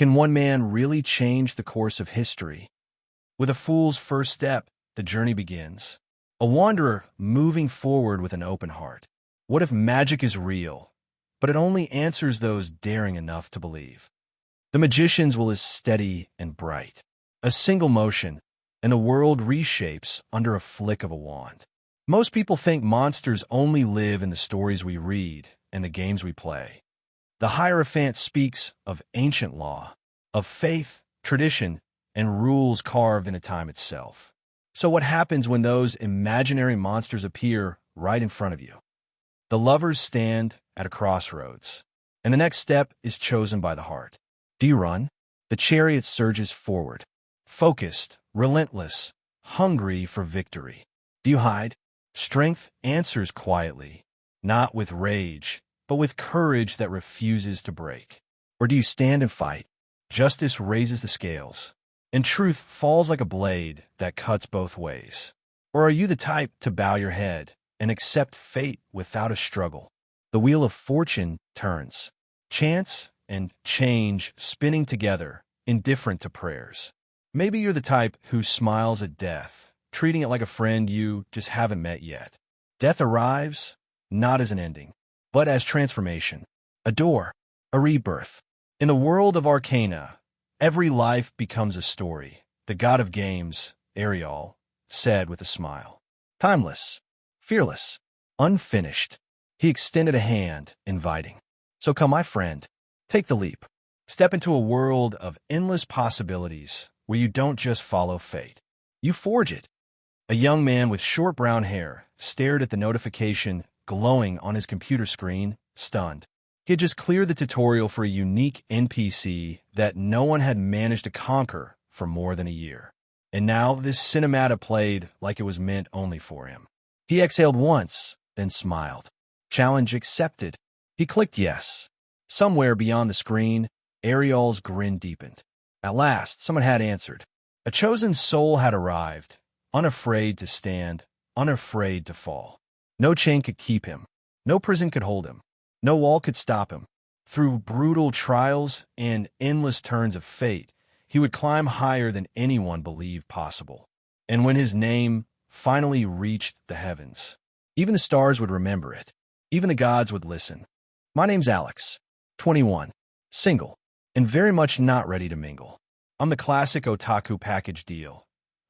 Can one man really change the course of history? With a fool's first step, the journey begins. A wanderer moving forward with an open heart. What if magic is real, but it only answers those daring enough to believe? The magician's will is steady and bright. A single motion, and the world reshapes under a flick of a wand. Most people think monsters only live in the stories we read and the games we play. The Hierophant speaks of ancient law, of faith, tradition, and rules carved into time itself. So what happens when those imaginary monsters appear right in front of you? The lovers stand at a crossroads, and the next step is chosen by the heart. Do you run? The chariot surges forward, focused, relentless, hungry for victory. Do you hide? Strength answers quietly, not with rage, but with courage that refuses to break. Or do you stand and fight? Justice raises the scales, and truth falls like a blade that cuts both ways. Or are you the type to bow your head and accept fate without a struggle? The wheel of fortune turns, chance and change spinning together, indifferent to prayers. Maybe you're the type who smiles at death, treating it like a friend you just haven't met yet. Death arrives, not as an ending, but as transformation, a door, a rebirth. In the world of Arcana, every life becomes a story, the god of games, Ariel, said with a smile. Timeless, fearless, unfinished. He extended a hand, inviting. So come, my friend, take the leap. Step into a world of endless possibilities where you don't just follow fate. You forge it. A young man with short brown hair stared at the notification glowing on his computer screen, stunned. He had just cleared the tutorial for a unique NPC that no one had managed to conquer for more than a year. And now this cinemata played like it was meant only for him. He exhaled once, then smiled. Challenge accepted. He clicked yes. Somewhere beyond the screen, Ariel's grin deepened. At last, someone had answered. A chosen soul had arrived, unafraid to stand, unafraid to fall. No chain could keep him. No prison could hold him. No wall could stop him. Through brutal trials and endless turns of fate, he would climb higher than anyone believed possible. And when his name finally reached the heavens, even the stars would remember it. Even the gods would listen. My name's Alex, 21, single, and very much not ready to mingle. I'm the classic otaku package deal.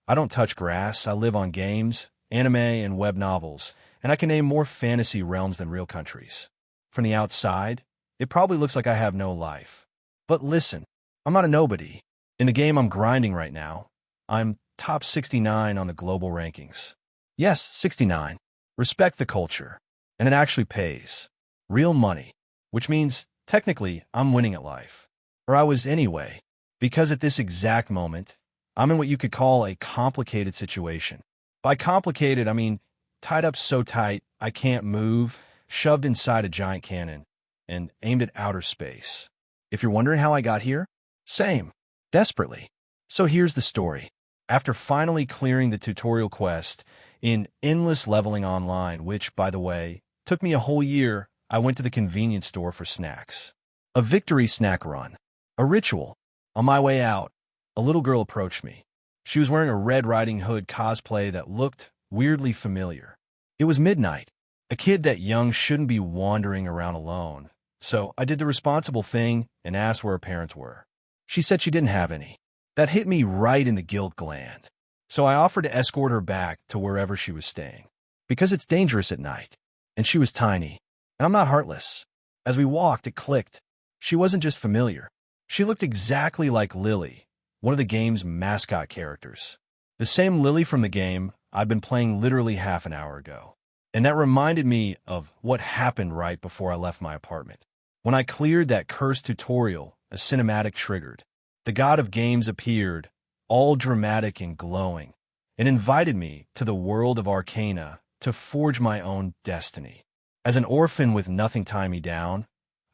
I don't touch grass, I live on games, anime, and web novels, and I can name more fantasy realms than real countries. From the outside, it probably looks like I have no life. But listen, I'm not a nobody. In the game I'm grinding right now, I'm top 69 on the global rankings. Yes, 69. Respect the culture. And it actually pays. Real money. Which means, technically, I'm winning at life. Or I was anyway. Because at this exact moment, I'm in what you could call a complicated situation. By complicated, I mean tied up so tight I can't move, shoved inside a giant cannon, and aimed at outer space. If you're wondering how I got here, same. Desperately. So here's the story. After finally clearing the tutorial quest in endless leveling online, which, by the way, took me a whole year, I went to the convenience store for snacks. A victory snack run. A ritual. On my way out, a little girl approached me. She was wearing a Red Riding Hood cosplay that looked weirdly familiar. It was midnight. A kid that young shouldn't be wandering around alone. So I did the responsible thing and asked where her parents were. She said she didn't have any. That hit me right in the guilt gland. So I offered to escort her back to wherever she was staying. Because it's dangerous at night. And she was tiny. And I'm not heartless. As we walked, it clicked. She wasn't just familiar. She looked exactly like Lily, one of the game's mascot characters. The same Lily from the game I'd been playing literally half an hour ago. And that reminded me of what happened right before I left my apartment. When I cleared that cursed tutorial, a cinematic triggered. The god of games appeared, all dramatic and glowing, and invited me to the world of Arcana to forge my own destiny. As an orphan with nothing tying me down,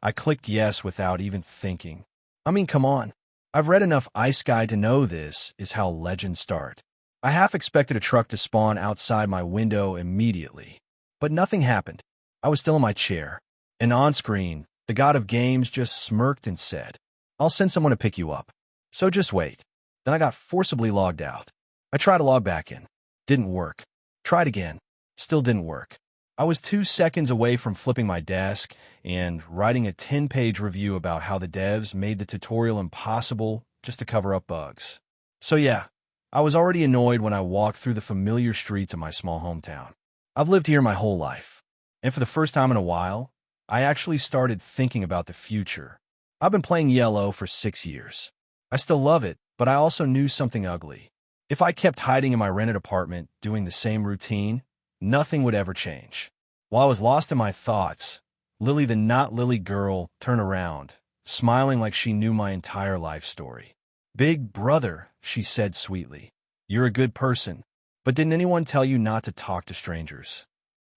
I clicked yes without even thinking. I mean, come on. I've read enough Ice Guide to know this is how legends start. I half expected a truck to spawn outside my window immediately. But nothing happened. I was still in my chair. And on screen, the god of games just smirked and said, I'll send someone to pick you up. So just wait. Then I got forcibly logged out. I tried to log back in. Didn't work. Tried again. Still didn't work. I was 2 seconds away from flipping my desk and writing a 10-page review about how the devs made the tutorial impossible just to cover up bugs. So yeah, I was already annoyed when I walked through the familiar streets of my small hometown. I've lived here my whole life, and for the first time in a while, I actually started thinking about the future. I've been playing Yellow for 6 years. I still love it, but I also knew something ugly. If I kept hiding in my rented apartment doing the same routine, nothing would ever change. While I was lost in my thoughts, Lily the not Lily girl turned around, smiling like she knew my entire life story. "Big brother," she said sweetly, "you're a good person, but didn't anyone tell you not to talk to strangers?"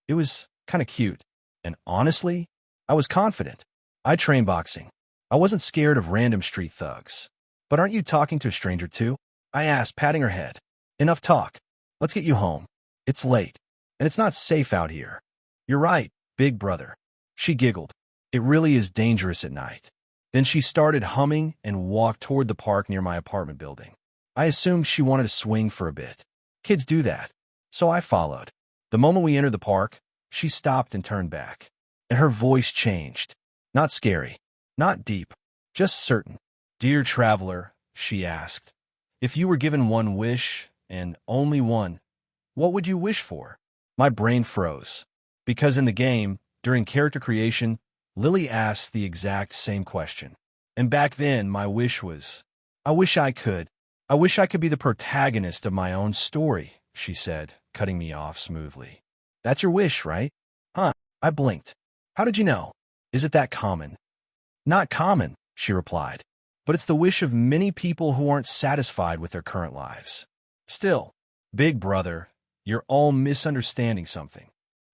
It was kind of cute, and honestly, I was confident. I trained boxing. I wasn't scared of random street thugs. "But aren't you talking to a stranger too?" I asked, patting her head. "Enough talk. Let's get you home. It's late, and it's not safe out here." "You're right, big brother." She giggled. "It really is dangerous at night." Then she started humming and walked toward the park near my apartment building. I assumed she wanted to swing for a bit. Kids do that. So I followed. The moment we entered the park, she stopped and turned back. And her voice changed. Not scary. Not deep. Just certain. "Dear traveler," she asked, "if you were given one wish, and only one, what would you wish for?" My brain froze. Because in the game, during character creation, Lily asked the exact same question. And back then, my wish was, I wish I could be the protagonist of my own story," she said, cutting me off smoothly. "That's your wish, right?" "Huh." I blinked. "How did you know? Is it that common?" "Not common," she replied, "but it's the wish of many people who aren't satisfied with their current lives. Still, big brother, you're all misunderstanding something."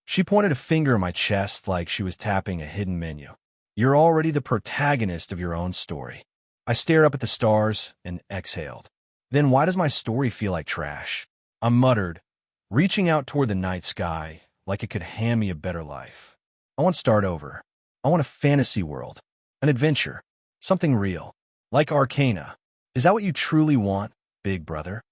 She pointed a finger at my chest like she was tapping a hidden menu. "You're already the protagonist of your own story." I stared up at the stars and exhaled. "Then why does my story feel like trash?" I muttered, reaching out toward the night sky like it could hand me a better life. "I want to start over. I want a fantasy world, an adventure, something real, like Arcana. Is that what you truly want, big brother?"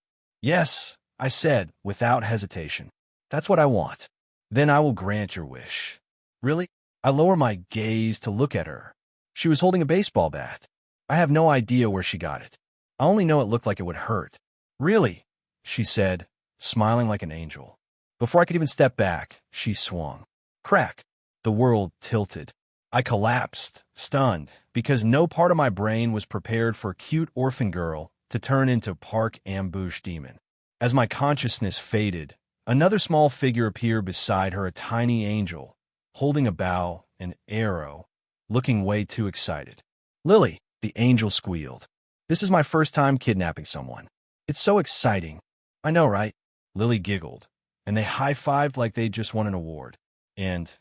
"Yes," I said without hesitation. "That's what I want." "Then I will grant your wish." "Really?" I lowered my gaze to look at her. She was holding a baseball bat. I have no idea where she got it. I only know it looked like it would hurt. "Really?" she said, smiling like an angel. Before I could even step back, she swung. Crack! The world tilted. I collapsed, stunned, because no part of my brain was prepared for a cute orphan girl to turn into park ambush demon. As my consciousness faded, another small figure appeared beside her, a tiny angel, holding a bow, an arrow, looking way too excited. "Lily," the angel squealed. "This is my first time kidnapping someone. It's so exciting." "I know, right?" Lily giggled, and they high-fived like they'd just won an award. And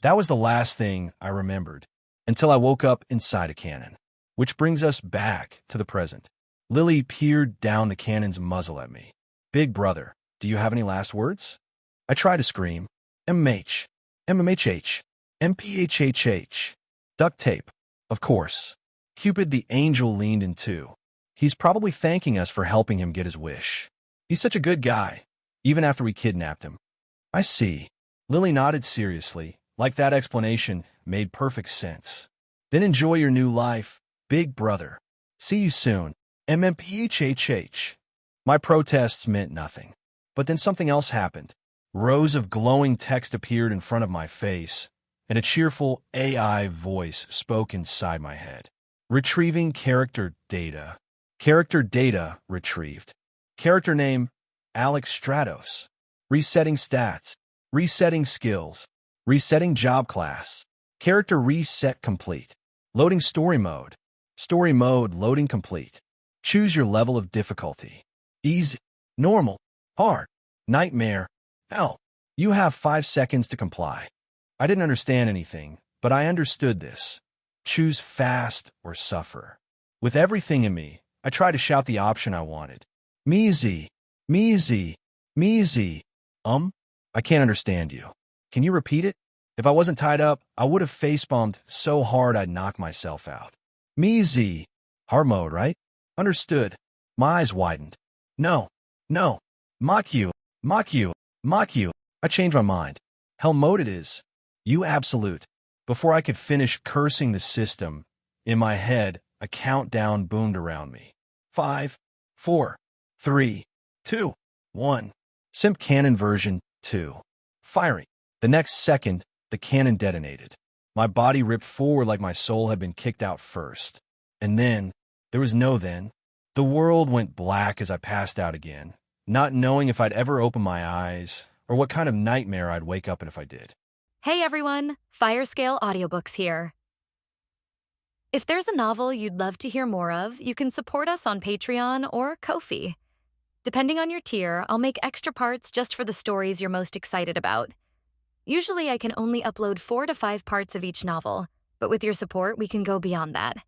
that was the last thing I remembered, until I woke up inside a cannon. Which brings us back to the present. Lily peered down the cannon's muzzle at me. "Big brother, do you have any last words?" I tried to scream. MMH. MMHH. MPHHH. Duct tape. Of course. Cupid the angel leaned in too. He's probably thanking us for helping him get his wish. He's such a good guy, even after we kidnapped him. I see. Lily nodded seriously, like that explanation made perfect sense. "Then enjoy your new life, big brother. See you soon. MMPHHH. My protests meant nothing. But then something else happened. Rows of glowing text appeared in front of my face, and a cheerful AI voice spoke inside my head. "Retrieving character data. Character data retrieved. Character name, Alex Stratos. Resetting stats. Resetting skills. Resetting job class. Character reset complete. Loading story mode. Story mode loading complete. Choose your level of difficulty. Easy, normal, hard, nightmare, hell. You have 5 seconds to comply." I didn't understand anything, but I understood this. Choose fast or suffer. With everything in me, I tried to shout the option I wanted. "Measy, measy, measy." I can't understand you. Can you repeat it? If I wasn't tied up, I would have face-bombed so hard I'd knock myself out. "Measy." Hard mode, right? Understood. My eyes widened. No, no. Mock you, mock you, mock you. I changed my mind. Hell mode it is. You absolute. Before I could finish cursing the system, in my head, a countdown boomed around me. 5, 4, 3, 2, 1. Simp cannon version 2. Firing. The next second, the cannon detonated. My body ripped forward like my soul had been kicked out first. And then, there was no then. The world went black as I passed out again, not knowing if I'd ever open my eyes or what kind of nightmare I'd wake up in if I did. Hey everyone, Firescale Audiobooks here. If there's a novel you'd love to hear more of, you can support us on Patreon or Ko-fi. Depending on your tier, I'll make extra parts just for the stories you're most excited about. Usually I can only upload 4 to 5 parts of each novel, but with your support we can go beyond that.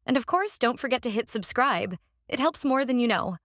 And of course, don't forget to hit subscribe. It helps more than you know.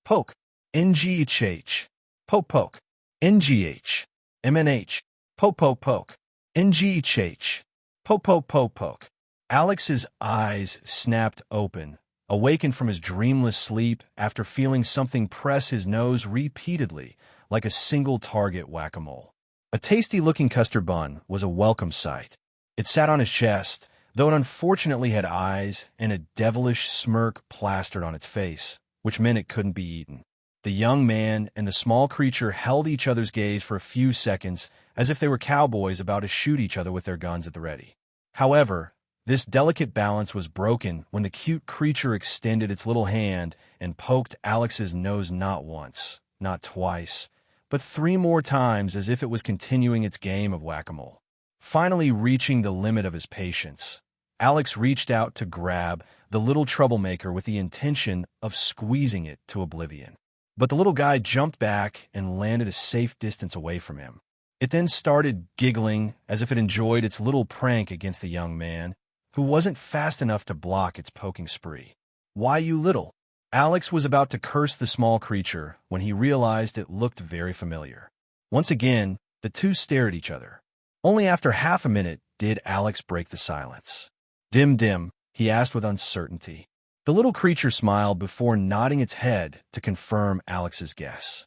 Poke. NGHH. Poke poke. NGH. MNH. Poke poke poke. NGHH. Poke poke poke poke. Alex's eyes snapped open, awakened from his dreamless sleep after feeling something press his nose repeatedly, like a single target whack-a-mole. A tasty-looking custard bun was a welcome sight. It sat on his chest, though it unfortunately had eyes and a devilish smirk plastered on its face, which meant it couldn't be eaten. The young man and the small creature held each other's gaze for a few seconds, as if they were cowboys about to shoot each other with their guns at the ready. However, this delicate balance was broken when the cute creature extended its little hand and poked Alex's nose not once, not twice, but 3 more times as if it was continuing its game of whack-a-mole. Finally reaching the limit of his patience, Alex reached out to grab the little troublemaker with the intention of squeezing it to oblivion. But the little guy jumped back and landed a safe distance away from him. It then started giggling as if it enjoyed its little prank against the young man, who wasn't fast enough to block its poking spree. Why, you little? Alex was about to curse the small creature when he realized it looked very familiar. Once again, the two stared at each other. Only after half a minute did Alex break the silence. Dim dim, he asked with uncertainty. The little creature smiled before nodding its head to confirm Alex's guess.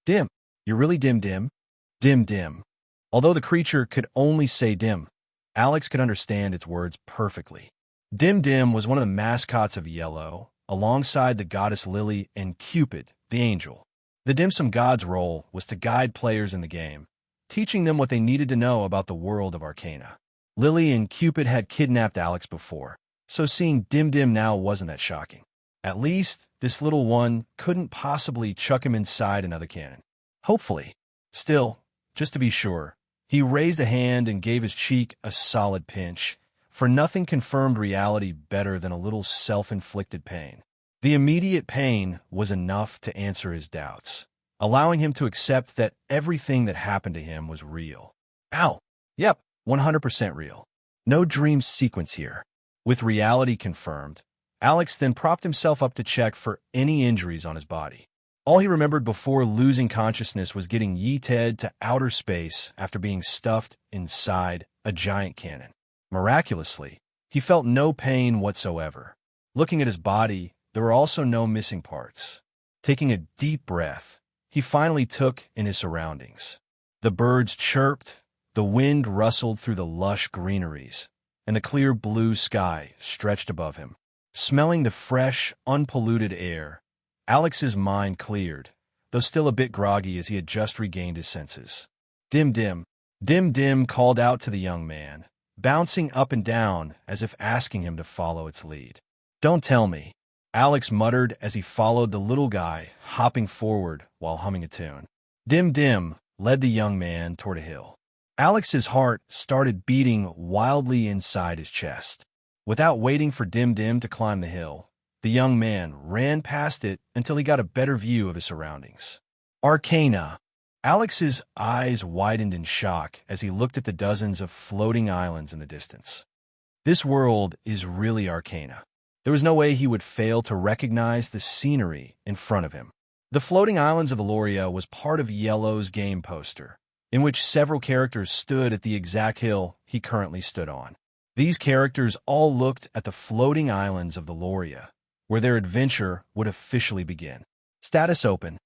Dim, you're really dim dim? Dim dim. Although the creature could only say dim, Alex could understand its words perfectly. Dim Dim was one of the mascots of Yellow, alongside the goddess Lily and Cupid, the angel. The Dim Sum God's role was to guide players in the game, teaching them what they needed to know about the world of Arcana. Lily and Cupid had kidnapped Alex before, so seeing Dim Dim now wasn't that shocking. At least, this little one couldn't possibly chuck him inside another cannon. Hopefully. Still, just to be sure, he raised a hand and gave his cheek a solid pinch, for nothing confirmed reality better than a little self-inflicted pain. The immediate pain was enough to answer his doubts, allowing him to accept that everything that happened to him was real. Ow! Yep, 100% real. No dream sequence here. With reality confirmed, Alex then propped himself up to check for any injuries on his body. All he remembered before losing consciousness was getting yeeted to outer space after being stuffed inside a giant cannon. Miraculously, he felt no pain whatsoever. Looking at his body, there were also no missing parts. Taking a deep breath, he finally took in his surroundings. The birds chirped, the wind rustled through the lush greeneries, and the clear blue sky stretched above him. Smelling the fresh, unpolluted air, Alex's mind cleared, though still a bit groggy as he had just regained his senses. Dim Dim. Dim Dim called out to the young man, bouncing up and down as if asking him to follow its lead. Don't tell me, Alex muttered as he followed the little guy, hopping forward while humming a tune. Dim Dim led the young man toward a hill. Alex's heart started beating wildly inside his chest. Without waiting for Dim Dim to climb the hill, the young man ran past it until he got a better view of his surroundings. Arcana. Alex's eyes widened in shock as he looked at the dozens of floating islands in the distance. This world is really Arcana. There was no way he would fail to recognize the scenery in front of him. The floating islands of Eloria was part of Yellow's game poster, in which several characters stood at the exact hill he currently stood on. These characters all looked at the floating islands of Eloria where their adventure would officially begin. Status open,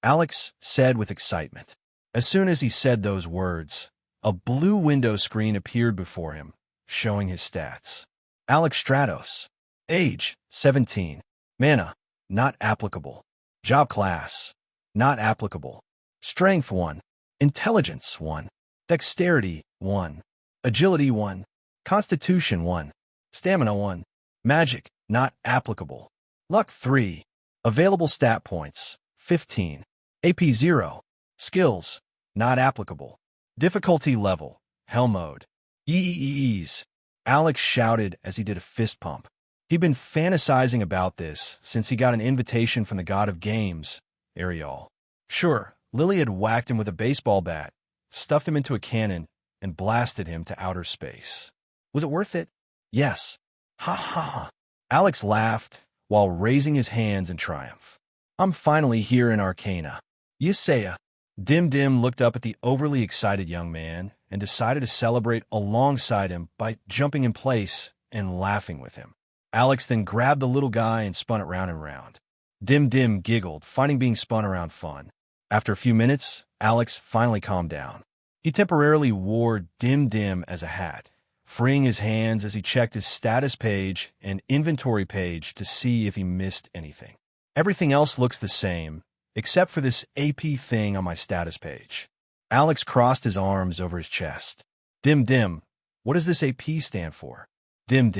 Alex said with excitement. As soon as he said those words, a blue window screen appeared before him, showing his stats. Alex Stratos. Age, 17. Mana, not applicable. Job class, not applicable. Strength, 1. Intelligence, 1. Dexterity, 1. Agility, 1. Constitution, 1. Stamina, 1. Magic, not applicable. Luck, 3. Available stat points, 15. AP, 0. Skills, not applicable. Difficulty level, Hell mode. Ease. Alex shouted as he did a fist pump. He'd been fantasizing about this since he got an invitation from the god of games, Ariel. Sure, Lily had whacked him with a baseball bat, stuffed him into a cannon, and blasted him to outer space. Was it worth it? Yes. Ha ha ha. Alex laughed while raising his hands in triumph. I'm finally here in Arcana. Yesaya. Dim looked up at the overly excited young man and decided to celebrate alongside him by jumping in place and laughing with him. Alex then grabbed the little guy and spun it round and round. Dim giggled, finding being spun around fun. After a few minutes, Alex finally calmed down. He temporarily wore Dim as a hat, freeing his hands as he checked his status page and inventory page to see if he missed anything. Everything else looks the same, except for this AP thing on my status page. Alex crossed his arms over his chest. Dim, what does this AP stand for? Dim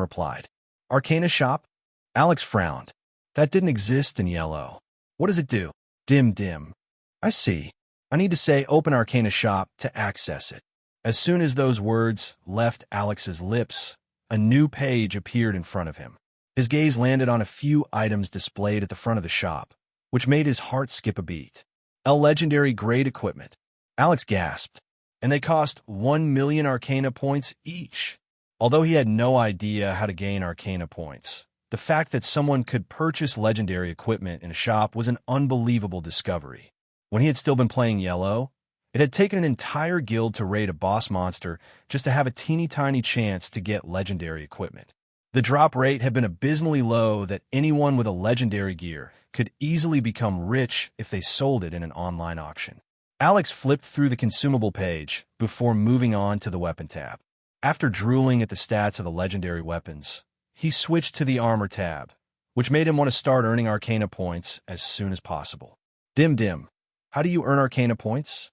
replied. Arcana shop? Alex frowned. That didn't exist in yellow. What does it do? Dim. I see. I need to say open Arcana shop to access it. As soon as those words left Alex's lips, a new page appeared in front of him. His gaze landed on a few items displayed at the front of the shop, which made his heart skip a beat. Legendary grade equipment. Alex gasped, and they cost 1 million Arcana points each. Although he had no idea how to gain Arcana points, the fact that someone could purchase legendary equipment in a shop was an unbelievable discovery. When he had still been playing Yellow, it had taken an entire guild to raid a boss monster just to have a teeny-tiny chance to get legendary equipment. The drop rate had been abysmally low that anyone with a legendary gear could easily become rich if they sold it in an online auction. Alex flipped through the consumable page before moving on to the weapon tab. After drooling at the stats of the legendary weapons, he switched to the armor tab, which made him want to start earning Arcana points as soon as possible. Dim, how do you earn Arcana points?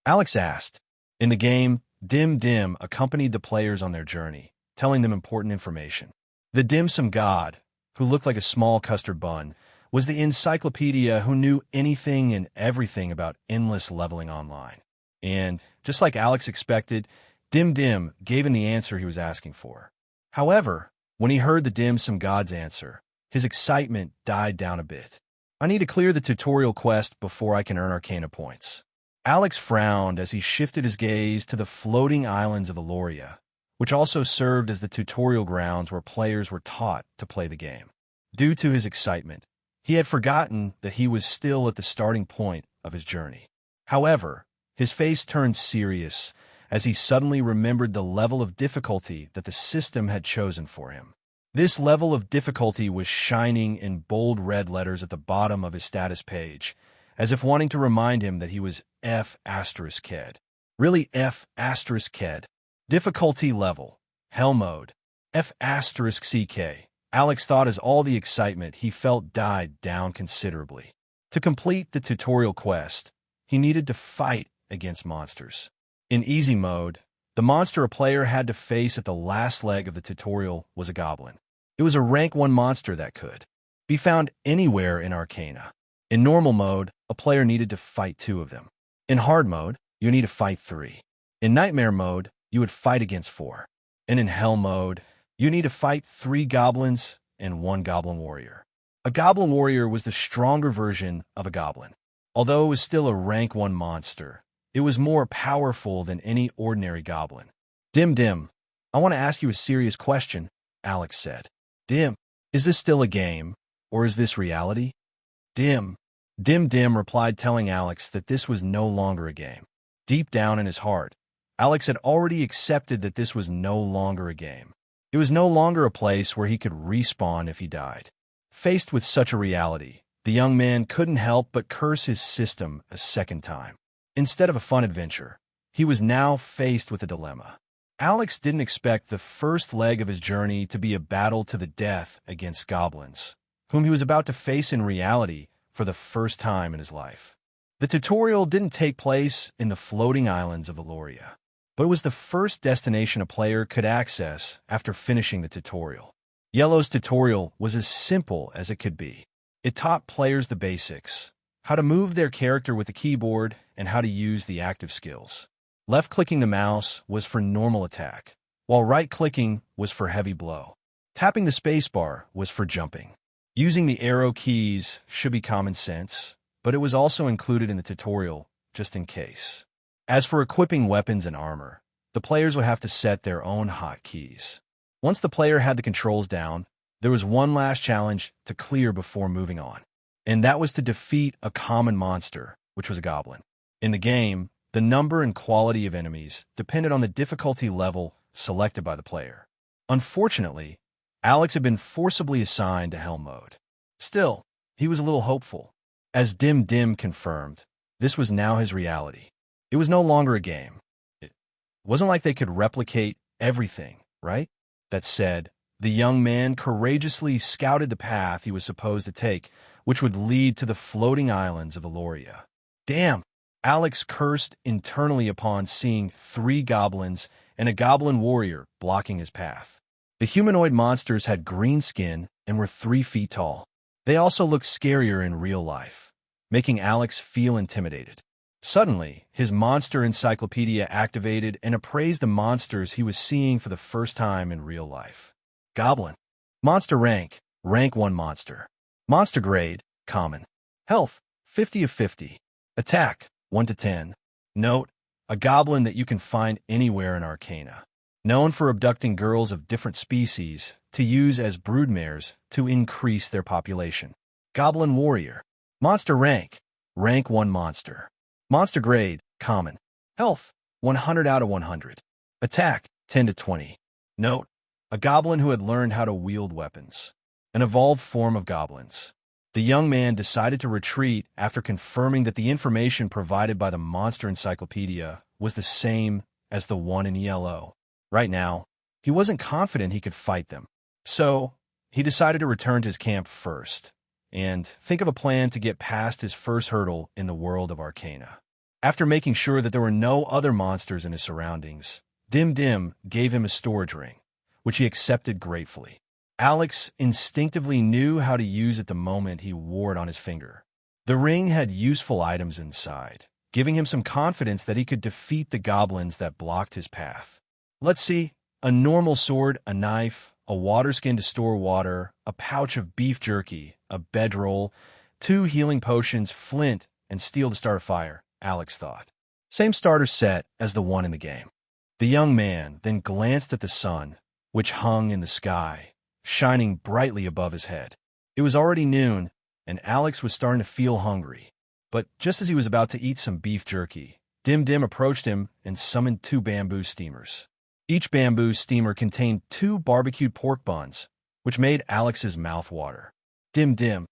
Alex asked. In the game, Dim accompanied the players on their journey, telling them important information. The dim sum god, who looked like a small custard bun, was the encyclopedia who knew anything and everything about endless leveling online. And, just like Alex expected, Dim gave him the answer he was asking for. However, when he heard the dim sum god's answer, his excitement died down a bit. I need to clear the tutorial quest before I can earn Arcana points. Alex frowned as he shifted his gaze to the floating islands of Aloria, which also served as the tutorial grounds where players were taught to play the game. Due to his excitement, he had forgotten that he was still at the starting point of his journey. However, his face turned serious as he suddenly remembered the level of difficulty that the system had chosen for him. This level of difficulty was shining in bold red letters at the bottom of his status page, as if wanting to remind him that he was F***ked. Really F***ked. Difficulty level, Hell mode, F***ck. Alex thought as all the excitement he felt died down considerably. To complete the tutorial quest, he needed to fight against monsters. In easy mode, the monster a player had to face at the last leg of the tutorial was a goblin. It was a rank 1 monster that could be found anywhere in Arcana. In normal mode, a player needed to fight 2 of them. In hard mode, you need to fight 3. In nightmare mode, you would fight against 4. And in hell mode, you need to fight 3 goblins and 1 goblin warrior. A goblin warrior was the stronger version of a goblin. Although it was still a rank 1 monster, it was more powerful than any ordinary goblin. Dim, I want to ask you a serious question, Alex said. Dim, is this still a game, or is this reality? Dim replied, telling Alex that this was no longer a game. Deep down in his heart, Alex had already accepted that this was no longer a game. It was no longer a place where he could respawn if he died. Faced with such a reality, the young man couldn't help but curse his system a second time. Instead of a fun adventure, he was now faced with a dilemma. Alex didn't expect the first leg of his journey to be a battle to the death against goblins, whom he was about to face in reality for the first time in his life. The tutorial didn't take place in the floating islands of Aloria, but it was the first destination a player could access after finishing the tutorial. Yellow's tutorial was as simple as it could be. It taught players the basics, how to move their character with the keyboard and how to use the active skills. Left-clicking the mouse was for normal attack, while right-clicking was for heavy blow. Tapping the spacebar was for jumping. Using the arrow keys should be common sense, but it was also included in the tutorial, just in case. As for equipping weapons and armor, the players would have to set their own hotkeys. Once the player had the controls down, there was one last challenge to clear before moving on, and that was to defeat a common monster, which was a goblin. In the game, the number and quality of enemies depended on the difficulty level selected by the player. Unfortunately, Alex had been forcibly assigned to Hell mode. Still, he was a little hopeful. As Dim Dim confirmed, this was now his reality. It was no longer a game. It wasn't like they could replicate everything, right? That said, the young man courageously scouted the path he was supposed to take, which would lead to the floating islands of Aloria. Damn! Alex cursed internally upon seeing 3 goblins and a goblin warrior blocking his path. The humanoid monsters had green skin and were 3 feet tall. They also looked scarier in real life, making Alex feel intimidated. Suddenly, his monster encyclopedia activated and appraised the monsters he was seeing for the first time in real life. Goblin. Monster rank, rank 1 monster. Monster grade, common. Health, 50 of 50. Attack, 1 to 10. Note, a goblin that you can find anywhere in Arcana. Known for abducting girls of different species to use as broodmares to increase their population. Goblin warrior. Monster rank, rank 1 monster. Monster grade, common. Health, 100 out of 100. Attack, 10 to 20. Note, a goblin who had learned how to wield weapons. An evolved form of goblins. The young man decided to retreat after confirming that the information provided by the monster encyclopedia was the same as the one in ELO. Right now, he wasn't confident he could fight them. So, he decided to return to his camp first and think of a plan to get past his first hurdle in the world of Arcana. After making sure that there were no other monsters in his surroundings, Dim Dim gave him a storage ring, which he accepted gratefully. Alex instinctively knew how to use it the moment he wore it on his finger. The ring had useful items inside, giving him some confidence that he could defeat the goblins that blocked his path. Let's see, a normal sword, a knife, a water skin to store water, a pouch of beef jerky, a bedroll, 2 healing potions, flint, and steel to start a fire, Alex thought. Same starter set as the one in the game. The young man then glanced at the sun, which hung in the sky, shining brightly above his head. It was already noon, and Alex was starting to feel hungry. But just as he was about to eat some beef jerky, Dim Dim approached him and summoned 2 bamboo steamers. Each bamboo steamer contained 2 barbecued pork buns, which made Alex's mouth water. Dim Dim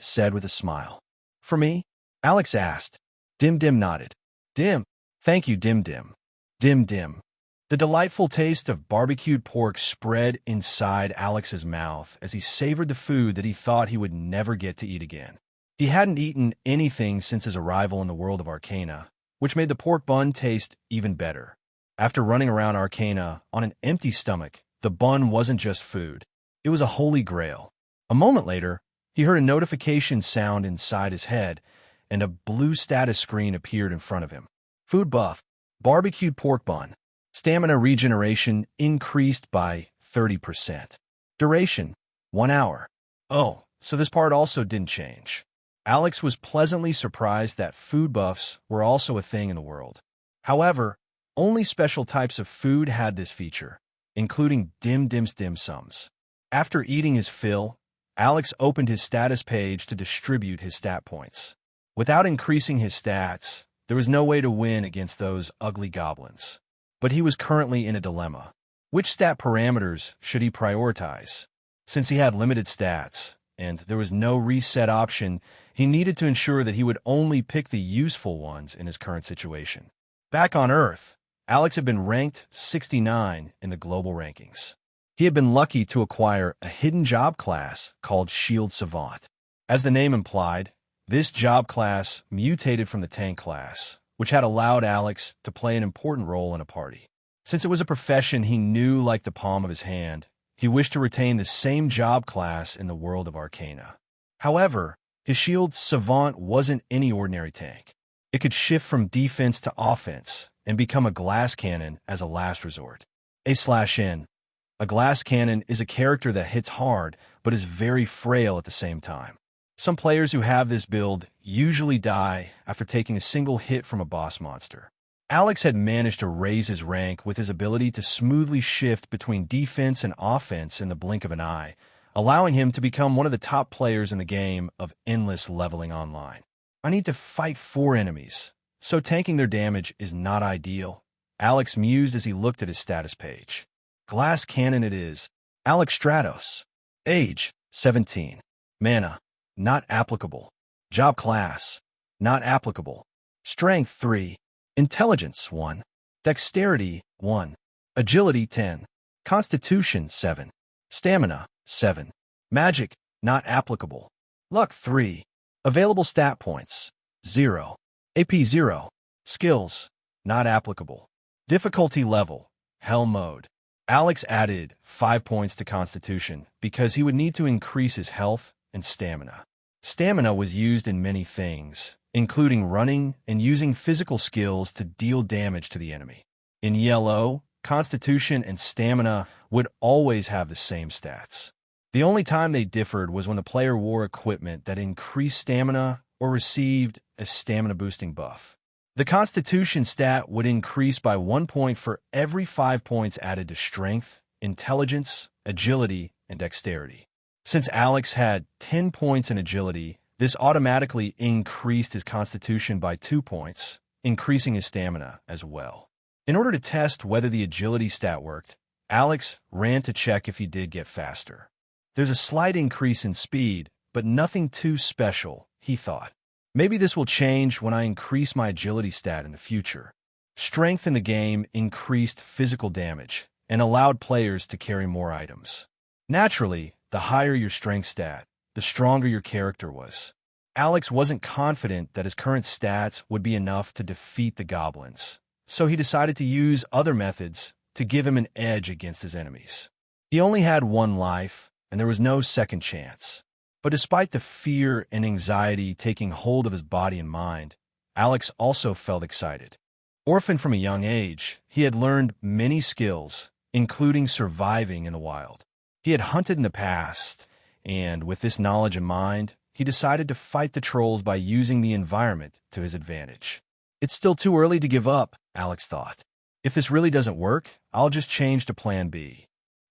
said with a smile. For me? Alex asked. Dim Dim nodded. Dim. Thank you, Dim Dim. Dim Dim. The delightful taste of barbecued pork spread inside Alex's mouth as he savored the food that he thought he would never get to eat again. He hadn't eaten anything since his arrival in the world of Arcana, which made the pork bun taste even better. After running around Arcana on an empty stomach, the bun wasn't just food. It was a holy grail. A moment later, he heard a notification sound inside his head, and a blue status screen appeared in front of him. Food buff, barbecued pork bun. Stamina regeneration increased by 30%. Duration, 1 hour. Oh, so this part also didn't change. Alex was pleasantly surprised that food buffs were also a thing in the world. However, only special types of food had this feature, including Dim Dim's dim sums. After eating his fill, Alex opened his status page to distribute his stat points. Without increasing his stats, there was no way to win against those ugly goblins. But he was currently in a dilemma. Which stat parameters should he prioritize? Since he had limited stats, and there was no reset option, he needed to ensure that he would only pick the useful ones in his current situation. Back on Earth, Alex had been ranked 69 in the global rankings. He had been lucky to acquire a hidden job class called Shield Savant. As the name implied, this job class mutated from the tank class, which had allowed Alex to play an important role in a party. Since it was a profession he knew like the palm of his hand, he wished to retain the same job class in the world of Arcana. However, his Shield Savant wasn't any ordinary tank. It could shift from defense to offense and become a glass cannon as a last resort. A/N. A glass cannon is a character that hits hard but is very frail at the same time. Some players who have this build usually die after taking a single hit from a boss monster. Alex had managed to raise his rank with his ability to smoothly shift between defense and offense in the blink of an eye, allowing him to become one of the top players in the game of endless leveling online. I need to fight 4 enemies, so tanking their damage is not ideal, Alex mused as he looked at his status page. Glass cannon it is. Alex Stratos. Age, 17. Mana, not applicable. Job class, not applicable. Strength, 3. Intelligence, 1. Dexterity, 1. Agility, 10. Constitution, 7. Stamina, 7. Magic, not applicable. Luck, 3. Available stat points, 0. AP, 0. Skills, not applicable. Difficulty level, Hell mode. Alex added 5 points to Constitution because he would need to increase his health and stamina. Stamina was used in many things, including running and using physical skills to deal damage to the enemy. In yellow, Constitution and stamina would always have the same stats. The only time they differed was when the player wore equipment that increased stamina or received a stamina-boosting buff. The Constitution stat would increase by 1 point for every 5 points added to Strength, Intelligence, Agility, and Dexterity. Since Alex had 10 points in Agility, this automatically increased his Constitution by 2 points, increasing his stamina as well. In order to test whether the Agility stat worked, Alex ran to check if he did get faster. There's a slight increase in speed, but nothing too special, he thought. Maybe this will change when I increase my Agility stat in the future. Strength in the game increased physical damage and allowed players to carry more items. Naturally, the higher your strength stat, the stronger your character was. Alex wasn't confident that his current stats would be enough to defeat the goblins, so he decided to use other methods to give him an edge against his enemies. He only had 1 life, and there was no second chance. But despite the fear and anxiety taking hold of his body and mind, Alex also felt excited. Orphaned from a young age, he had learned many skills, including surviving in the wild. He had hunted in the past, and with this knowledge in mind, he decided to fight the trolls by using the environment to his advantage. It's still too early to give up, Alex thought. If this really doesn't work, I'll just change to Plan B.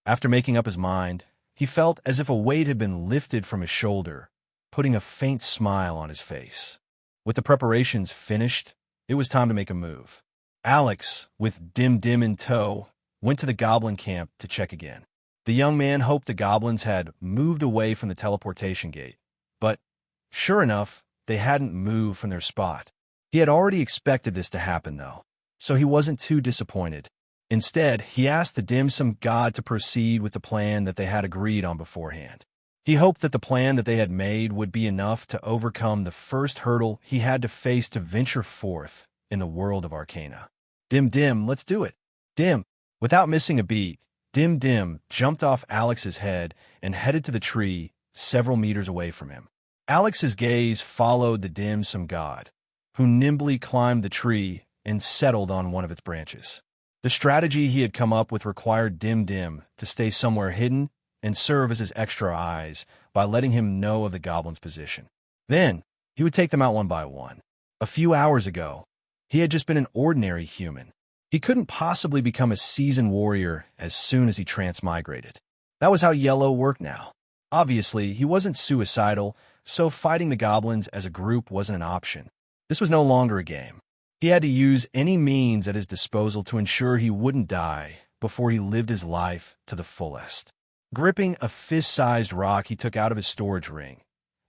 After making up his mind, he felt as if a weight had been lifted from his shoulder, putting a faint smile on his face. With the preparations finished, it was time to make a move. Alex, with Dim in tow, went to the goblin camp to check again. The young man hoped the goblins had moved away from the teleportation gate, but, sure enough, they hadn't moved from their spot. He had already expected this to happen, though, so he wasn't too disappointed. Instead, he asked the dim sum god to proceed with the plan that they had agreed on beforehand. He hoped that the plan that they had made would be enough to overcome the first hurdle he had to face to venture forth in the world of Arcana. Dim, let's do it. Dim, without missing a beat, Dim jumped off Alex's head and headed to the tree several meters away from him. Alex's gaze followed the dim sum god, who nimbly climbed the tree and settled on one of its branches. The strategy he had come up with required Dim to stay somewhere hidden and serve as his extra eyes by letting him know of the goblin's position. Then, he would take them out one by one. A few hours ago, he had just been an ordinary human. He couldn't possibly become a seasoned warrior as soon as he transmigrated. That was how Yellow worked now. Obviously, he wasn't suicidal, so fighting the goblins as a group wasn't an option. This was no longer a game. He had to use any means at his disposal to ensure he wouldn't die before he lived his life to the fullest. Gripping a fist-sized rock he took out of his storage ring,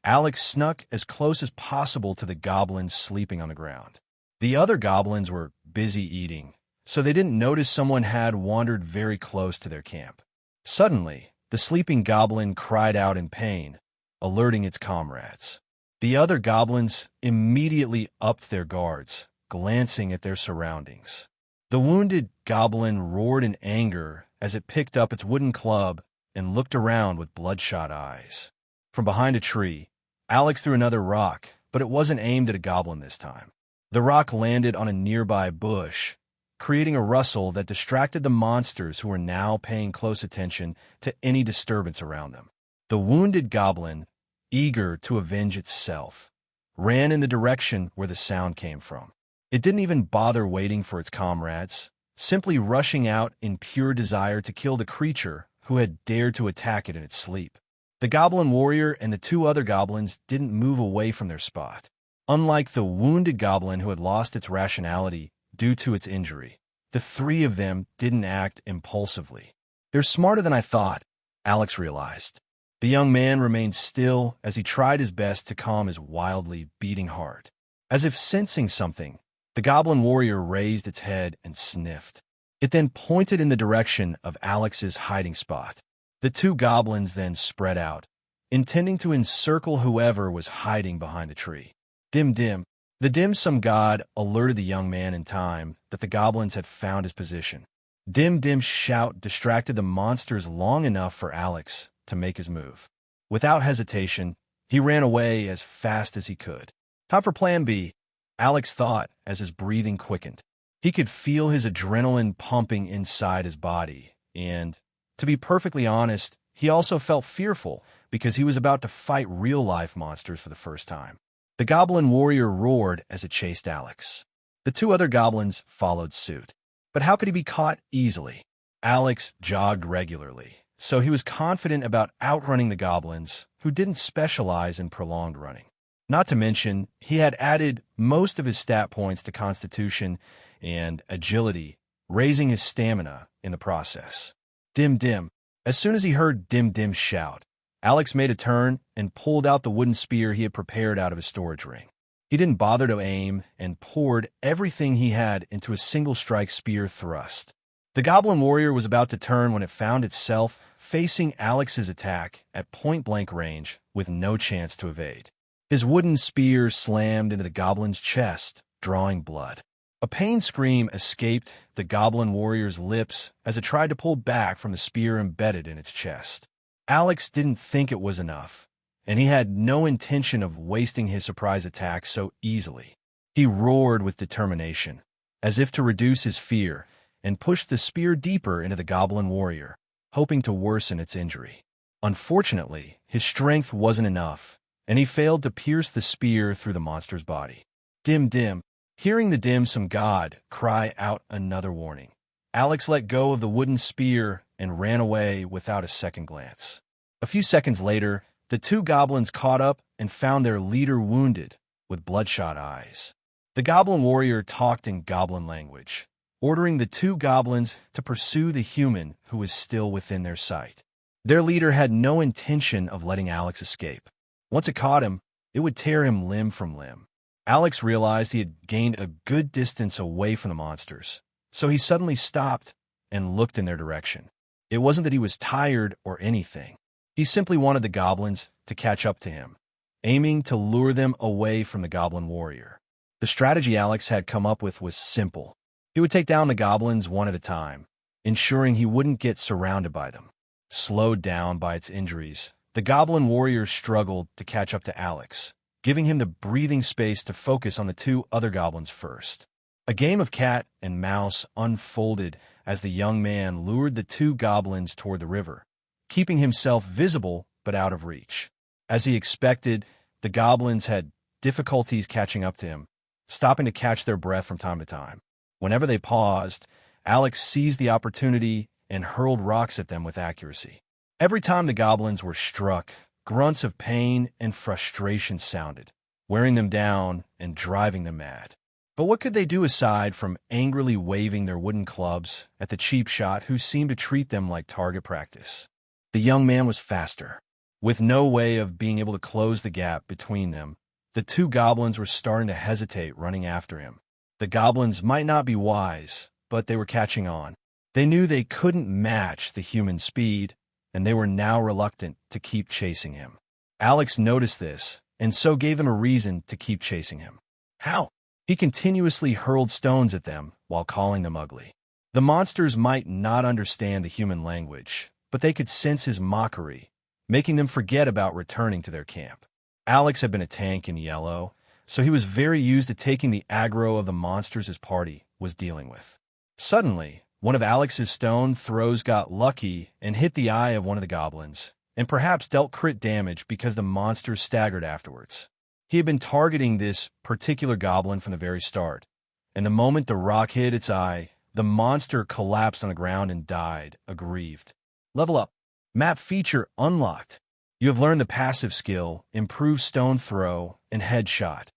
Alex snuck as close as possible to the goblins sleeping on the ground. The other goblins were busy eating, so they didn't notice someone had wandered very close to their camp. Suddenly, the sleeping goblin cried out in pain, alerting its comrades. The other goblins immediately upped their guards, glancing at their surroundings. The wounded goblin roared in anger as it picked up its wooden club and looked around with bloodshot eyes. From behind a tree, Alex threw another rock, but it wasn't aimed at a goblin this time. The rock landed on a nearby bush, creating a rustle that distracted the monsters who were now paying close attention to any disturbance around them. The wounded goblin, eager to avenge itself, ran in the direction where the sound came from. It didn't even bother waiting for its comrades, simply rushing out in pure desire to kill the creature who had dared to attack it in its sleep. The goblin warrior and the two other goblins didn't move away from their spot. Unlike the wounded goblin who had lost its rationality due to its injury, the three of them didn't act impulsively. They're smarter than I thought, Alex realized. The young man remained still as he tried his best to calm his wildly beating heart. As if sensing something, the goblin warrior raised its head and sniffed. It then pointed in the direction of Alex's hiding spot. The two goblins then spread out, intending to encircle whoever was hiding behind the tree. Dim dim. The dim-sum god alerted the young man in time that the goblins had found his position. Dim dim's shout distracted the monsters long enough for Alex to make his move. Without hesitation, he ran away as fast as he could. Time for plan B, Alex thought as his breathing quickened. He could feel his adrenaline pumping inside his body, and, to be perfectly honest, he also felt fearful because he was about to fight real-life monsters for the first time. The goblin warrior roared as it chased Alex. The two other goblins followed suit. But how could he be caught easily? Alex jogged regularly, so he was confident about outrunning the goblins, who didn't specialize in prolonged running. Not to mention, he had added most of his stat points to Constitution and Agility, raising his stamina in the process. Dim dim. As soon as he heard Dim Dim shout, Alex made a turn and pulled out the wooden spear he had prepared out of his storage ring. He didn't bother to aim and poured everything he had into a single-strike spear thrust. The goblin warrior was about to turn when it found itself facing Alex's attack at point-blank range with no chance to evade. His wooden spear slammed into the goblin's chest, drawing blood. A pain scream escaped the goblin warrior's lips as it tried to pull back from the spear embedded in its chest. Alex didn't think it was enough, and he had no intention of wasting his surprise attack so easily. He roared with determination, as if to reduce his fear, and pushed the spear deeper into the goblin warrior, hoping to worsen its injury. Unfortunately, his strength wasn't enough, and he failed to pierce the spear through the monster's body. Dim dim. Hearing the dim-sum god cry out another warning, Alex let go of the wooden spear and ran away without a second glance. A few seconds later, the two goblins caught up and found their leader wounded, with bloodshot eyes. The goblin warrior talked in goblin language, ordering the two goblins to pursue the human who was still within their sight. Their leader had no intention of letting Alex escape. Once it caught him, it would tear him limb from limb. Alex realized he had gained a good distance away from the monsters, so he suddenly stopped and looked in their direction. It wasn't that he was tired or anything. He simply wanted the goblins to catch up to him, aiming to lure them away from the goblin warrior. The strategy Alex had come up with was simple. He would take down the goblins one at a time, ensuring he wouldn't get surrounded by them. Slowed down by its injuries, the goblin warrior struggled to catch up to Alex, giving him the breathing space to focus on the two other goblins first. A game of cat and mouse unfolded as the young man lured the two goblins toward the river, keeping himself visible but out of reach. As he expected, the goblins had difficulties catching up to him, stopping to catch their breath from time to time. Whenever they paused, Alex seized the opportunity and hurled rocks at them with accuracy. Every time the goblins were struck, grunts of pain and frustration sounded, wearing them down and driving them mad. But what could they do aside from angrily waving their wooden clubs at the cheap shot who seemed to treat them like target practice? The young man was faster. With no way of being able to close the gap between them, the two goblins were starting to hesitate running after him. The goblins might not be wise, but they were catching on. They knew they couldn't match the human speed, and they were now reluctant to keep chasing him. Alex noticed this, and so gave him a reason to keep chasing him. How? He continuously hurled stones at them while calling them ugly. The monsters might not understand the human language, but they could sense his mockery, making them forget about returning to their camp. Alex had been a tank in yellow, so he was very used to taking the aggro of the monsters his party was dealing with. Suddenly, one of Alex's stone throws got lucky and hit the eye of one of the goblins, and perhaps dealt crit damage because the monsters staggered afterwards. He had been targeting this particular goblin from the very start, and the moment the rock hit its eye, the monster collapsed on the ground and died, aggrieved. Level up. Map feature unlocked. You have learned the passive skill, Improved Stone Throw and Headshot.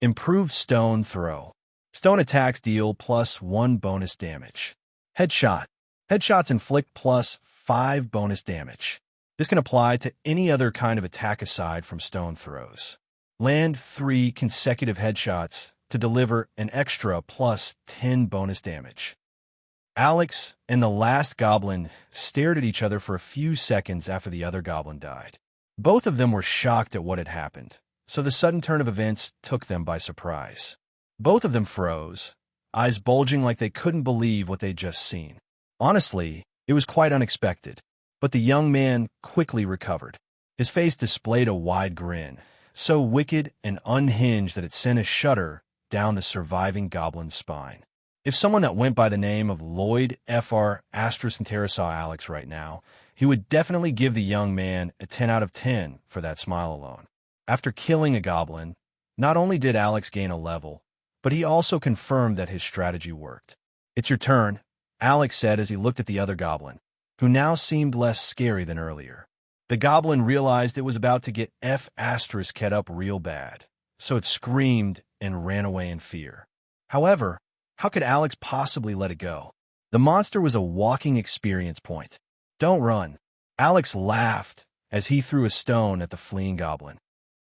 Improved Stone Throw. Stone attacks deal +1 bonus damage. Headshot. Headshots inflict +5 bonus damage. This can apply to any other kind of attack aside from stone throws. Land 3 consecutive headshots to deliver an extra +10 bonus damage. Alex and the last goblin stared at each other for a few seconds after the other goblin died. Both of them were shocked at what had happened, so the sudden turn of events took them by surprise. Both of them froze, eyes bulging like they couldn't believe what they'd just seen. Honestly, it was quite unexpected, but the young man quickly recovered. His face displayed a wide grin, so wicked and unhinged that it sent a shudder down the surviving goblin's spine. If someone that went by the name of Lloyd Fr. Astrosantera saw Alex right now, he would definitely give the young man a 10 out of 10 for that smile alone. After killing a goblin, not only did Alex gain a level, but he also confirmed that his strategy worked. "It's your turn," Alex said as he looked at the other goblin, who now seemed less scary than earlier. The goblin realized it was about to get F*** up real bad, so it screamed and ran away in fear. However, how could Alex possibly let it go? The monster was a walking experience point. "Don't run." Alex laughed as he threw a stone at the fleeing goblin.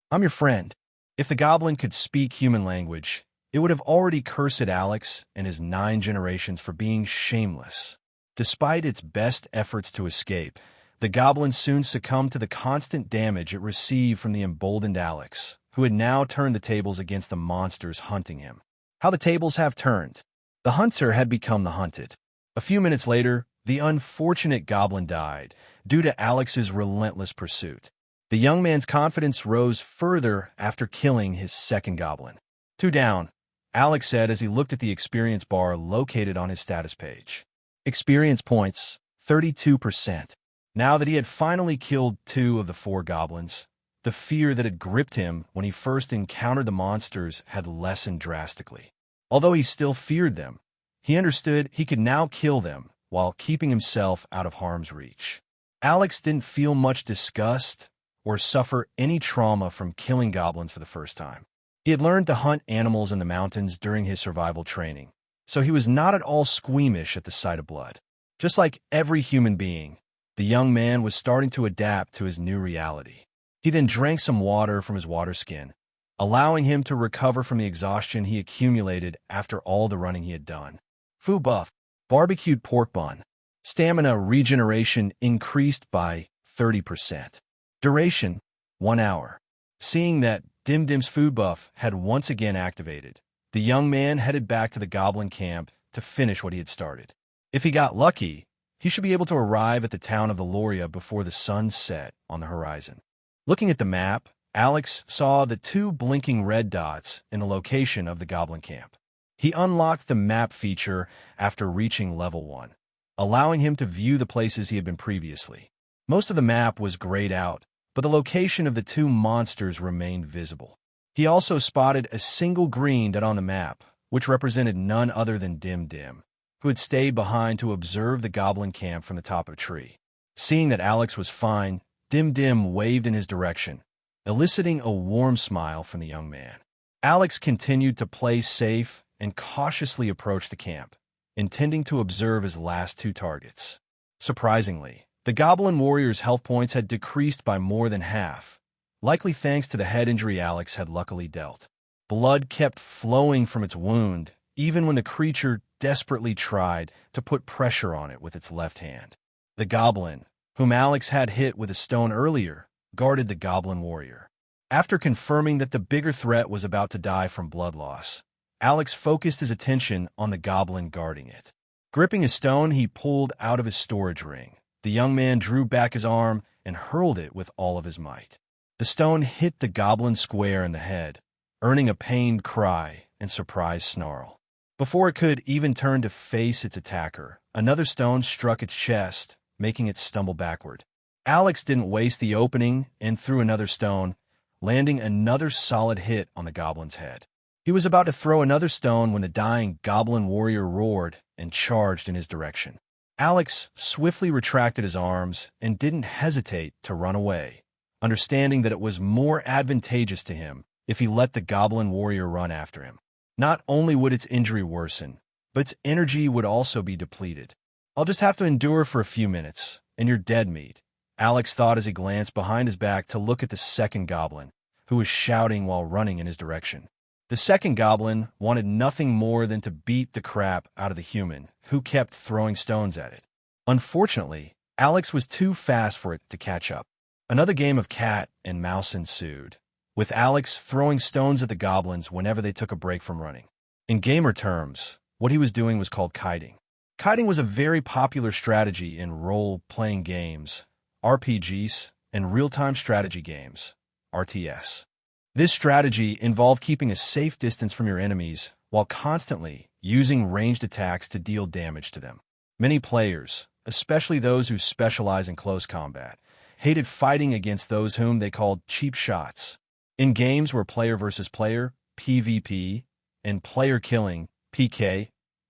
"I'm your friend." If the goblin could speak human language, it would have already cursed Alex and his 9 generations for being shameless. Despite its best efforts to escape, the goblin soon succumbed to the constant damage it received from the emboldened Alex, who had now turned the tables against the monsters hunting him. How the tables have turned. The hunter had become the hunted. A few minutes later, the unfortunate goblin died, due to Alex's relentless pursuit. The young man's confidence rose further after killing his second goblin. 2 down, Alex said as he looked at the experience bar located on his status page. Experience points, 32%. Now that he had finally killed 2 of the 4 goblins, the fear that had gripped him when he first encountered the monsters had lessened drastically. Although he still feared them, he understood he could now kill them while keeping himself out of harm's reach. Alex didn't feel much disgust or suffer any trauma from killing goblins for the first time. He had learned to hunt animals in the mountains during his survival training, so he was not at all squeamish at the sight of blood. Just like every human being, the young man was starting to adapt to his new reality. He then drank some water from his water skin, allowing him to recover from the exhaustion he accumulated after all the running he had done. Food buff, barbecued pork bun. Stamina regeneration increased by 30%. Duration, 1 hour. Seeing that Dim Dim's food buff had once again activated, the young man headed back to the goblin camp to finish what he had started. If he got lucky, he should be able to arrive at the town of Valoria before the sun set on the horizon. Looking at the map, Alex saw the 2 blinking red dots in the location of the goblin camp. He unlocked the map feature after reaching level 1, allowing him to view the places he had been previously. Most of the map was grayed out, but the location of the 2 monsters remained visible. He also spotted a single green dot on the map, which represented none other than Dim Dim, who had stayed behind to observe the goblin camp from the top of a tree. Seeing that Alex was fine, Dim Dim waved in his direction, eliciting a warm smile from the young man. Alex continued to play safe and cautiously approached the camp, intending to observe his last two targets. Surprisingly, the goblin warrior's health points had decreased by more than half, likely thanks to the head injury Alex had luckily dealt. Blood kept flowing from its wound, even when the creature desperately tried to put pressure on it with its left hand. The goblin, whom Alex had hit with a stone earlier, guarded the goblin warrior. After confirming that the bigger threat was about to die from blood loss, Alex focused his attention on the goblin guarding it. Gripping a stone he pulled out of his storage ring, the young man drew back his arm and hurled it with all of his might. The stone hit the goblin square in the head, earning a pained cry and surprised snarl. Before it could even turn to face its attacker, another stone struck its chest, making it stumble backward. Alex didn't waste the opening and threw another stone, landing another solid hit on the goblin's head. He was about to throw another stone when the dying goblin warrior roared and charged in his direction. Alex swiftly retracted his arms and didn't hesitate to run away, understanding that it was more advantageous to him if he let the goblin warrior run after him. Not only would its injury worsen, but its energy would also be depleted. "I'll just have to endure for a few minutes, and you're dead meat," Alex thought as he glanced behind his back to look at the second goblin, who was shouting while running in his direction. The second goblin wanted nothing more than to beat the crap out of the human, who kept throwing stones at it. Unfortunately, Alex was too fast for it to catch up. Another game of cat and mouse ensued, with Alex throwing stones at the goblins whenever they took a break from running. In gamer terms, what he was doing was called kiting. Kiting was a very popular strategy in role-playing games, RPGs, and real-time strategy games, RTS. This strategy involved keeping a safe distance from your enemies while constantly using ranged attacks to deal damage to them. Many players, especially those who specialize in close combat, hated fighting against those whom they called cheap shots. In games where player versus player, PvP, and player killing, PK,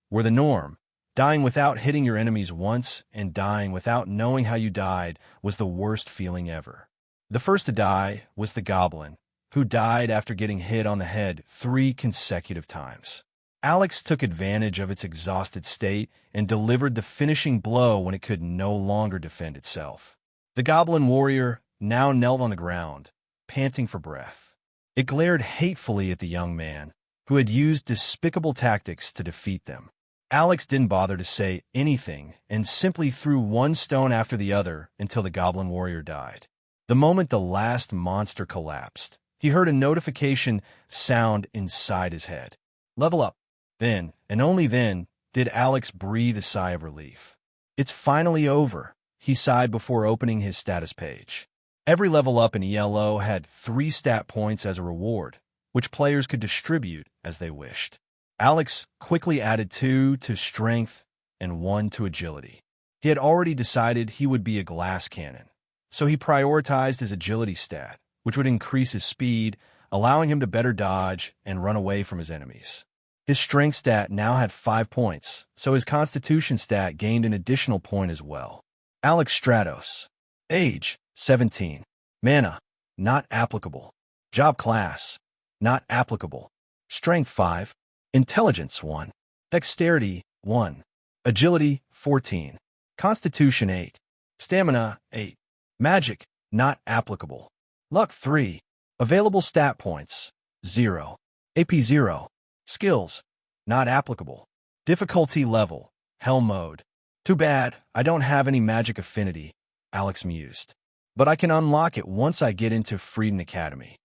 were the norm, dying without hitting your enemies once and dying without knowing how you died was the worst feeling ever. The first to die was the goblin, who died after getting hit on the head 3 consecutive times. Alex took advantage of its exhausted state and delivered the finishing blow when it could no longer defend itself. The goblin warrior now knelt on the ground, panting for breath. It glared hatefully at the young man, who had used despicable tactics to defeat them. Alex didn't bother to say anything and simply threw one stone after the other until the goblin warrior died. The moment the last monster collapsed, he heard a notification sound inside his head. Level up. Then, and only then, did Alex breathe a sigh of relief. It's finally over, he sighed before opening his status page. Every level up in ELO had 3 stat points as a reward, which players could distribute as they wished. Alex quickly added 2 to strength and 1 to agility. He had already decided he would be a glass cannon, so he prioritized his agility stat, which would increase his speed, allowing him to better dodge and run away from his enemies. His strength stat now had 5 points, so his constitution stat gained an additional point as well. Alex Stratos. Age, 17. Mana, not applicable. Job class, not applicable. Strength 5. Intelligence 1. Dexterity 1. Agility 14. Constitution 8. Stamina 8. Magic, not applicable. Luck 3. Available stat points 0. AP 0. Skills, not applicable. Difficulty level, Hell mode. Too bad, I don't have any magic affinity, Alex mused. But I can unlock it once I get into Freedom Academy.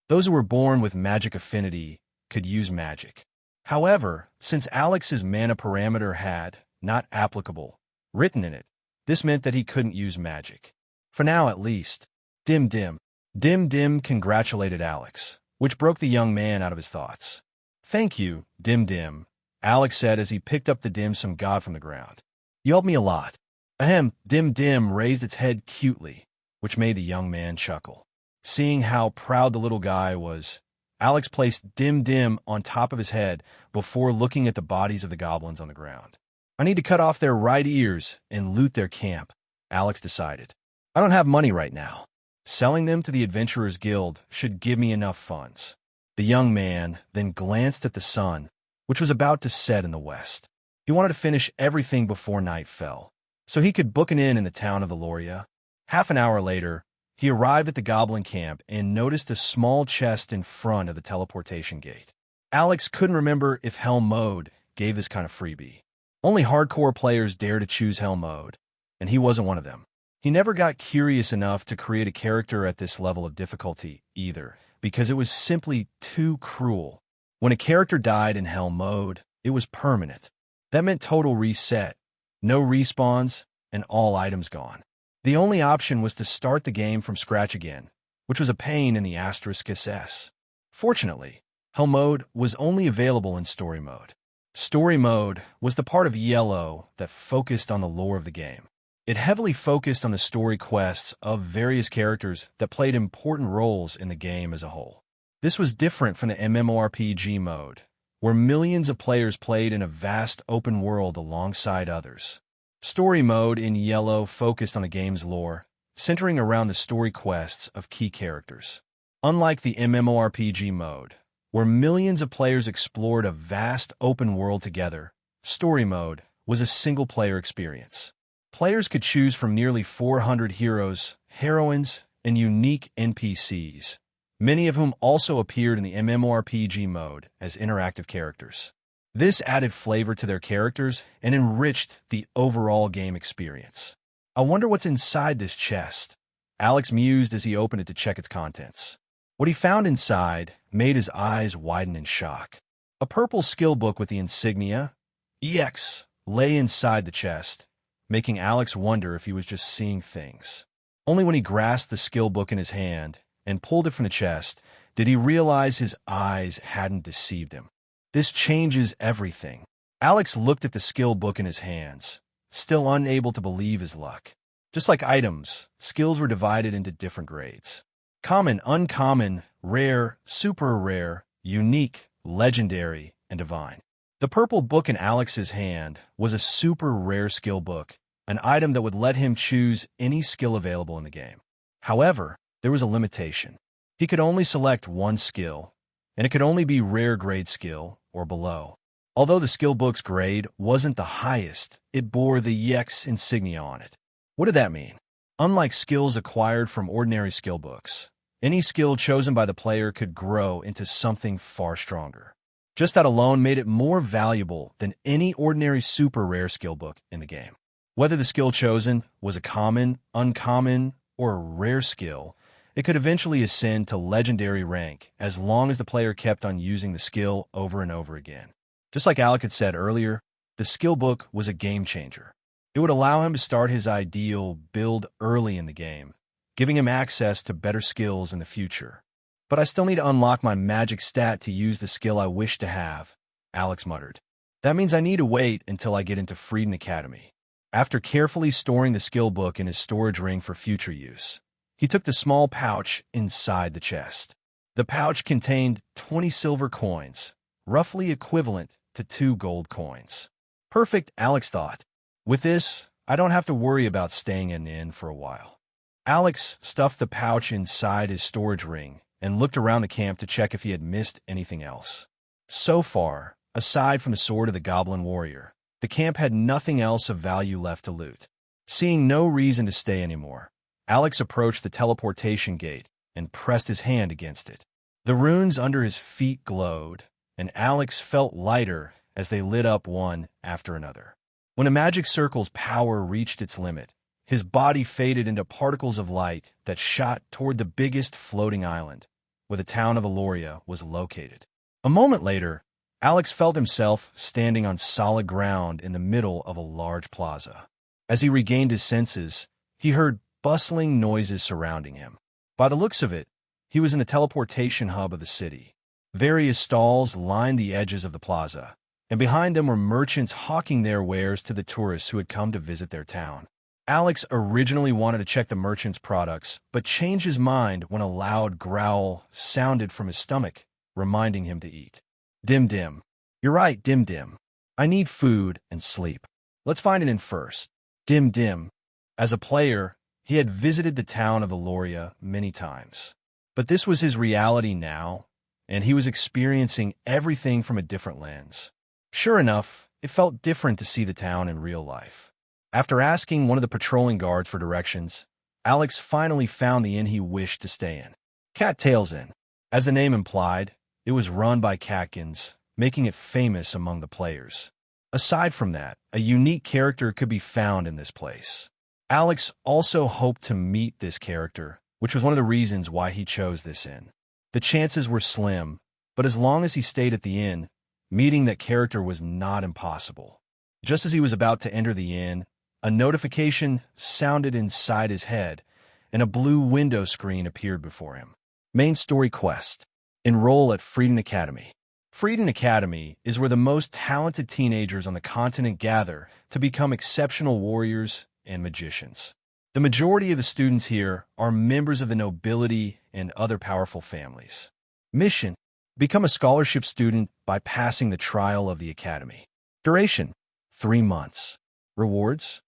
Those who were born with magic affinity could use magic. However, since Alex's mana parameter had, not applicable, written in it, this meant that he couldn't use magic. For now at least. Dim Dim congratulated Alex, which broke the young man out of his thoughts. Thank you, Dim, Alex said as he picked up the dim sum god from the ground. You helped me a lot. Ahem, Dim raised its head cutely, which made the young man chuckle. Seeing how proud the little guy was, Alex placed Dim on top of his head before looking at the bodies of the goblins on the ground. I need to cut off their right ears and loot their camp, Alex decided. I don't have money right now. Selling them to the Adventurers Guild should give me enough funds. The young man then glanced at the sun, which was about to set in the west. He wanted to finish everything before night fell, so he could book an inn in the town of Aloria. Half an hour later, he arrived at the goblin camp and noticed a small chest in front of the teleportation gate. Alex couldn't remember if Hell Mode gave this kind of freebie. Only hardcore players dare to choose Hell Mode, and he wasn't one of them. He never got curious enough to create a character at this level of difficulty either, because it was simply too cruel. When a character died in Hell Mode, it was permanent. That meant total reset, no respawns, and all items gone. The only option was to start the game from scratch again, which was a pain in the asterisk SS. Fortunately, Hell Mode was only available in Story Mode. Story Mode was the part of Yellow that focused on the lore of the game. It heavily focused on the story quests of various characters that played important roles in the game as a whole. This was different from the MMORPG mode, where millions of players played in a vast open world alongside others. Story Mode in Yellow focused on the game's lore, centering around the story quests of key characters. Unlike the MMORPG mode, where millions of players explored a vast open world together, Story Mode was a single-player experience. Players could choose from nearly 400 heroes, heroines, and unique NPCs, many of whom also appeared in the MMORPG mode as interactive characters. This added flavor to their characters and enriched the overall game experience. I wonder what's inside this chest, Alex mused as he opened it to check its contents. What he found inside made his eyes widen in shock. A purple skill book with the insignia, EX, lay inside the chest, making Alex wonder if he was just seeing things. Only when he grasped the skill book in his hand and pulled it from the chest did he realize his eyes hadn't deceived him. This changes everything. Alex looked at the skill book in his hands, still unable to believe his luck. Just like items, skills were divided into different grades. Common, uncommon, rare, super rare, unique, legendary, and divine. The purple book in Alex's hand was a super rare skill book, an item that would let him choose any skill available in the game. However, there was a limitation. He could only select one skill, and it could only be rare grade skill or below. Although the skill book's grade wasn't the highest, it bore the EX insignia on it. What did that mean? Unlike skills acquired from ordinary skill books, any skill chosen by the player could grow into something far stronger. Just that alone made it more valuable than any ordinary super rare skill book in the game. Whether the skill chosen was a common, uncommon, or a rare skill, it could eventually ascend to legendary rank as long as the player kept on using the skill over and over again. Just like Alec had said earlier, the skill book was a game changer. It would allow him to start his ideal build early in the game, giving him access to better skills in the future. But I still need to unlock my magic stat to use the skill I wish to have, Alex muttered. That means I need to wait until I get into Freedom Academy. After carefully storing the skill book in his storage ring for future use, he took the small pouch inside the chest. The pouch contained 20 silver coins, roughly equivalent to 2 gold coins. Perfect, Alex thought. With this, I don't have to worry about staying in an inn for a while. Alex stuffed the pouch inside his storage ring and looked around the camp to check if he had missed anything else. So far, aside from the sword of the goblin warrior, the camp had nothing else of value left to loot. Seeing no reason to stay anymore, Alex approached the teleportation gate and pressed his hand against it. The runes under his feet glowed, and Alex felt lighter as they lit up one after another. When a magic circle's power reached its limit, his body faded into particles of light that shot toward the biggest floating island, where the town of Aloria was located. A moment later, Alex felt himself standing on solid ground in the middle of a large plaza. As he regained his senses, he heard bustling noises surrounding him. By the looks of it, he was in the teleportation hub of the city. Various stalls lined the edges of the plaza, and behind them were merchants hawking their wares to the tourists who had come to visit their town. Alex originally wanted to check the merchants' products, but changed his mind when a loud growl sounded from his stomach, reminding him to eat. Dim Dim. You're right, Dim Dim. I need food and sleep. Let's find an inn first. Dim Dim. As a player, he had visited the town of Aloria many times. But this was his reality now, and he was experiencing everything from a different lens. Sure enough, it felt different to see the town in real life. After asking one of the patrolling guards for directions, Alex finally found the inn he wished to stay in. Cattail's Inn. As the name implied, it was run by Catkins, making it famous among the players. Aside from that, a unique character could be found in this place. Alex also hoped to meet this character, which was one of the reasons why he chose this inn. The chances were slim, but as long as he stayed at the inn, meeting that character was not impossible. Just as he was about to enter the inn, a notification sounded inside his head, and a blue window screen appeared before him. Main story quest. Enroll at Freedom Academy. Freedom Academy is where the most talented teenagers on the continent gather to become exceptional warriors and magicians. The majority of the students here are members of the nobility and other powerful families. Mission: become a scholarship student by passing the trial of the academy. Duration: 3 months. Rewards: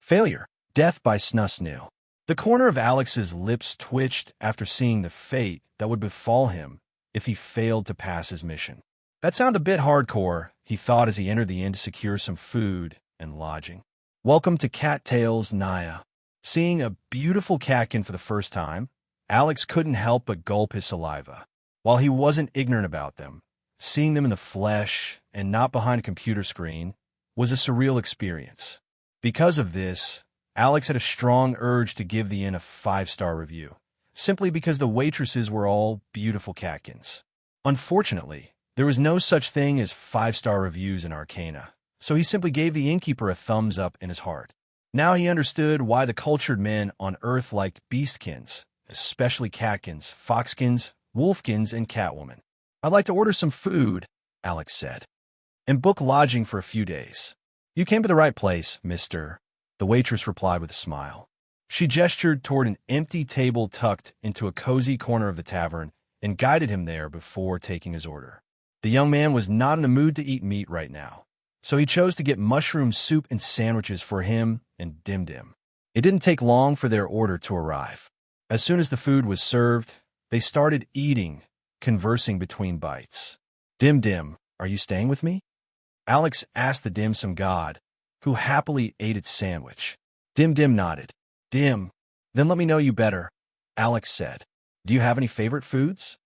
failure, death by snusnoo. The corner of Alex's lips twitched after seeing the fate that would befall him if he failed to pass his mission. That sounded a bit hardcore, he thought as he entered the inn to secure some food and lodging. Welcome to Cattail's Naya. Seeing a beautiful catkin for the first time, Alex couldn't help but gulp his saliva. While he wasn't ignorant about them, seeing them in the flesh and not behind a computer screen was a surreal experience. Because of this, Alex had a strong urge to give the inn a 5-star review, simply because the waitresses were all beautiful catkins. Unfortunately, there was no such thing as 5-star reviews in Arcana, so he simply gave the innkeeper a thumbs up in his heart. Now he understood why the cultured men on Earth liked beastkins, especially catkins, foxkins, wolfkins, and catwoman. "I'd like to order some food," Alex said, "and book lodging for a few days." "You came to the right place, mister," the waitress replied with a smile. She gestured toward an empty table tucked into a cozy corner of the tavern and guided him there before taking his order. The young man was not in the mood to eat meat right now, so he chose to get mushroom soup and sandwiches for him and Dim Dim. It didn't take long for their order to arrive. As soon as the food was served, they started eating, conversing between bites. "Dim Dim, are you staying with me?" Alex asked the dim sum god, who happily ate its sandwich. Dim Dim nodded. "Dim, then let me know you better," Alex said. "Do you have any favorite foods?"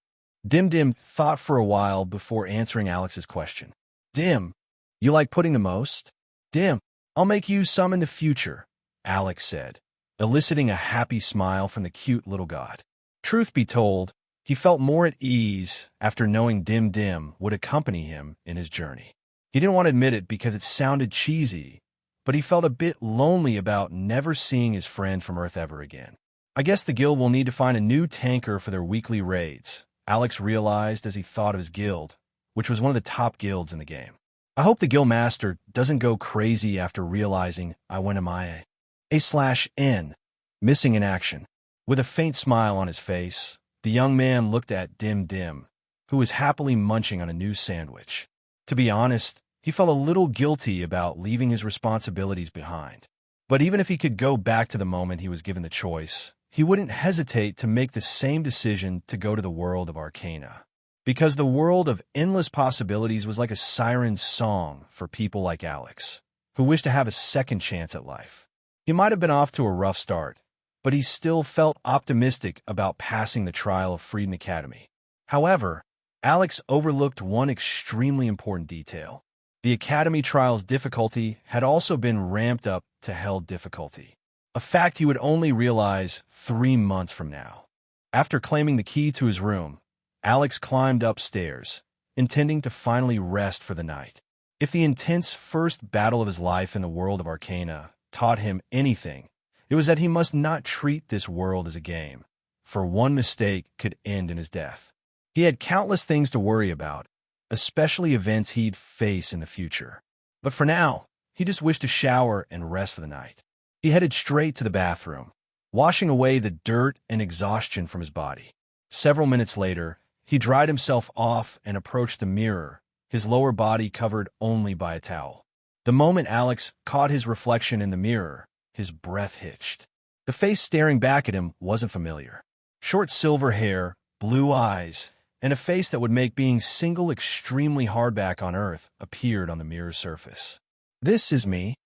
Dim Dim thought for a while before answering Alex's question. "Dim, you like pudding the most?" "Dim, I'll make you some in the future," Alex said, eliciting a happy smile from the cute little god. Truth be told, he felt more at ease after knowing Dim Dim would accompany him in his journey. He didn't want to admit it because it sounded cheesy, but he felt a bit lonely about never seeing his friend from Earth ever again. "I guess the guild will need to find a new tanker for their weekly raids," Alex realized as he thought of his guild, which was one of the top guilds in the game. "I hope the guild master doesn't go crazy after realizing I went MIA. A/N, missing in action." With a faint smile on his face, the young man looked at Dim Dim, who was happily munching on a new sandwich. To be honest, he felt a little guilty about leaving his responsibilities behind. But even if he could go back to the moment he was given the choice, he wouldn't hesitate to make the same decision to go to the world of Arcana. Because the world of endless possibilities was like a siren's song for people like Alex, who wished to have a second chance at life. He might have been off to a rough start, but he still felt optimistic about passing the trial of Freedom Academy. However, Alex overlooked one extremely important detail. The Academy trial's difficulty had also been ramped up to hell difficulty, a fact he would only realize 3 months from now. After claiming the key to his room, Alex climbed upstairs, intending to finally rest for the night. If the intense first battle of his life in the world of Arcana taught him anything, it was that he must not treat this world as a game, for one mistake could end in his death. He had countless things to worry about, especially events he'd face in the future. But for now, he just wished to shower and rest for the night. He headed straight to the bathroom, washing away the dirt and exhaustion from his body. Several minutes later, he dried himself off and approached the mirror, his lower body covered only by a towel. The moment Alex caught his reflection in the mirror, his breath hitched. The face staring back at him wasn't familiar. Short silver hair, blue eyes, and a face that would make being single extremely hard back on Earth appeared on the mirror's surface. "This is me,"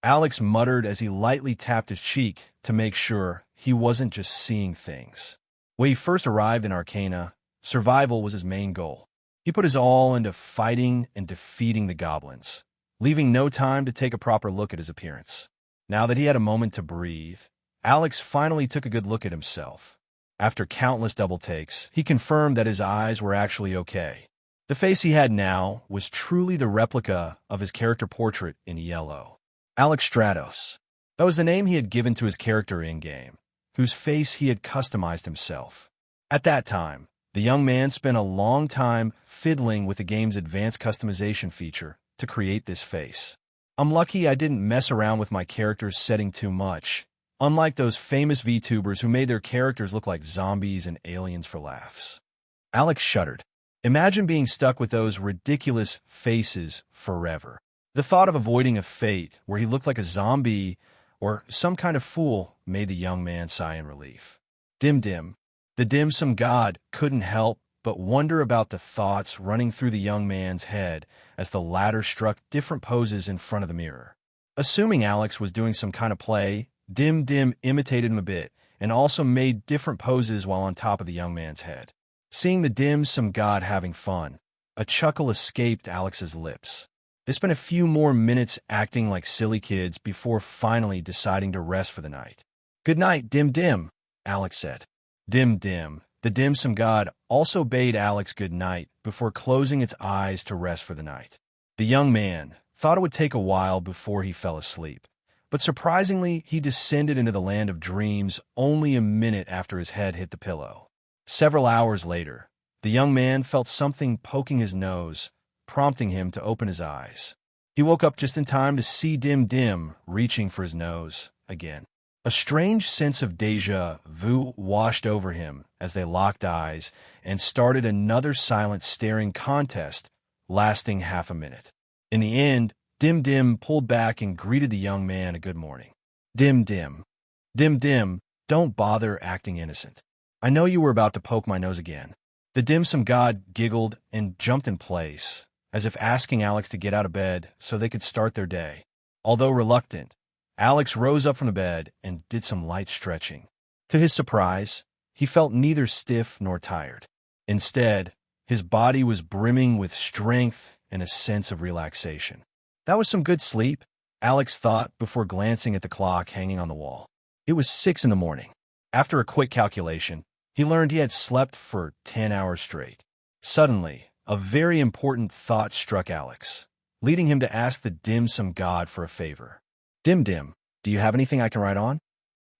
Alex muttered as he lightly tapped his cheek to make sure he wasn't just seeing things. When he first arrived in Arcana, survival was his main goal. He put his all into fighting and defeating the goblins, leaving no time to take a proper look at his appearance. Now that he had a moment to breathe, Alex finally took a good look at himself. After countless double takes, he confirmed that his eyes were actually okay. The face he had now was truly the replica of his character portrait in yellow. Alex Stratos. That was the name he had given to his character in-game, whose face he had customized himself. At that time, the young man spent a long time fiddling with the game's advanced customization feature to create this face. "I'm lucky I didn't mess around with my character's setting too much, unlike those famous VTubers who made their characters look like zombies and aliens for laughs." Alex shuddered. Imagine being stuck with those ridiculous faces forever. The thought of avoiding a fate where he looked like a zombie or some kind of fool made the young man sigh in relief. Dim, the dim-sum god, couldn't help but wonder about the thoughts running through the young man's head as the latter struck different poses in front of the mirror. Assuming Alex was doing some kind of play, Dim imitated him a bit and also made different poses while on top of the young man's head. Seeing the dim-sum god having fun, a chuckle escaped Alex's lips. They spent a few more minutes acting like silly kids before finally deciding to rest for the night. "Good night, Dim," Alex said. Dim, the dim-sum god, also bade Alex good night before closing its eyes to rest for the night. The young man thought it would take a while before he fell asleep, but surprisingly, he descended into the land of dreams only a minute after his head hit the pillow. Several hours later, the young man felt something poking his nose, prompting him to open his eyes. He woke up just in time to see Dim reaching for his nose again. A strange sense of déjà vu washed over him as they locked eyes and started another silent staring contest lasting half a minute. In the end, Dim pulled back and greeted the young man a good morning. Dim, don't bother acting innocent. I know you were about to poke my nose again." The dim-sum god giggled and jumped in place, as if asking Alex to get out of bed so they could start their day. Although reluctant, Alex rose up from the bed and did some light stretching. To his surprise, he felt neither stiff nor tired. Instead, his body was brimming with strength and a sense of relaxation. That was some good sleep, Alex thought before glancing at the clock hanging on the wall. It was 6 in the morning. After a quick calculation, he learned he had slept for 10 hours straight. Suddenly, a very important thought struck Alex, leading him to ask the dim-sum god for a favor. Dim, do you have anything I can write on?"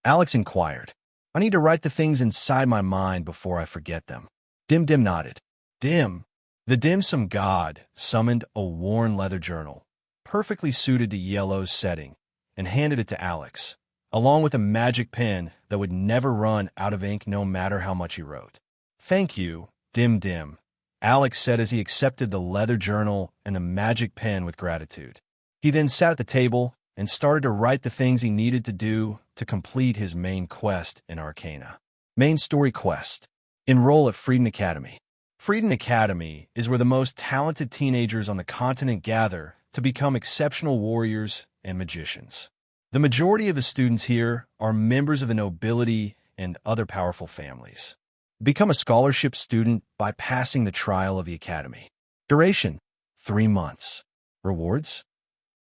Alex inquired. "I need to write the things inside my mind before I forget them." Dim nodded. The dim-sum god summoned a worn leather journal, perfectly suited to Yellow's setting, and handed it to Alex, along with a magic pen that would never run out of ink no matter how much he wrote. "Thank you, Dim," Alex said as he accepted the leather journal and the magic pen with gratitude. He then sat at the table and started to write the things he needed to do to complete his main quest in Arcana. Main story quest. Enroll at Freedom Academy. Freedom Academy is where the most talented teenagers on the continent gather to become exceptional warriors and magicians. The majority of the students here are members of the nobility and other powerful families. Become a scholarship student by passing the trial of the academy. Duration: 3 months. Rewards: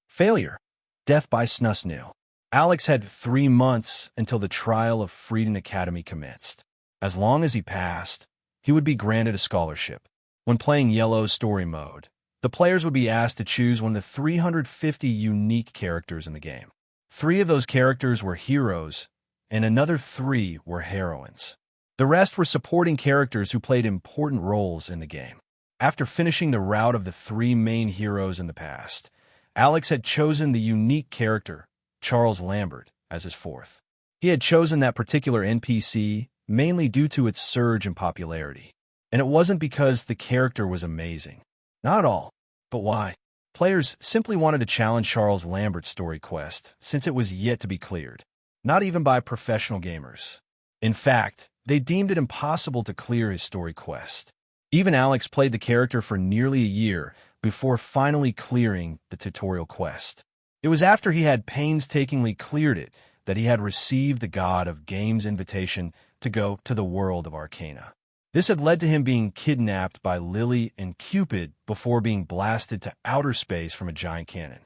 failure, death by snusnu. Alex had 3 months until the trial of Freedom Academy commenced. As long as he passed, he would be granted a scholarship. When playing Yellow's story mode, the players would be asked to choose one of the 350 unique characters in the game. 3 of those characters were heroes, and another 3 were heroines. The rest were supporting characters who played important roles in the game. After finishing the route of the 3 main heroes in the past, Alex had chosen the unique character, Charles Lambert, as his 4th. He had chosen that particular NPC mainly due to its surge in popularity. And it wasn't because the character was amazing. Not at all. But why? Players simply wanted to challenge Charles Lambert's story quest since it was yet to be cleared, not even by professional gamers. In fact, they deemed it impossible to clear his story quest. Even Alex played the character for nearly a year before finally clearing the tutorial quest. It was after he had painstakingly cleared it that he had received the God of Games' invitation to go to the world of Arcana. This had led to him being kidnapped by Lily and Cupid before being blasted to outer space from a giant cannon.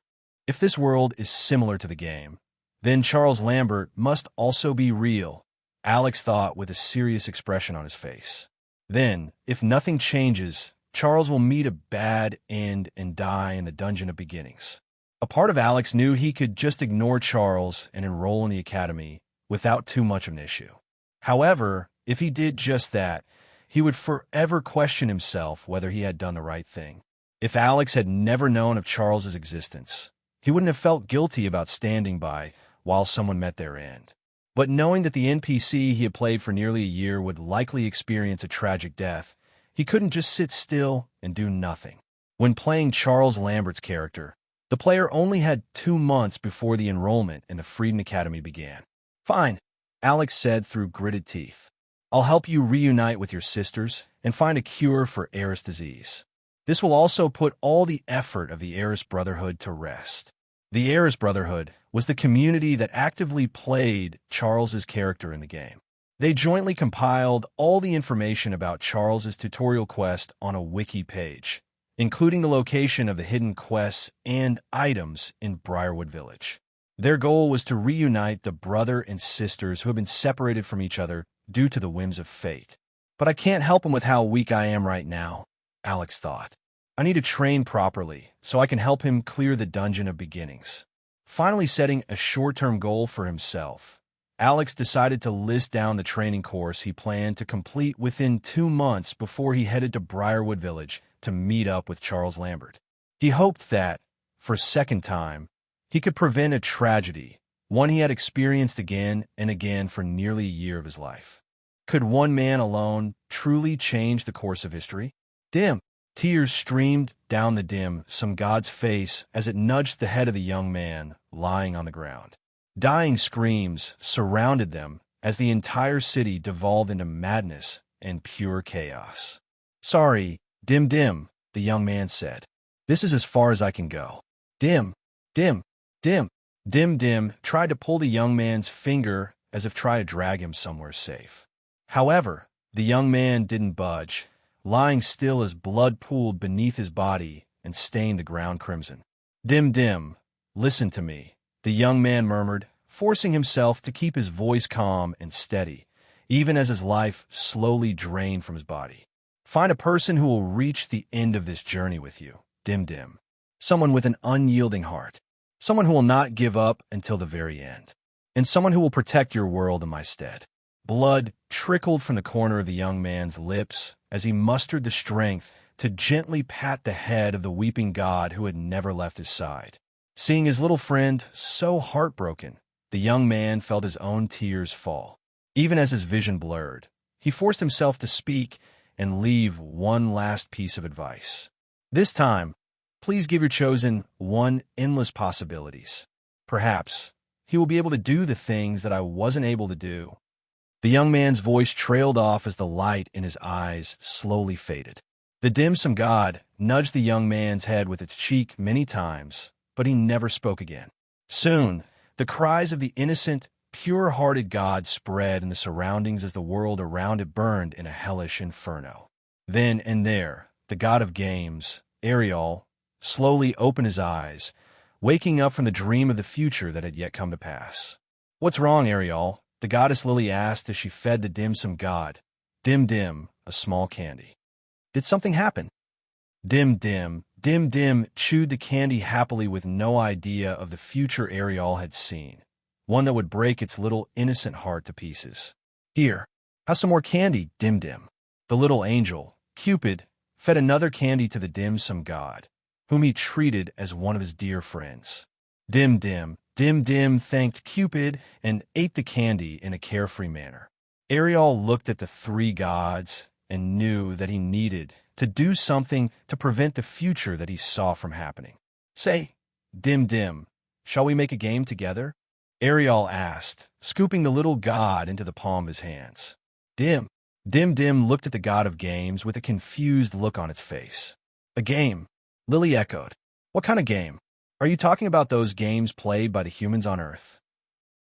If this world is similar to the game, then Charles Lambert must also be real, Alex thought with a serious expression on his face. Then, if nothing changes, Charles will meet a bad end and die in the Dungeon of Beginnings. A part of Alex knew he could just ignore Charles and enroll in the academy without too much of an issue. However, if he did just that, he would forever question himself whether he had done the right thing. If Alex had never known of Charles's existence, he wouldn't have felt guilty about standing by while someone met their end. But knowing that the NPC he had played for nearly a year would likely experience a tragic death, he couldn't just sit still and do nothing. When playing Charles Lambert's character, the player only had 2 months before the enrollment in the Freedom Academy began. "Fine," Alex said through gritted teeth. "I'll help you reunite with your sisters and find a cure for Eris disease. This will also put all the effort of the Eris Brotherhood to rest." The Eris Brotherhood was the community that actively played Charles's character in the game. They jointly compiled all the information about Charles's tutorial quest on a wiki page, including the location of the hidden quests and items in Briarwood Village. Their goal was to reunite the brother and sisters who had been separated from each other due to the whims of fate. "But I can't help him with how weak I am right now," Alex thought. "I need to train properly so I can help him clear the Dungeon of Beginnings." Finally setting a short-term goal for himself, Alex decided to list down the training course he planned to complete within 2 months before he headed to Briarwood Village to meet up with Charles Lambert. He hoped that, for a second time, he could prevent a tragedy, one he had experienced again and again for nearly a year of his life. Could one man alone truly change the course of history? Dim. Tears streamed down the dim some god's face as it nudged the head of the young man lying on the ground. Dying screams surrounded them as the entire city devolved into madness and pure chaos. "Sorry, Dim, the young man said. "This is as far as I can go." Dim tried to pull the young man's finger as if try to drag him somewhere safe. However, the young man didn't budge, lying still as blood pooled beneath his body and stained the ground crimson. Dim, listen to me," the young man murmured, forcing himself to keep his voice calm and steady, even as his life slowly drained from his body. "Find a person who will reach the end of this journey with you, Dim. Someone with an unyielding heart. Someone who will not give up until the very end. And someone who will protect your world in my stead." Blood trickled from the corner of the young man's lips as he mustered the strength to gently pat the head of the weeping god who had never left his side. Seeing his little friend so heartbroken, the young man felt his own tears fall. Even as his vision blurred, he forced himself to speak and leave one last piece of advice. "This time, please give your chosen one endless possibilities. Perhaps he will be able to do the things that I wasn't able to do." The young man's voice trailed off as the light in his eyes slowly faded. The dim-sum god nudged the young man's head with its cheek many times, but he never spoke again. Soon, the cries of the innocent, pure-hearted god spread in the surroundings as the world around it burned in a hellish inferno. Then and there, the god of games, Ariel, slowly opened his eyes, waking up from the dream of the future that had yet come to pass. "What's wrong, Ariel?" the goddess Lily asked as she fed the dim-sum god, Dim, a small candy. "Did something happen?" Dim chewed the candy happily with no idea of the future Ariel had seen, one that would break its little innocent heart to pieces. "Here, have some more candy, Dim." The little angel, Cupid, fed another candy to the dim-sum god, whom he treated as one of his dear friends. Dim thanked Cupid and ate the candy in a carefree manner. Ariel looked at the 3 gods and knew that he needed to do something to prevent the future that he saw from happening. "Say, Dim, shall we make a game together?" Ariel asked, scooping the little god into the palm of his hands. Dim Dim Dim looked at the god of games with a confused look on its face. A game? Lily echoed. What kind of game? Are you talking about those games played by the humans on Earth?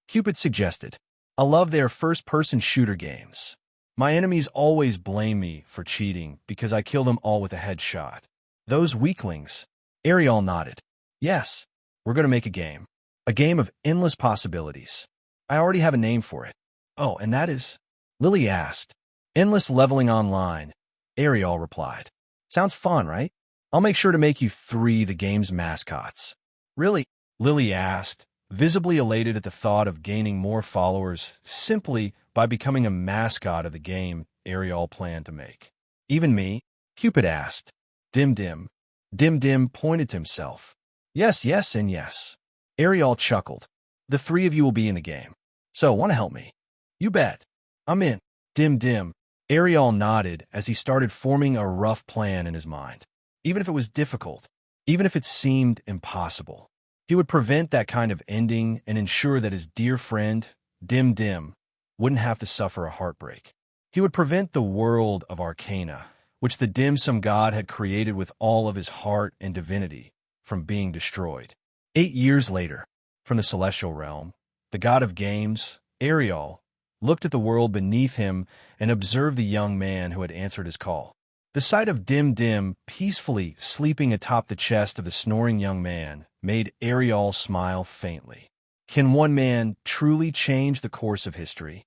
Cupid suggested. I love their first-person shooter games. My enemies always blame me for cheating because I kill them all with a headshot. Those weaklings. Ariel nodded. Yes, we're going to make a game. A game of endless possibilities. I already have a name for it. Oh, and that is? Lily asked. Endless leveling online. Ariel replied. Sounds fun, right? I'll make sure to make you 3 the game's mascots. Really? Lily asked, visibly elated at the thought of gaining more followers simply by becoming a mascot of the game Ariel planned to make. Even me? Cupid asked. Dim Dim. Dim Dim pointed to himself. Yes, yes, and yes. Ariel chuckled. The 3 of you will be in the game. So, want to help me? You bet. I'm in. Dim Dim. Ariel nodded as he started forming a rough plan in his mind. Even if it was difficult, even if it seemed impossible, he would prevent that kind of ending and ensure that his dear friend, Dim Dim, wouldn't have to suffer a heartbreak. He would prevent the world of Arcana, which the dim sum god had created with all of his heart and divinity, from being destroyed. 8 years later, from the celestial realm, the god of games, Ariel, looked at the world beneath him and observed the young man who had answered his call. The sight of Dim Dim peacefully sleeping atop the chest of the snoring young man made Ariel smile faintly. Can one man truly change the course of history?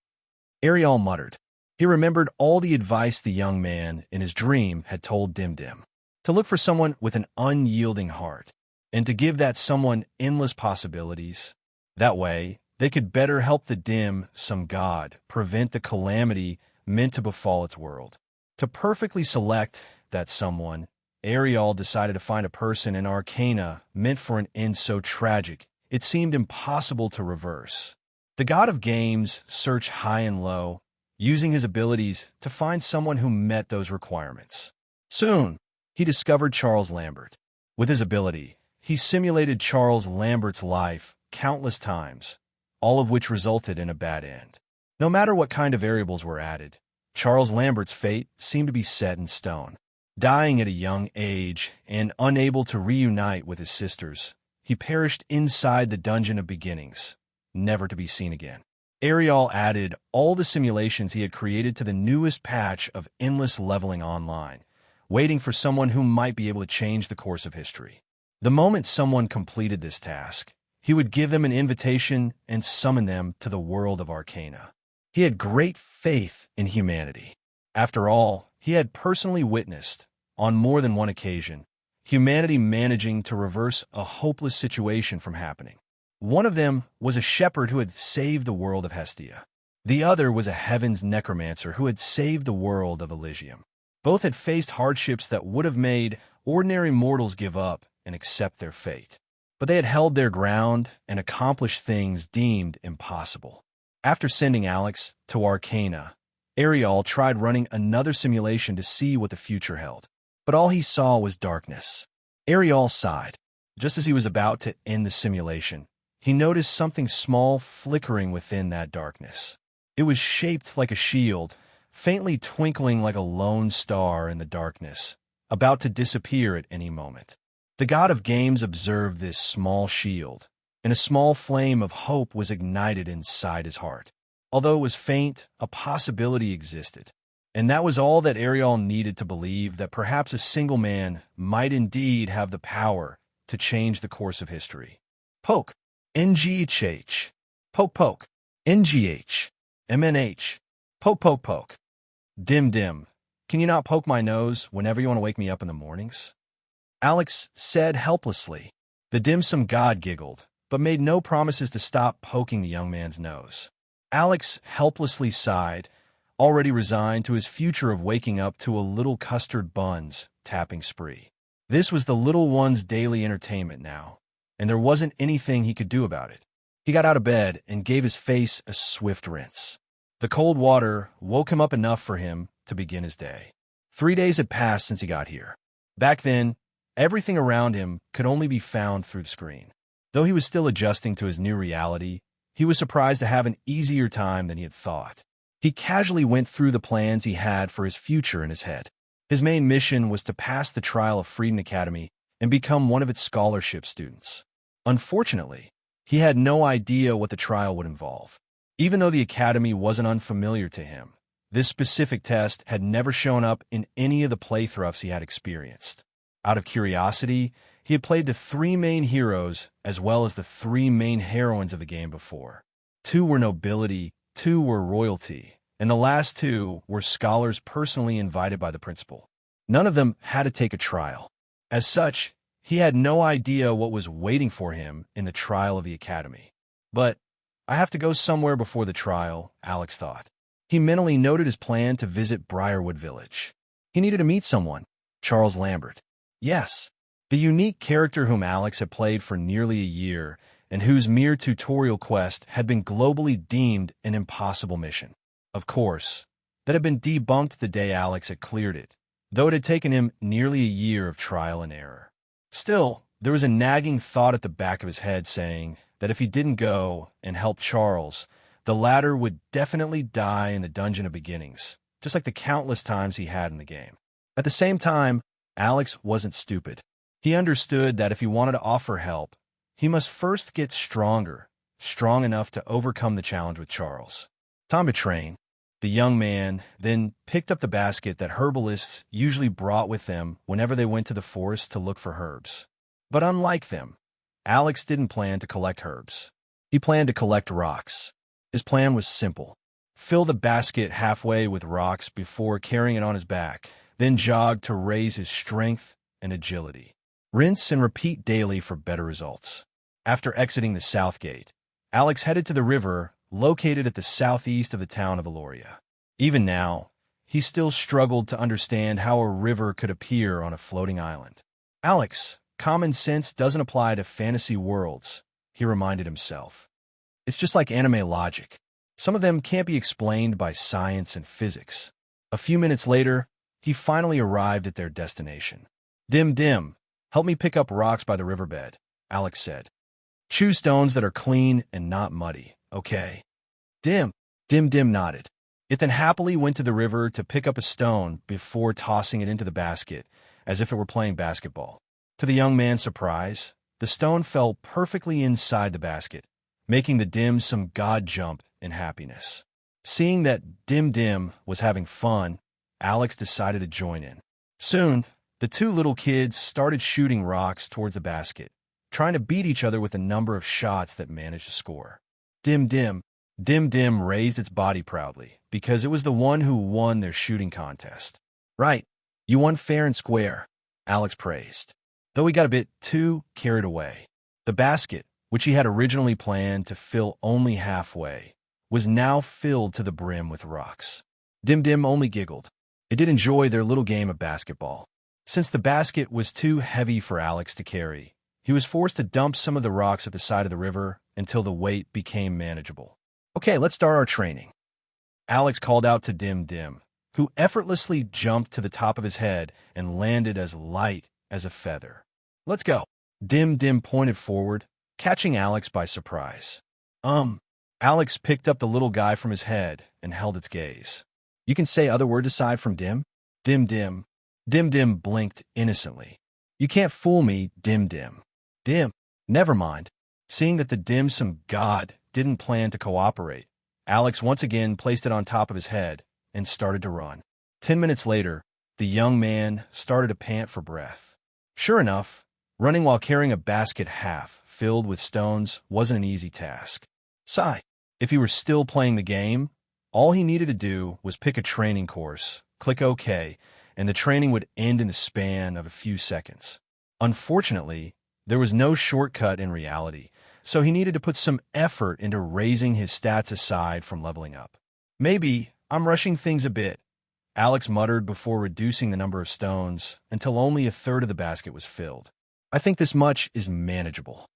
Ariel muttered. He remembered all the advice the young man, in his dream, had told Dim Dim. To look for someone with an unyielding heart, and to give that someone endless possibilities. That way, they could better help the dim sum god prevent the calamity meant to befall its world. To perfectly select that someone, Ariel decided to find a person in Arcana meant for an end so tragic it seemed impossible to reverse. The god of games searched high and low, using his abilities to find someone who met those requirements. Soon, he discovered Charles Lambert. With his ability, he simulated Charles Lambert's life countless times, all of which resulted in a bad end. No matter what kind of variables were added, Charles Lambert's fate seemed to be set in stone. Dying at a young age and unable to reunite with his sisters, he perished inside the Dungeon of Beginnings, never to be seen again. Ariel added all the simulations he had created to the newest patch of endless leveling online, waiting for someone who might be able to change the course of history. The moment someone completed this task, he would give them an invitation and summon them to the world of Arcana. He had great faith in humanity. After all, he had personally witnessed, on more than one occasion, humanity managing to reverse a hopeless situation from happening. One of them was a shepherd who had saved the world of Hestia. The other was a heaven's necromancer who had saved the world of Elysium. Both had faced hardships that would have made ordinary mortals give up and accept their fate. But they had held their ground and accomplished things deemed impossible. After sending Alex to Arcana, Ariel tried running another simulation to see what the future held. But all he saw was darkness. Ariel sighed. Just as he was about to end the simulation, he noticed something small flickering within that darkness. It was shaped like a shield, faintly twinkling like a lone star in the darkness, about to disappear at any moment. The god of games observed this small shield, and a small flame of hope was ignited inside his heart. Although it was faint, a possibility existed. And that was all that Ariel needed to believe that perhaps a single man might indeed have the power to change the course of history. Poke. NGHH. Poke poke. NGH. MNH. Poke poke poke. Dim dim. Can you not poke my nose whenever you want to wake me up in the mornings? Alex said helplessly. The dim sum god giggled, but made no promises to stop poking the young man's nose. Alex helplessly sighed, already resigned to his future of waking up to a little custard buns tapping spree. This was the little one's daily entertainment now, and there wasn't anything he could do about it. He got out of bed and gave his face a swift rinse. The cold water woke him up enough for him to begin his day. 3 days had passed since he got here. Back then, everything around him could only be found through the screen. Though he was still adjusting to his new reality, he was surprised to have an easier time than he had thought. He casually went through the plans he had for his future in his head. His main mission was to pass the trial of Freedom Academy and become one of its scholarship students. Unfortunately, he had no idea what the trial would involve. Even though the academy wasn't unfamiliar to him, this specific test had never shown up in any of the playthroughs he had experienced. Out of curiosity, he had played the 3 main heroes as well as the 3 main heroines of the game before. 2 were nobility, 2 were royalty, and the last 2 were scholars personally invited by the principal. None of them had to take a trial. As such, he had no idea what was waiting for him in the trial of the academy. But I have to go somewhere before the trial, Alex thought. He mentally noted his plan to visit Briarwood Village. He needed to meet someone, Charles Lambert. Yes, the unique character whom Alex had played for nearly a year and whose mere tutorial quest had been globally deemed an impossible mission. Of course, that had been debunked the day Alex had cleared it, though it had taken him nearly a year of trial and error. Still, there was a nagging thought at the back of his head saying that if he didn't go and help Charles, the latter would definitely die in the Dungeon of Beginnings, just like the countless times he had in the game. At the same time, Alex wasn't stupid. He understood that if he wanted to offer help, he must first get stronger, strong enough to overcome the challenge with Charles. Time to train. The young man then picked up the basket that herbalists usually brought with them whenever they went to the forest to look for herbs. But unlike them, Alex didn't plan to collect herbs. He planned to collect rocks. His plan was simple. Fill the basket halfway with rocks before carrying it on his back, then jog to raise his strength and agility. Rinse and repeat daily for better results. After exiting the south gate, Alex headed to the river located at the southeast of the town of Aloria. Even now, he still struggled to understand how a river could appear on a floating island. Alex, common sense doesn't apply to fantasy worlds, he reminded himself. It's just like anime logic. Some of them can't be explained by science and physics. A few minutes later, he finally arrived at their destination. Dim, help me pick up rocks by the riverbed, Alex said. Choose stones that are clean and not muddy, okay? Dim nodded. It then happily went to the river to pick up a stone before tossing it into the basket, as if it were playing basketball. To the young man's surprise, the stone fell perfectly inside the basket, making the Dim some god jump in happiness. Seeing that Dim was having fun, Alex decided to join in. Soon, the 2 little kids started shooting rocks towards the basket, trying to beat each other with the number of shots that managed to score. Dim raised its body proudly, because it was the one who won their shooting contest. Right, you won fair and square, Alex praised, though he got a bit too carried away. The basket, which he had originally planned to fill only halfway, was now filled to the brim with rocks. Dim only giggled. It did enjoy their little game of basketball. Since the basket was too heavy for Alex to carry, he was forced to dump some of the rocks at the side of the river until the weight became manageable. Okay, let's start our training. Alex called out to Dim, who effortlessly jumped to the top of his head and landed as light as a feather. Let's go. Dim pointed forward, catching Alex by surprise. Alex picked up the little guy from his head and held its gaze. You can say other words aside from Dim? Dim blinked innocently. You can't fool me, Dim. Dim, never mind. Seeing that the Dim-sum god didn't plan to cooperate, Alex once again placed it on top of his head and started to run. 10 minutes later, the young man started to pant for breath. Sure enough, running while carrying a basket half filled with stones wasn't an easy task. Sigh, if he were still playing the game, all he needed to do was pick a training course, click OK, and the training would end in the span of a few seconds. Unfortunately, there was no shortcut in reality, so he needed to put some effort into raising his stats aside from leveling up. Maybe I'm rushing things a bit, Alex muttered before reducing the number of stones until only a third of the basket was filled. I think this much is manageable.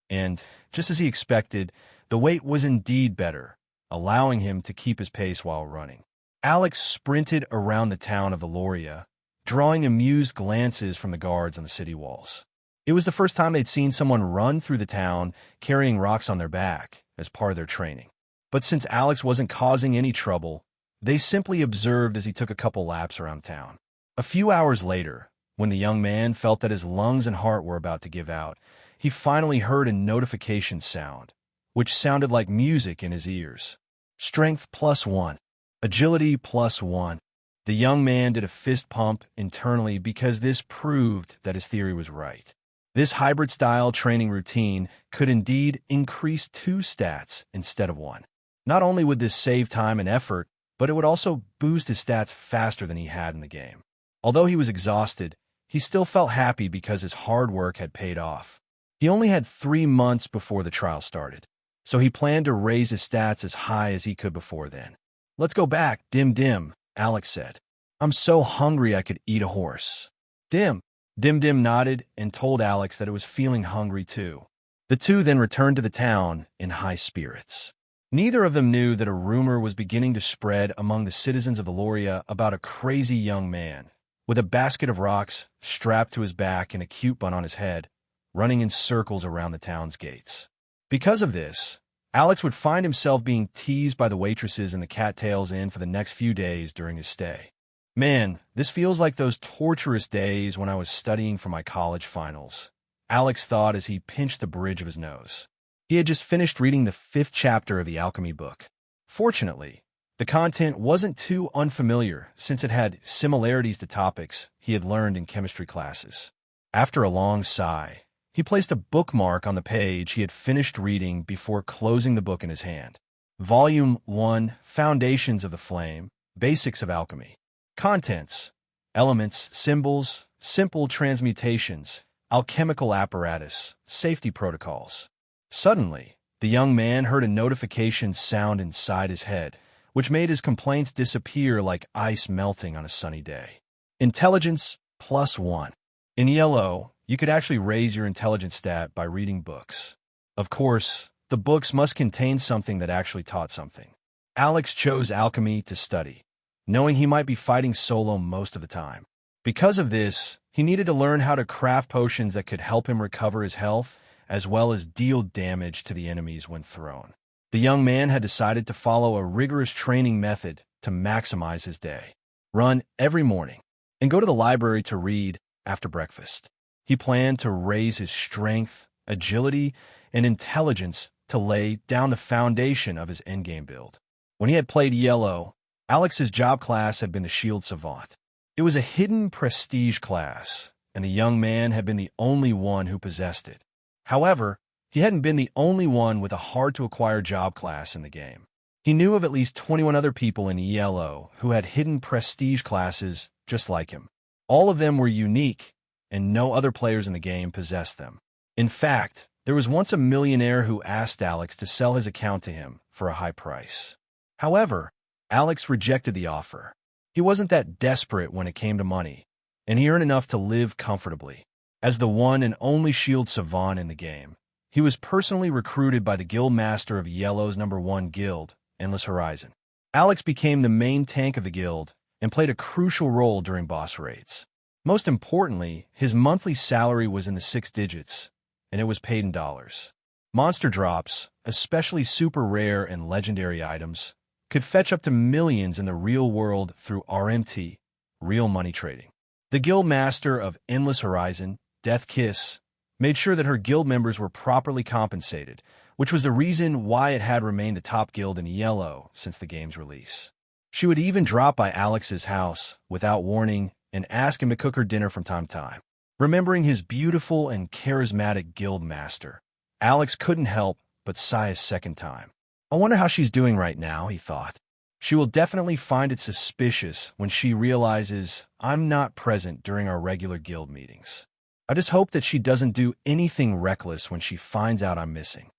And, just as he expected, the weight was indeed better, allowing him to keep his pace while running. Alex sprinted around the town of Aloria, drawing amused glances from the guards on the city walls. It was the first time they'd seen someone run through the town carrying rocks on their back as part of their training. But since Alex wasn't causing any trouble, They simply observed as he took a couple laps around town. A few hours later, when the young man felt that his lungs and heart were about to give out, he finally heard a notification sound, which sounded like music in his ears. Strength +1. Agility +1. The young man did a fist pump internally because this proved that his theory was right. This hybrid-style training routine could indeed increase 2 stats instead of 1. Not only would this save time and effort, but it would also boost his stats faster than he had in the game. Although he was exhausted, he still felt happy because his hard work had paid off. He only had 3 months before the trial started, so he planned to raise his stats as high as he could before then. "Let's go back, Dim, Alex said. "I'm so hungry I could eat a horse." Dim nodded and told Alex that it was feeling hungry too. The two then returned to the town in high spirits. Neither of them knew that a rumor was beginning to spread among the citizens of Eloria about a crazy young man, with a basket of rocks strapped to his back and a cute bun on his head, running in circles around the town's gates. Because of this, Alex would find himself being teased by the waitresses in the Cattails Inn for the next few days during his stay. "Man, this feels like those torturous days when I was studying for my college finals," Alex thought as he pinched the bridge of his nose. He had just finished reading the 5th chapter of the alchemy book. Fortunately, the content wasn't too unfamiliar since it had similarities to topics he had learned in chemistry classes. After a long sigh, he placed a bookmark on the page he had finished reading before closing the book in his hand. Volume 1, Foundations of the Flame, Basics of Alchemy. Contents: elements, symbols, simple transmutations, alchemical apparatus, safety protocols. Suddenly, the young man heard a notification sound inside his head, which made his complaints disappear like ice melting on a sunny day. Intelligence +1. In yellow, you could actually raise your intelligence stat by reading books. Of course, the books must contain something that actually taught something. Alex chose alchemy to study, knowing he might be fighting solo most of the time. Because of this, he needed to learn how to craft potions that could help him recover his health, as well as deal damage to the enemies when thrown. The young man had decided to follow a rigorous training method to maximize his day. Run every morning, and go to the library to read after breakfast. He planned to raise his strength, agility, and intelligence to lay down the foundation of his endgame build. When he had played yellow, Alex's job class had been the Shield Savant. It was a hidden prestige class, and the young man had been the only one who possessed it. However, he hadn't been the only one with a hard-to-acquire job class in the game. He knew of at least 21 other people in yellow who had hidden prestige classes just like him. All of them were unique, and no other players in the game possessed them. In fact, there was once a millionaire who asked Alex to sell his account to him for a high price. However, Alex rejected the offer. He wasn't that desperate when it came to money, and he earned enough to live comfortably. As the one and only Shield Savant in the game, he was personally recruited by the guild master of Yellow's #1 guild, Endless Horizon. Alex became the main tank of the guild and played a crucial role during boss raids. Most importantly, his monthly salary was in the 6 digits, and it was paid in dollars. Monster drops, especially super rare and legendary items, could fetch up to millions in the real world through RMT, real money trading. The guild master of Endless Horizon, Death Kiss, made sure that her guild members were properly compensated, which was the reason why it had remained the top guild in yellow since the game's release. She would even drop by Alex's house without warning and ask him to cook her dinner from time to time. Remembering his beautiful and charismatic guild master, Alex couldn't help but sigh a second time. I wonder how she's doing right now, he thought. She will definitely find it suspicious when she realizes I'm not present during our regular guild meetings. I just hope that she doesn't do anything reckless when she finds out I'm missing.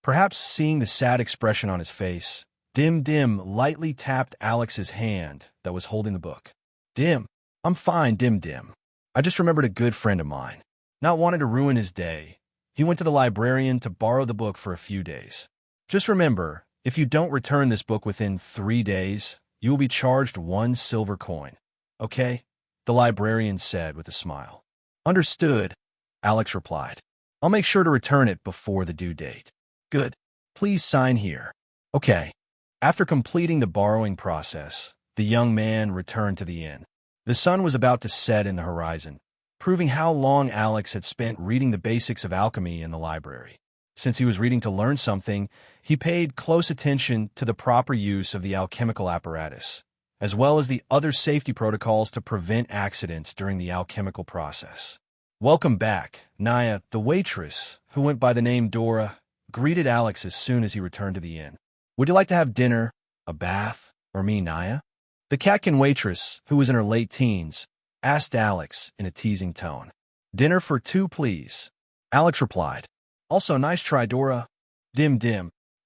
Perhaps seeing the sad expression on his face, Dim lightly tapped Alex's hand that was holding the book. "Dim, I'm fine, Dim. I just remembered a good friend of mine. Not wanting to ruin his day, he went to the librarian to borrow the book for a few days. Just remember, if you don't return this book within 3 days, you will be charged 1 silver coin. Okay?" the librarian said with a smile. "Understood," Alex replied. "I'll make sure to return it before the due date." "Good. Please sign here." "Okay." After completing the borrowing process, the young man returned to the inn. The sun was about to set in the horizon, proving how long Alex had spent reading the basics of alchemy in the library. Since he was reading to learn something, he paid close attention to the proper use of the alchemical apparatus, as well as the other safety protocols to prevent accidents during the alchemical process. "Welcome back." Naya, the waitress, who went by the name Dora, greeted Alex as soon as he returned to the inn. "Would you like to have dinner, a bath, or me, Naya?" The Catkin waitress, who was in her late teens, asked Alex in a teasing tone. "Dinner for two, please," Alex replied. "Also, nice try, Dora." Dim.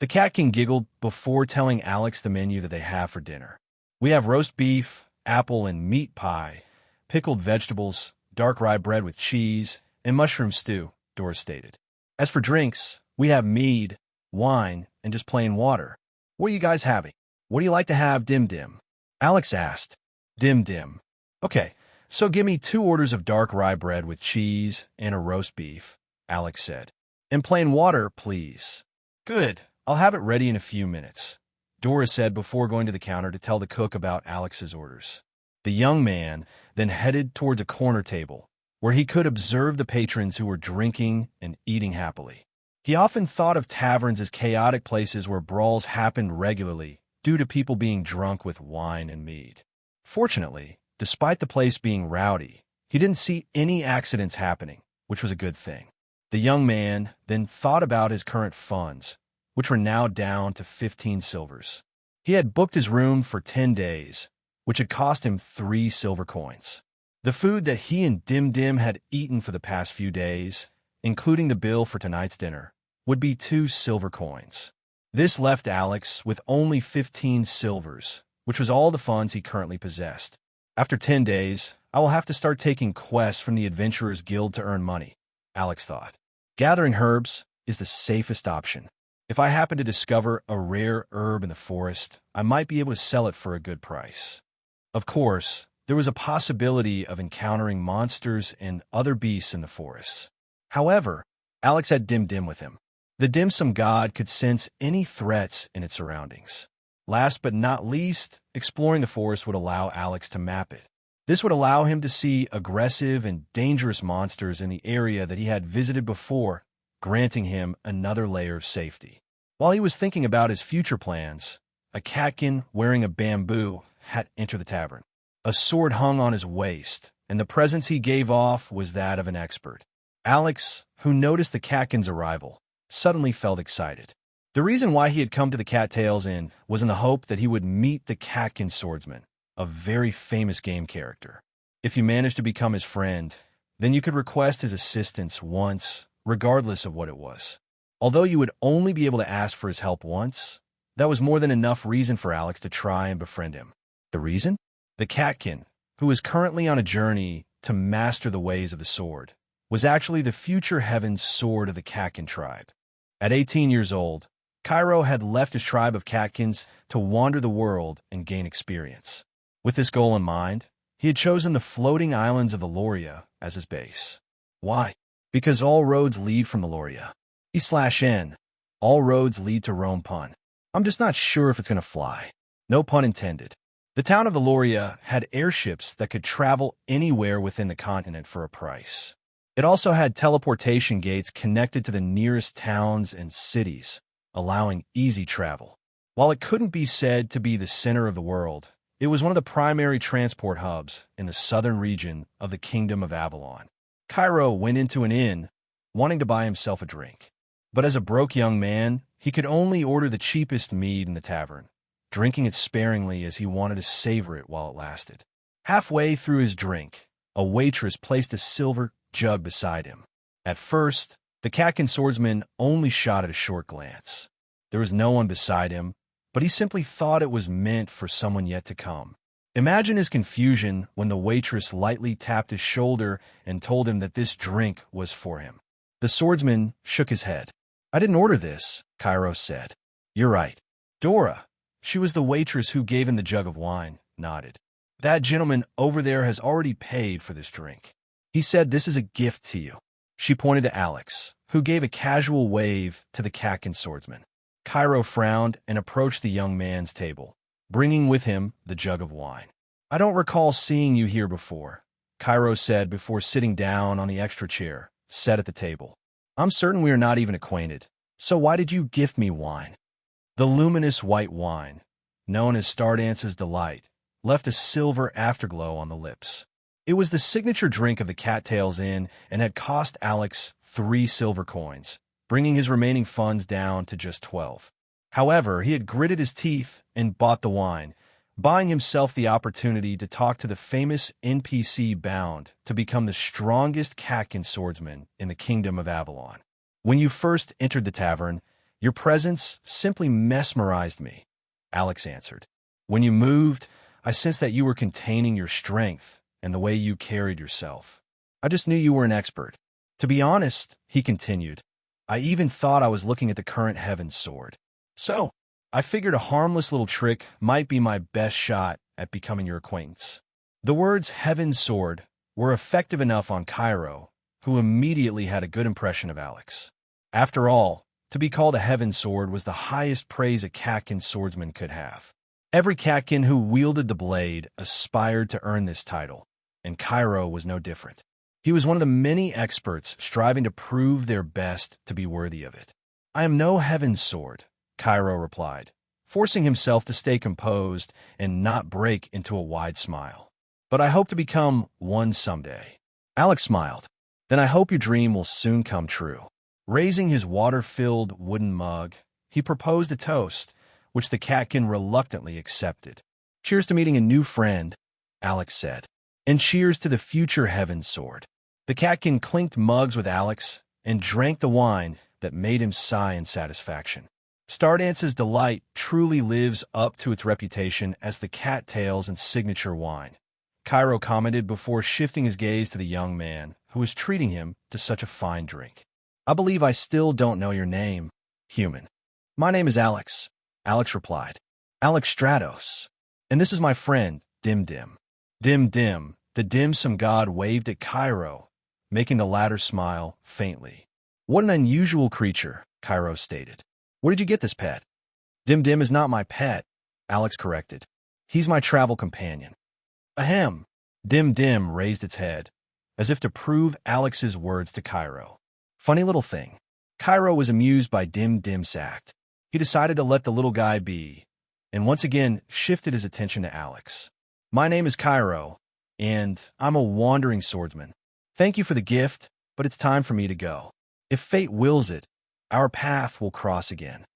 The Catkin giggled before telling Alex the menu that they have for dinner. "We have roast beef, apple and meat pie, pickled vegetables, dark rye bread with cheese, and mushroom stew," Dora stated. "As for drinks, we have mead, wine, and just plain water. What are you guys having?" "What do you like to have, Dim?" Alex asked. Dim. "Okay, so give me 2 orders of dark rye bread with cheese and a roast beef," Alex said. "And plain water, please." "Good, I'll have it ready in a few minutes," Dora said before going to the counter to tell the cook about Alex's orders. The young man then headed towards a corner table, where he could observe the patrons who were drinking and eating happily. He often thought of taverns as chaotic places where brawls happened regularly due to people being drunk with wine and mead. Fortunately, despite the place being rowdy, he didn't see any accidents happening, which was a good thing. The young man then thought about his current funds, which were now down to 15 silvers. He had booked his room for 10 days, which had cost him 3 silver coins. The food that he and Dim had eaten for the past few days, including the bill for tonight's dinner, would be 2 silver coins. This left Alex with only 15 silvers, which was all the funds he currently possessed. "After 10 days, I will have to start taking quests from the Adventurers Guild to earn money," Alex thought. "Gathering herbs is the safest option. If I happen to discover a rare herb in the forest, I might be able to sell it for a good price." Of course, there was a possibility of encountering monsters and other beasts in the forests. However, Alex had Dim with him. The dim sum god could sense any threats in its surroundings. Last but not least, exploring the forest would allow Alex to map it. This would allow him to see aggressive and dangerous monsters in the area that he had visited before, granting him another layer of safety. While he was thinking about his future plans, a catkin wearing a bamboo hat entered the tavern. A sword hung on his waist, and the presence he gave off was that of an expert. Alex, who noticed the catkin's arrival, suddenly felt excited. The reason why he had come to the Cattails Inn was in the hope that he would meet the Catkin Swordsman, a very famous game character. If you managed to become his friend, then you could request his assistance once, regardless of what it was. Although you would only be able to ask for his help once, that was more than enough reason for Alex to try and befriend him. The reason? The Catkin, who is currently on a journey to master the ways of the sword, was actually the future Heaven's Sword of the Catkin tribe. At 18 years old, Cairo had left his tribe of Catkins to wander the world and gain experience. With this goal in mind, he had chosen the floating islands of the Loria as his base. Why? Because all roads lead from the Loria. E/N. All roads lead to Rome pun. I'm just not sure if it's going to fly. No pun intended. The town of the Loria had airships that could travel anywhere within the continent for a price. It also had teleportation gates connected to the nearest towns and cities, allowing easy travel. While it couldn't be said to be the center of the world, it was one of the primary transport hubs in the southern region of the Kingdom of Avalon. Cairo went into an inn, wanting to buy himself a drink. But as a broke young man, he could only order the cheapest mead in the tavern, drinking it sparingly as he wanted to savor it while it lasted. Halfway through his drink, a waitress placed a silver jug beside him. At first, the Catkin swordsman only shot at a short glance. There was no one beside him, but he simply thought it was meant for someone yet to come. Imagine his confusion when the waitress lightly tapped his shoulder and told him that this drink was for him. The swordsman shook his head. "I didn't order this," Cairo said. "You're right." Dora, she was the waitress who gave him the jug of wine, nodded. "That gentleman over there has already paid for this drink. He said this is a gift to you." She pointed to Alex, who gave a casual wave to the Catkin swordsman. Cairo frowned and approached the young man's table, bringing with him the jug of wine. I don't recall seeing you here before, Cairo said before sitting down on the extra chair set at the table. I'm certain we are not even acquainted, so why did you gift me wine? The luminous white wine, known as Stardance's Delight, left a silver afterglow on the lips. It was the signature drink of the Cattails Inn and had cost Alex 3 silver coins, bringing his remaining funds down to just 12. However, he had gritted his teeth and bought the wine, buying himself the opportunity to talk to the famous NPC bound to become the strongest Catkin swordsman in the Kingdom of Avalon. When you first entered the tavern, your presence simply mesmerized me, Alex answered. When you moved, I sensed that you were containing your strength and the way you carried yourself. I just knew you were an expert. To be honest, he continued, I even thought I was looking at the current Heaven's Sword. So, I figured a harmless little trick might be my best shot at becoming your acquaintance. The words Heaven's Sword were effective enough on Cairo, who immediately had a good impression of Alex. After all, to be called a Heaven's Sword was the highest praise a Catkin swordsman could have. Every Catkin who wielded the blade aspired to earn this title, and Cairo was no different. He was one of the many experts striving to prove their best to be worthy of it. I am no Heaven's Sword, Cairo replied, forcing himself to stay composed and not break into a wide smile. But I hope to become one someday. Alex smiled. Then I hope your dream will soon come true. Raising his water-filled wooden mug, he proposed a toast, which the Catkin reluctantly accepted. Cheers to meeting a new friend, Alex said. And cheers to the future Heaven's Sword. The Catkin clinked mugs with Alex and drank the wine that made him sigh in satisfaction. Stardance's Delight truly lives up to its reputation as the cattails and signature wine, Cairo commented before shifting his gaze to the young man who was treating him to such a fine drink. I believe I still don't know your name, human. My name is Alex, Alex replied. Alex Stratos. And this is my friend, Dim Dim. Dim Dim, the dim-sum god waved at Cairo, making the latter smile faintly. What an unusual creature, Cairo stated. Where did you get this pet? Dim Dim is not my pet, Alex corrected. He's my travel companion. Ahem. Dim Dim raised its head, as if to prove Alex's words to Cairo. Funny little thing. Cairo was amused by Dim Dim's act. He decided to let the little guy be, and once again shifted his attention to Alex. My name is Cairo, and I'm a wandering swordsman. Thank you for the gift, but it's time for me to go. If fate wills it, our path will cross again.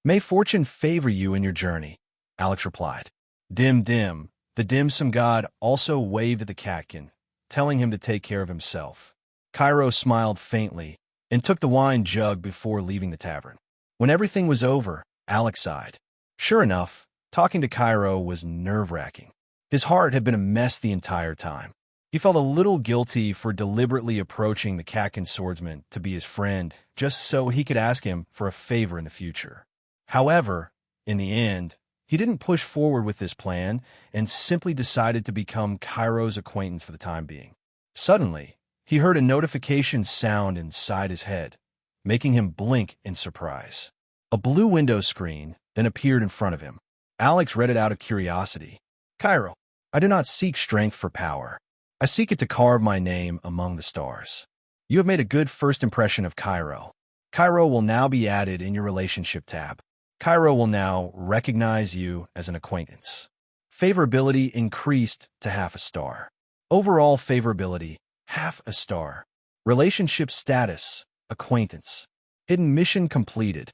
May fortune favor you in your journey, Alex replied. Dim Dim, the dim-sum god, also waved at the Catkin, telling him to take care of himself. Cairo smiled faintly and took the wine jug before leaving the tavern. When everything was over, Alex sighed. Sure enough, talking to Cairo was nerve-wracking. His heart had been a mess the entire time. He felt a little guilty for deliberately approaching the Catkin swordsman to be his friend, just so he could ask him for a favor in the future. However, in the end, he didn't push forward with this plan and simply decided to become Cairo's acquaintance for the time being. Suddenly, he heard a notification sound inside his head, making him blink in surprise. A blue window screen then appeared in front of him. Alex read it out of curiosity. Cairo, I do not seek strength for power. I seek it to carve my name among the stars. You have made a good first impression of Cairo. Cairo will now be added in your relationship tab. Cairo will now recognize you as an acquaintance. Favorability increased to half a star. Overall favorability, half a star. Relationship status, acquaintance. Hidden mission completed.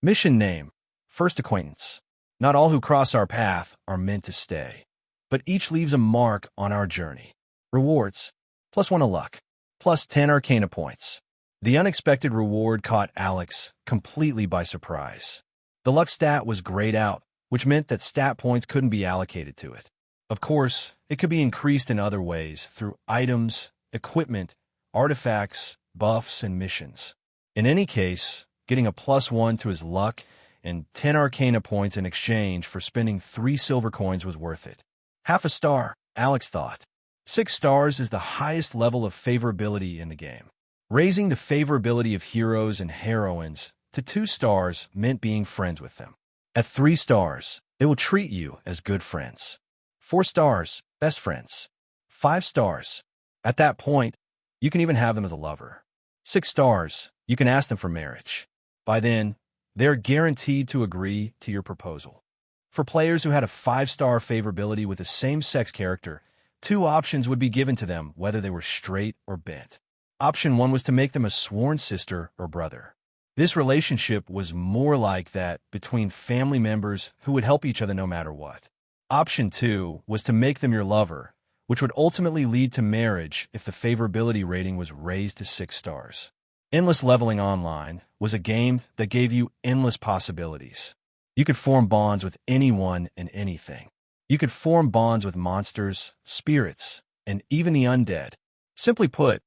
Mission name, first acquaintance. Not all who cross our path are meant to stay, but each leaves a mark on our journey. Rewards, +1 of luck, +10 Arcana points. The unexpected reward caught Alex completely by surprise. The luck stat was grayed out, which meant that stat points couldn't be allocated to it. Of course, it could be increased in other ways through items, equipment, artifacts, buffs, and missions. In any case, getting a +1 to his luck and 10 Arcana points in exchange for spending 3 silver coins was worth it. Half a star, Alex thought. 6 stars is the highest level of favorability in the game. Raising the favorability of heroes and heroines to 2 stars meant being friends with them. At 3 stars, they will treat you as good friends. 4 stars, best friends. 5 stars. At that point, you can even have them as a lover. 6 stars, you can ask them for marriage. By then, they're guaranteed to agree to your proposal. For players who had a 5-star favorability with a same-sex character, 2 options would be given to them whether they were straight or bent. Option 1 was to make them a sworn sister or brother. This relationship was more like that between family members who would help each other no matter what. Option 2 was to make them your lover, which would ultimately lead to marriage if the favorability rating was raised to 6 stars. Endless Leveling Online was a game that gave you endless possibilities. You could form bonds with anyone and anything. You could form bonds with monsters, spirits, and even the undead. Simply put,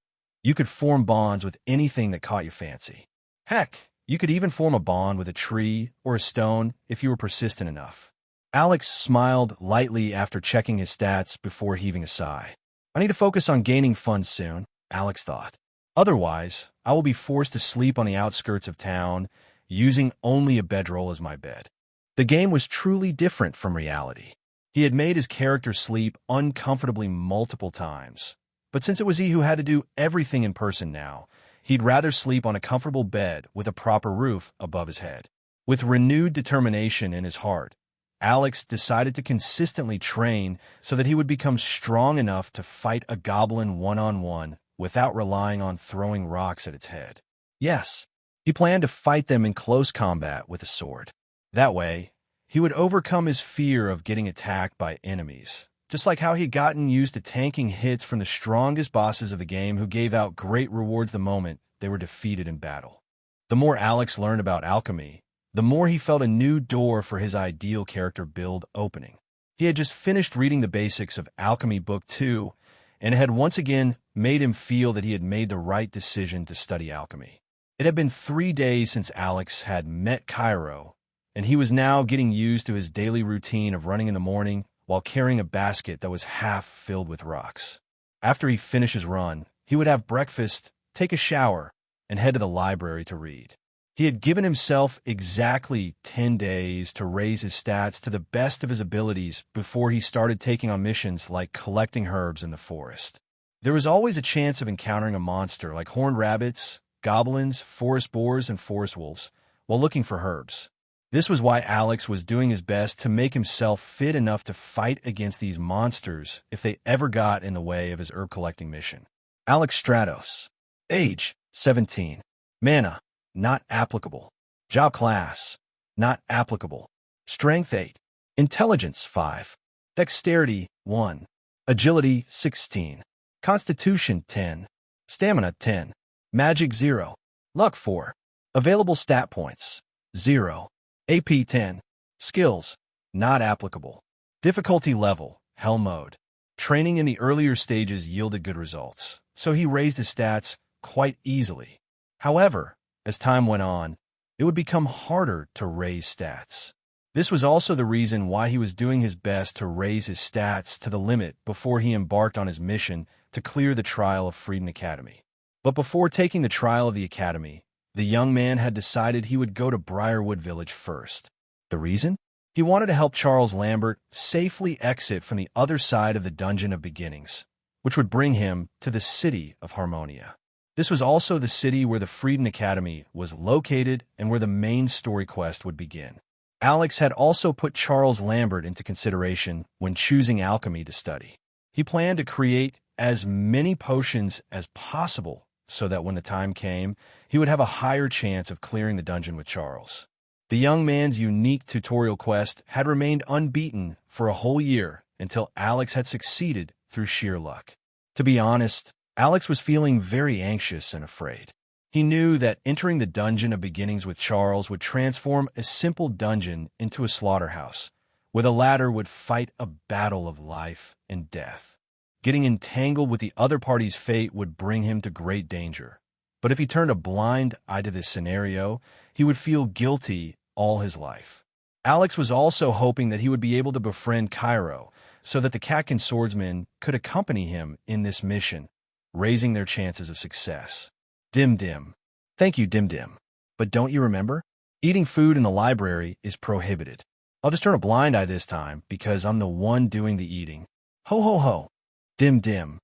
you could form bonds with anything that caught your fancy. Heck, you could even form a bond with a tree or a stone if you were persistent enough. Alex smiled lightly after checking his stats before heaving a sigh. I need to focus on gaining funds soon, Alex thought. Otherwise, I will be forced to sleep on the outskirts of town, using only a bedroll as my bed. The game was truly different from reality. He had made his character sleep uncomfortably multiple times, but since it was he who had to do everything in person now, he'd rather sleep on a comfortable bed with a proper roof above his head. With renewed determination in his heart, Alex decided to consistently train so that he would become strong enough to fight a goblin one-on-one without relying on throwing rocks at its head. Yes, he planned to fight them in close combat with a sword. That way, he would overcome his fear of getting attacked by enemies, just like how he'd gotten used to tanking hits from the strongest bosses of the game who gave out great rewards the moment they were defeated in battle. The more Alex learned about alchemy, the more he felt a new door for his ideal character build opening. He had just finished reading the basics of Alchemy Book 2, and it had once again made him feel that he had made the right decision to study alchemy. It had been 3 days since Alex had met Cairo, and he was now getting used to his daily routine of running in the morning while carrying a basket that was half filled with rocks. After he finished his run, he would have breakfast, take a shower, and head to the library to read. He had given himself exactly 10 days to raise his stats to the best of his abilities before he started taking on missions like collecting herbs in the forest. There was always a chance of encountering a monster like horned rabbits, goblins, forest boars, and forest wolves while looking for herbs. This was why Alex was doing his best to make himself fit enough to fight against these monsters if they ever got in the way of his herb collecting mission. Alex Stratos. Age, 17. Mana, not applicable. Job class, not applicable. Strength, 8. Intelligence, 5. Dexterity, 1. Agility, 16. Constitution, 10. Stamina, 10. Magic, 0. Luck, 4. Available stat points, 0. AP 10. Skills, not applicable. Difficulty level, Hell mode. Training in the earlier stages yielded good results, so he raised his stats quite easily. However, as time went on, it would become harder to raise stats. This was also the reason why he was doing his best to raise his stats to the limit before he embarked on his mission to clear the trial of Freedom Academy. But before taking the trial of the Academy, the young man had decided he would go to Briarwood Village first. The reason? He wanted to help Charles Lambert safely exit from the other side of the Dungeon of Beginnings, which would bring him to the city of Harmonia. This was also the city where the Freedom Academy was located and where the main story quest would begin. Alex had also put Charles Lambert into consideration when choosing alchemy to study. He planned to create as many potions as possible so that when the time came, he would have a higher chance of clearing the dungeon with Charles. The young man's unique tutorial quest had remained unbeaten for a whole year until Alex had succeeded through sheer luck. To be honest, Alex was feeling very anxious and afraid. He knew that entering the Dungeon of Beginnings with Charles would transform a simple dungeon into a slaughterhouse, where the latter would fight a battle of life and death. Getting entangled with the other party's fate would bring him to great danger. But if he turned a blind eye to this scenario, he would feel guilty all his life. Alex was also hoping that he would be able to befriend Cairo so that the Katkin swordsman could accompany him in this mission, raising their chances of success. Dim Dim. Thank you, Dim Dim. But don't you remember? Eating food in the library is prohibited. I'll just turn a blind eye this time because I'm the one doing the eating. Ho ho ho. Dim Dim.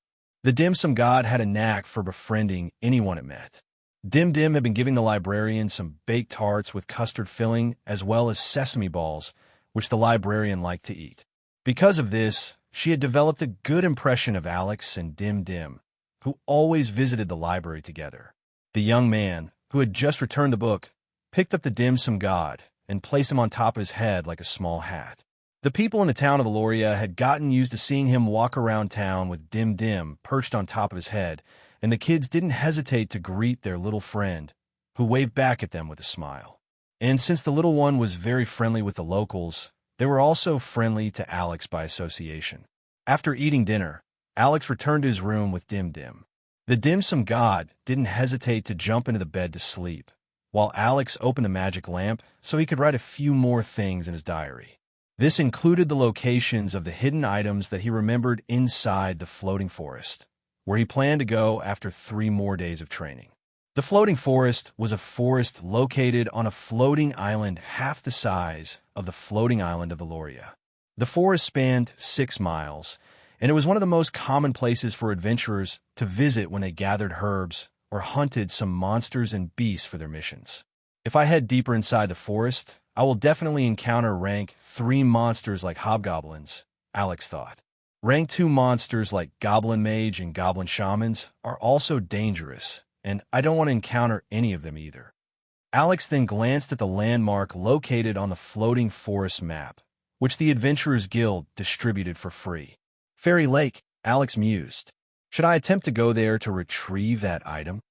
The dim sum god had a knack for befriending anyone it met. Dim Dim had been giving the librarian some baked tarts with custard filling as well as sesame balls, which the librarian liked to eat. Because of this, she had developed a good impression of Alex and Dim Dim, who always visited the library together. The young man, who had just returned the book, picked up the dim sum god and placed him on top of his head like a small hat. The people in the town of Aloria had gotten used to seeing him walk around town with Dim Dim perched on top of his head, and the kids didn't hesitate to greet their little friend, who waved back at them with a smile. And since the little one was very friendly with the locals, they were also friendly to Alex by association. After eating dinner, Alex returned to his room with Dim Dim. The dim sum god didn't hesitate to jump into the bed to sleep, while Alex opened the magic lamp so he could write a few more things in his diary. This included the locations of the hidden items that he remembered inside the floating forest, where he planned to go after 3 more days of training. The floating forest was a forest located on a floating island half the size of the floating island of Aloria. The forest spanned 6 miles, and it was one of the most common places for adventurers to visit when they gathered herbs or hunted some monsters and beasts for their missions. If I head deeper inside the forest, I will definitely encounter rank 3 monsters like hobgoblins, Alex thought. Rank 2 monsters like goblin mage and goblin shamans are also dangerous, and I don't want to encounter any of them either. Alex then glanced at the landmark located on the floating forest map, which the Adventurers Guild distributed for free. Fairy Lake, Alex mused. Should I attempt to go there to retrieve that item?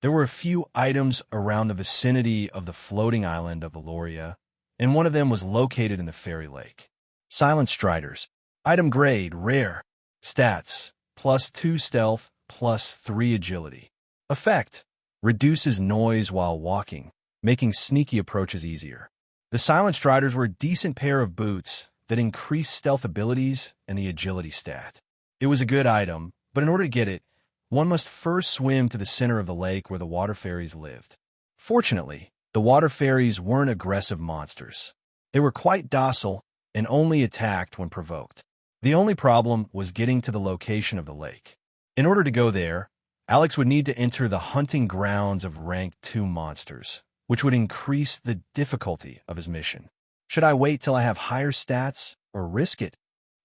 There were a few items around the vicinity of the floating island of Aloria, and one of them was located in the Fairy Lake. Silent Striders. Item grade, rare. Stats, +2 stealth, +3 agility. Effect, reduces noise while walking, making sneaky approaches easier. The Silent Striders were a decent pair of boots that increased stealth abilities and the agility stat. It was a good item, but in order to get it, one must first swim to the center of the lake where the water fairies lived. Fortunately, the water fairies weren't aggressive monsters. They were quite docile and only attacked when provoked. The only problem was getting to the location of the lake. In order to go there, Alex would need to enter the hunting grounds of rank 2 monsters, which would increase the difficulty of his mission. Should I wait till I have higher stats or risk it?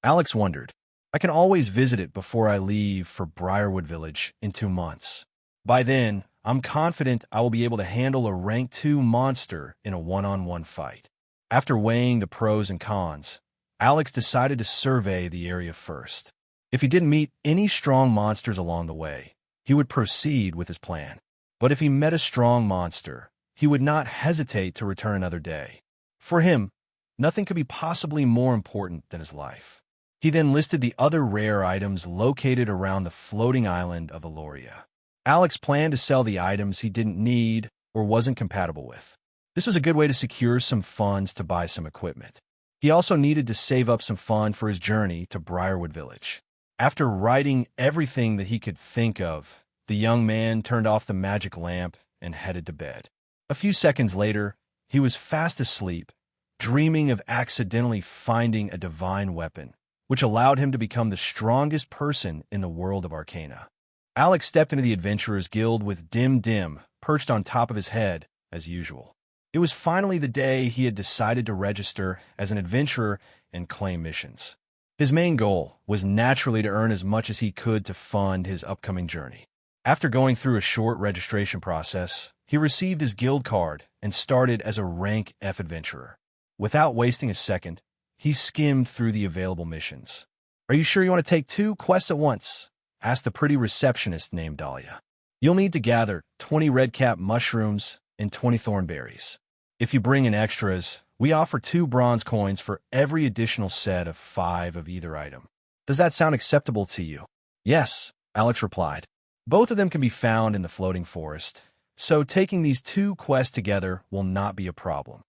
Alex wondered. I can always visit it before I leave for Briarwood Village in 2 months. By then, I'm confident I will be able to handle a rank 2 monster in a one-on-one fight. After weighing the pros and cons, Alex decided to survey the area first. If he didn't meet any strong monsters along the way, he would proceed with his plan. But if he met a strong monster, he would not hesitate to return another day. For him, nothing could be possibly more important than his life. He then listed the other rare items located around the floating island of Aloria. Alex planned to sell the items he didn't need or wasn't compatible with. This was a good way to secure some funds to buy some equipment. He also needed to save up some fund for his journey to Briarwood Village. After writing everything that he could think of, the young man turned off the magic lamp and headed to bed. A few seconds later, he was fast asleep, dreaming of accidentally finding a divine weapon, which allowed him to become the strongest person in the world of Arcana. Alex stepped into the Adventurers Guild with Dim Dim perched on top of his head, as usual. It was finally the day he had decided to register as an adventurer and claim missions. His main goal was naturally to earn as much as he could to fund his upcoming journey. After going through a short registration process, he received his guild card and started as a rank F adventurer. Without wasting a second, he skimmed through the available missions. Are you sure you want to take 2 quests at once? Asked the pretty receptionist named Dahlia. You'll need to gather 20 redcap mushrooms and 20 thornberries. If you bring in extras, we offer 2 bronze coins for every additional set of 5 of either item. Does that sound acceptable to you? Yes, Alex replied. Both of them can be found in the floating forest, so taking these 2 quests together will not be a problem.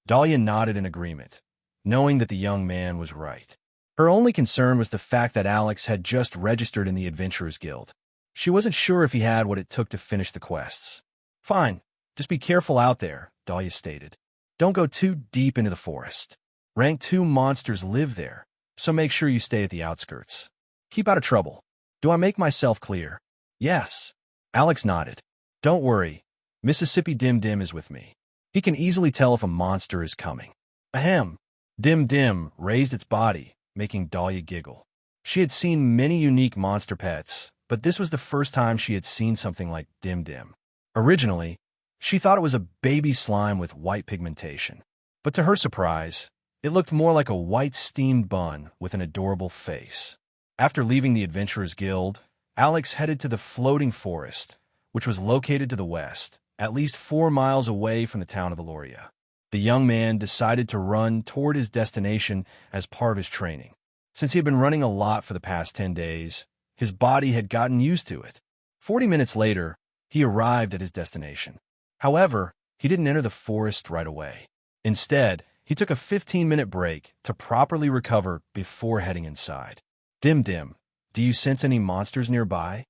Dahlia nodded in agreement, knowing that the young man was right. Her only concern was the fact that Alex had just registered in the Adventurers Guild. She wasn't sure if he had what it took to finish the quests. Fine, Just be careful out there, Dahlia stated. Don't go too deep into the forest. Rank 2 monsters live there, so make sure you stay at the outskirts. Keep out of trouble. Do I make myself clear? Yes. Alex nodded. Don't worry. Mississippi Dim Dim is with me. He can easily tell if a monster is coming. Ahem. Dim Dim raised its body, making Dahlia giggle. She had seen many unique monster pets, but this was the first time she had seen something like Dim Dim. Originally, she thought it was a baby slime with white pigmentation. But to her surprise, it looked more like a white steamed bun with an adorable face. After leaving the Adventurers Guild, Alex headed to the floating forest, which was located to the west, at least 4 miles away from the town of Aloria. The young man decided to run toward his destination as part of his training. Since he had been running a lot for the past 10 days, his body had gotten used to it. 40 minutes later, he arrived at his destination. However, he didn't enter the forest right away. Instead, he took a 15-minute break to properly recover before heading inside. Dim Dim, do you sense any monsters nearby?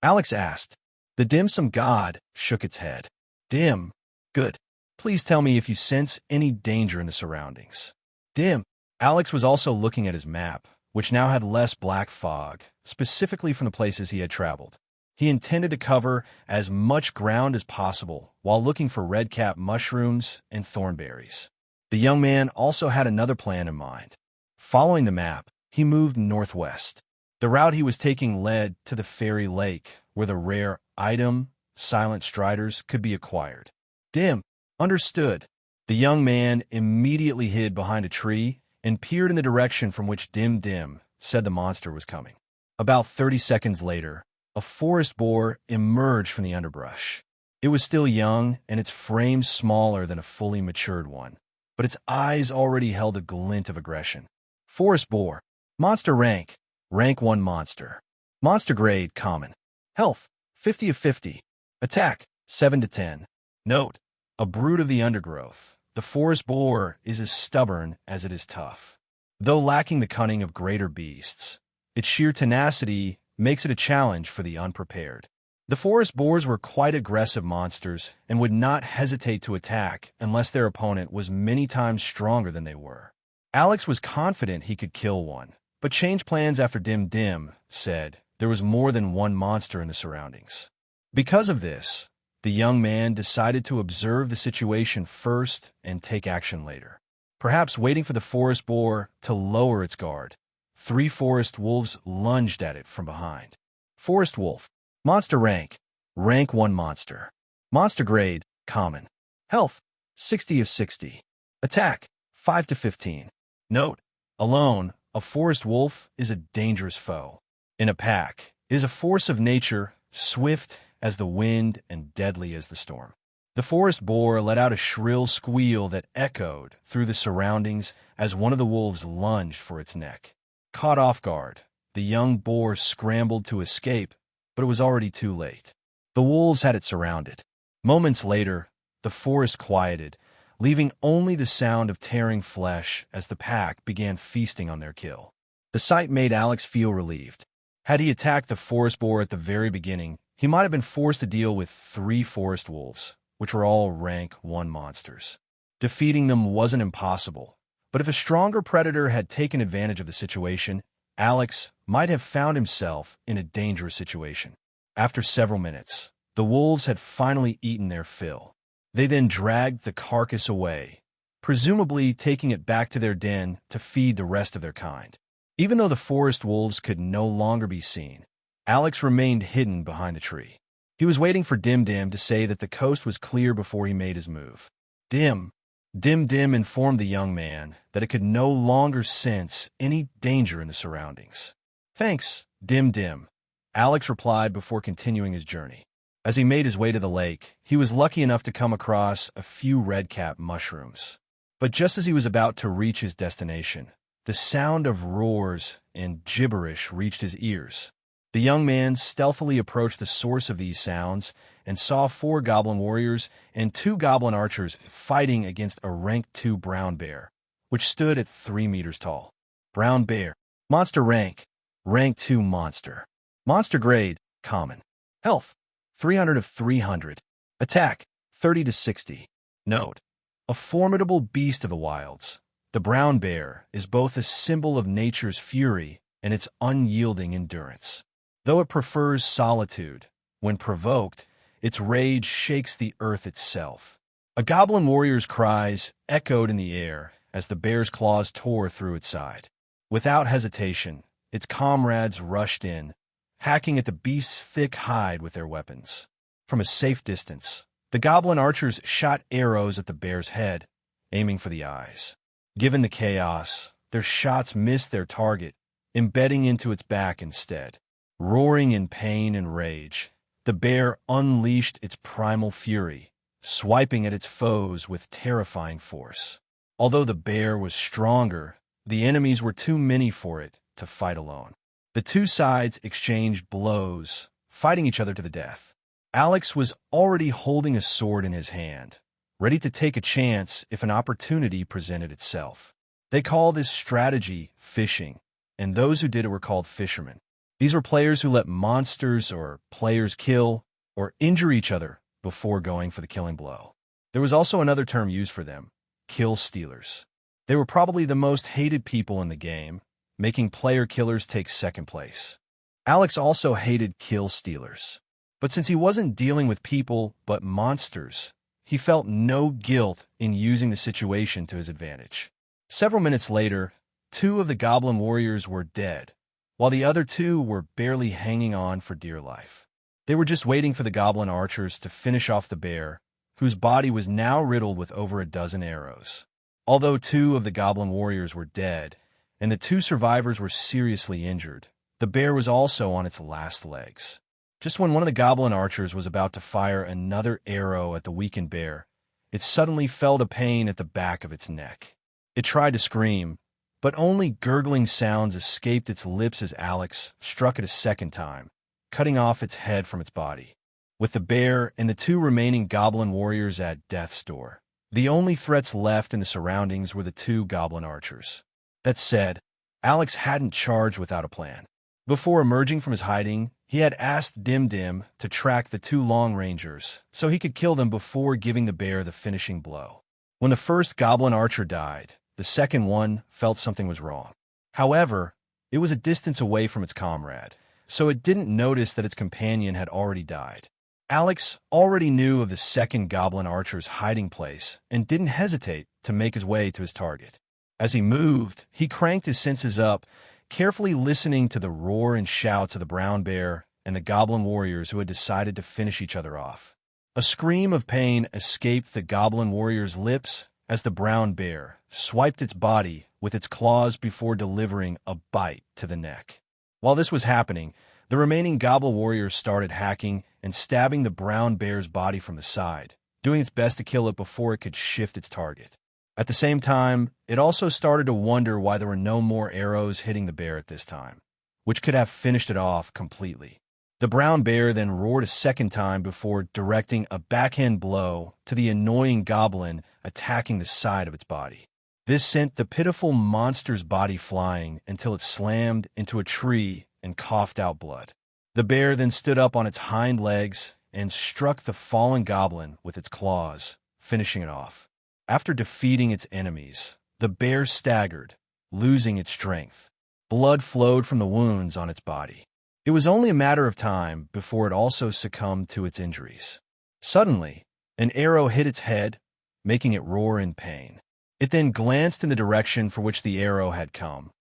Alex asked. The dim sum god shook its head. Dim, good. Please tell me if you sense any danger in the surroundings. Dim. Alex was also looking at his map, which now had less black fog, specifically from the places he had traveled. He intended to cover as much ground as possible while looking for redcap mushrooms and thornberries. The young man also had another plan in mind. Following the map, he moved northwest. The route he was taking led to the Fairy Lake, where the rare item, Silent Striders, could be acquired. Dim, understood. The young man immediately hid behind a tree and peered in the direction from which Dim Dim said the monster was coming. About 30 seconds later, a forest boar emerged from the underbrush. It was still young, and its frame smaller than a fully matured one, but its eyes already held a glint of aggression. Forest boar. Monster rank. Rank 1 monster. Monster grade, common. Health, 50 of 50. Attack, 7 to 10. Note, a brute of the undergrowth. The forest boar is as stubborn as it is tough. Though lacking the cunning of greater beasts, its sheer tenacity makes it a challenge for the unprepared. The forest boars were quite aggressive monsters and would not hesitate to attack unless their opponent was many times stronger than they were. Alex was confident he could kill one, but changed plans after Dim Dim said there was more than one monster in the surroundings. Because of this, the young man decided to observe the situation first and take action later. Perhaps waiting for the forest boar to lower its guard, 3 forest wolves lunged at it from behind. Forest wolf. Monster rank. Rank 1 monster. Monster grade, common. Health, 60 of 60. Attack, 5 to 15. Note, alone, a forest wolf is a dangerous foe. In a pack, it is a force of nature, swift as the wind and deadly as the storm. The forest boar let out a shrill squeal that echoed through the surroundings as one of the wolves lunged for its neck. Caught off guard, the young boar scrambled to escape, but it was already too late. The wolves had it surrounded. Moments later, the forest quieted, leaving only the sound of tearing flesh as the pack began feasting on their kill. The sight made Alex feel relieved. Had he attacked the forest boar at the very beginning, he might have been forced to deal with 3 forest wolves, which were all rank 1 monsters. Defeating them wasn't impossible, but if a stronger predator had taken advantage of the situation, Alex might have found himself in a dangerous situation. After several minutes, the wolves had finally eaten their fill. They then dragged the carcass away, presumably taking it back to their den to feed the rest of their kind. Even though the forest wolves could no longer be seen, Alex remained hidden behind a tree. He was waiting for Dim Dim to say that the coast was clear before he made his move. Dim Dim informed the young man that it could no longer sense any danger in the surroundings. Thanks, Dim Dim, Alex replied before continuing his journey. As he made his way to the lake, he was lucky enough to come across a few redcap mushrooms. But just as he was about to reach his destination, the sound of roars and gibberish reached his ears. The young man stealthily approached the source of these sounds and saw 4 goblin warriors and 2 goblin archers fighting against a rank 2 brown bear, which stood at 3 meters tall. Brown bear. Monster rank. Rank 2 monster. Monster grade, common. Health, 300 of 300. Attack, 30 to 60. Note: a formidable beast of the wilds, the brown bear is both a symbol of nature's fury and its unyielding endurance. Though it prefers solitude, when provoked, its rage shakes the earth itself. A goblin warrior's cries echoed in the air as the bear's claws tore through its side. Without hesitation, its comrades rushed in, hacking at the beast's thick hide with their weapons. From a safe distance, the goblin archers shot arrows at the bear's head, aiming for the eyes. Given the chaos, their shots missed their target, embedding into its back instead. Roaring in pain and rage, the bear unleashed its primal fury, swiping at its foes with terrifying force. Although the bear was stronger, the enemies were too many for it to fight alone. The two sides exchanged blows, fighting each other to the death. Alex was already holding a sword in his hand, ready to take a chance if an opportunity presented itself. They call this strategy fishing, and those who did it were called fishermen. These were players who let monsters or players kill or injure each other before going for the killing blow. There was also another term used for them: kill stealers. They were probably the most hated people in the game, making player killers take second place. Alex also hated kill stealers. But since he wasn't dealing with people but monsters, he felt no guilt in using the situation to his advantage. Several minutes later, 2 of the goblin warriors were dead, while the other 2 were barely hanging on for dear life. They were just waiting for the goblin archers to finish off the bear, whose body was now riddled with over a dozen arrows. Although 2 of the goblin warriors were dead, and the 2 survivors were seriously injured, the bear was also on its last legs. Just when one of the goblin archers was about to fire another arrow at the weakened bear, it suddenly felt a pain at the back of its neck. It tried to scream, but only gurgling sounds escaped its lips as Alex struck it a second time, cutting off its head from its body. With the bear and the 2 remaining goblin warriors at death's door, the only threats left in the surroundings were the 2 goblin archers. That said, Alex hadn't charged without a plan. Before emerging from his hiding, he had asked Dim Dim to track the 2 long rangers so he could kill them before giving the bear the finishing blow. When the first goblin archer died, the second one felt something was wrong. However, it was a distance away from its comrade, so it didn't notice that its companion had already died. Alex already knew of the second goblin archer's hiding place and didn't hesitate to make his way to his target. As he moved, he cranked his senses up, carefully listening to the roar and shouts of the brown bear and the goblin warriors who had decided to finish each other off. A scream of pain escaped the goblin warrior's lips as the brown bear swiped its body with its claws before delivering a bite to the neck. While this was happening, the remaining goblin warriors started hacking and stabbing the brown bear's body from the side, doing its best to kill it before it could shift its target. At the same time, it also started to wonder why there were no more arrows hitting the bear at this time, which could have finished it off completely. The brown bear then roared a second time before directing a backhand blow to the annoying goblin attacking the side of its body. This sent the pitiful monster's body flying until it slammed into a tree and coughed out blood. The bear then stood up on its hind legs and struck the fallen goblin with its claws, finishing it off. After defeating its enemies, the bear staggered, losing its strength. Blood flowed from the wounds on its body. It was only a matter of time before it also succumbed to its injuries. Suddenly, an arrow hit its head, making it roar in pain. It then glanced in the direction for which the arrow had come,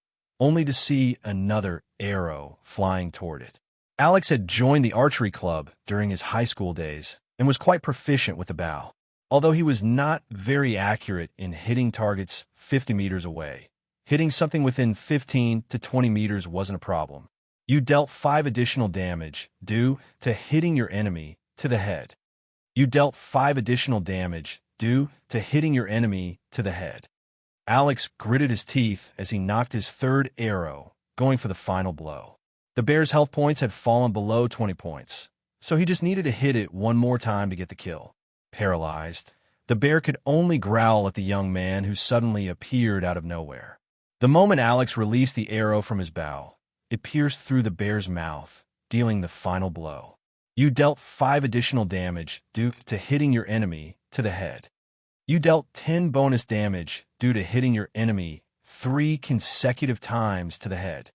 only to see another arrow flying toward it. Alex had joined the archery club during his high school days and was quite proficient with the bow. Although he was not very accurate in hitting targets 50 meters away, hitting something within 15 to 20 meters wasn't a problem. You dealt 5 additional damage due to hitting your enemy to the head. Alex gritted his teeth as he knocked his 3rd arrow, going for the final blow. The bear's health points had fallen below 20 points, so he just needed to hit it one more time to get the kill. Paralyzed, the bear could only growl at the young man who suddenly appeared out of nowhere. The moment Alex released the arrow from his bow, it pierced through the bear's mouth, dealing the final blow. You dealt 5 additional damage due to hitting your enemy to the head. You dealt 10 bonus damage due to hitting your enemy 3 consecutive times to the head.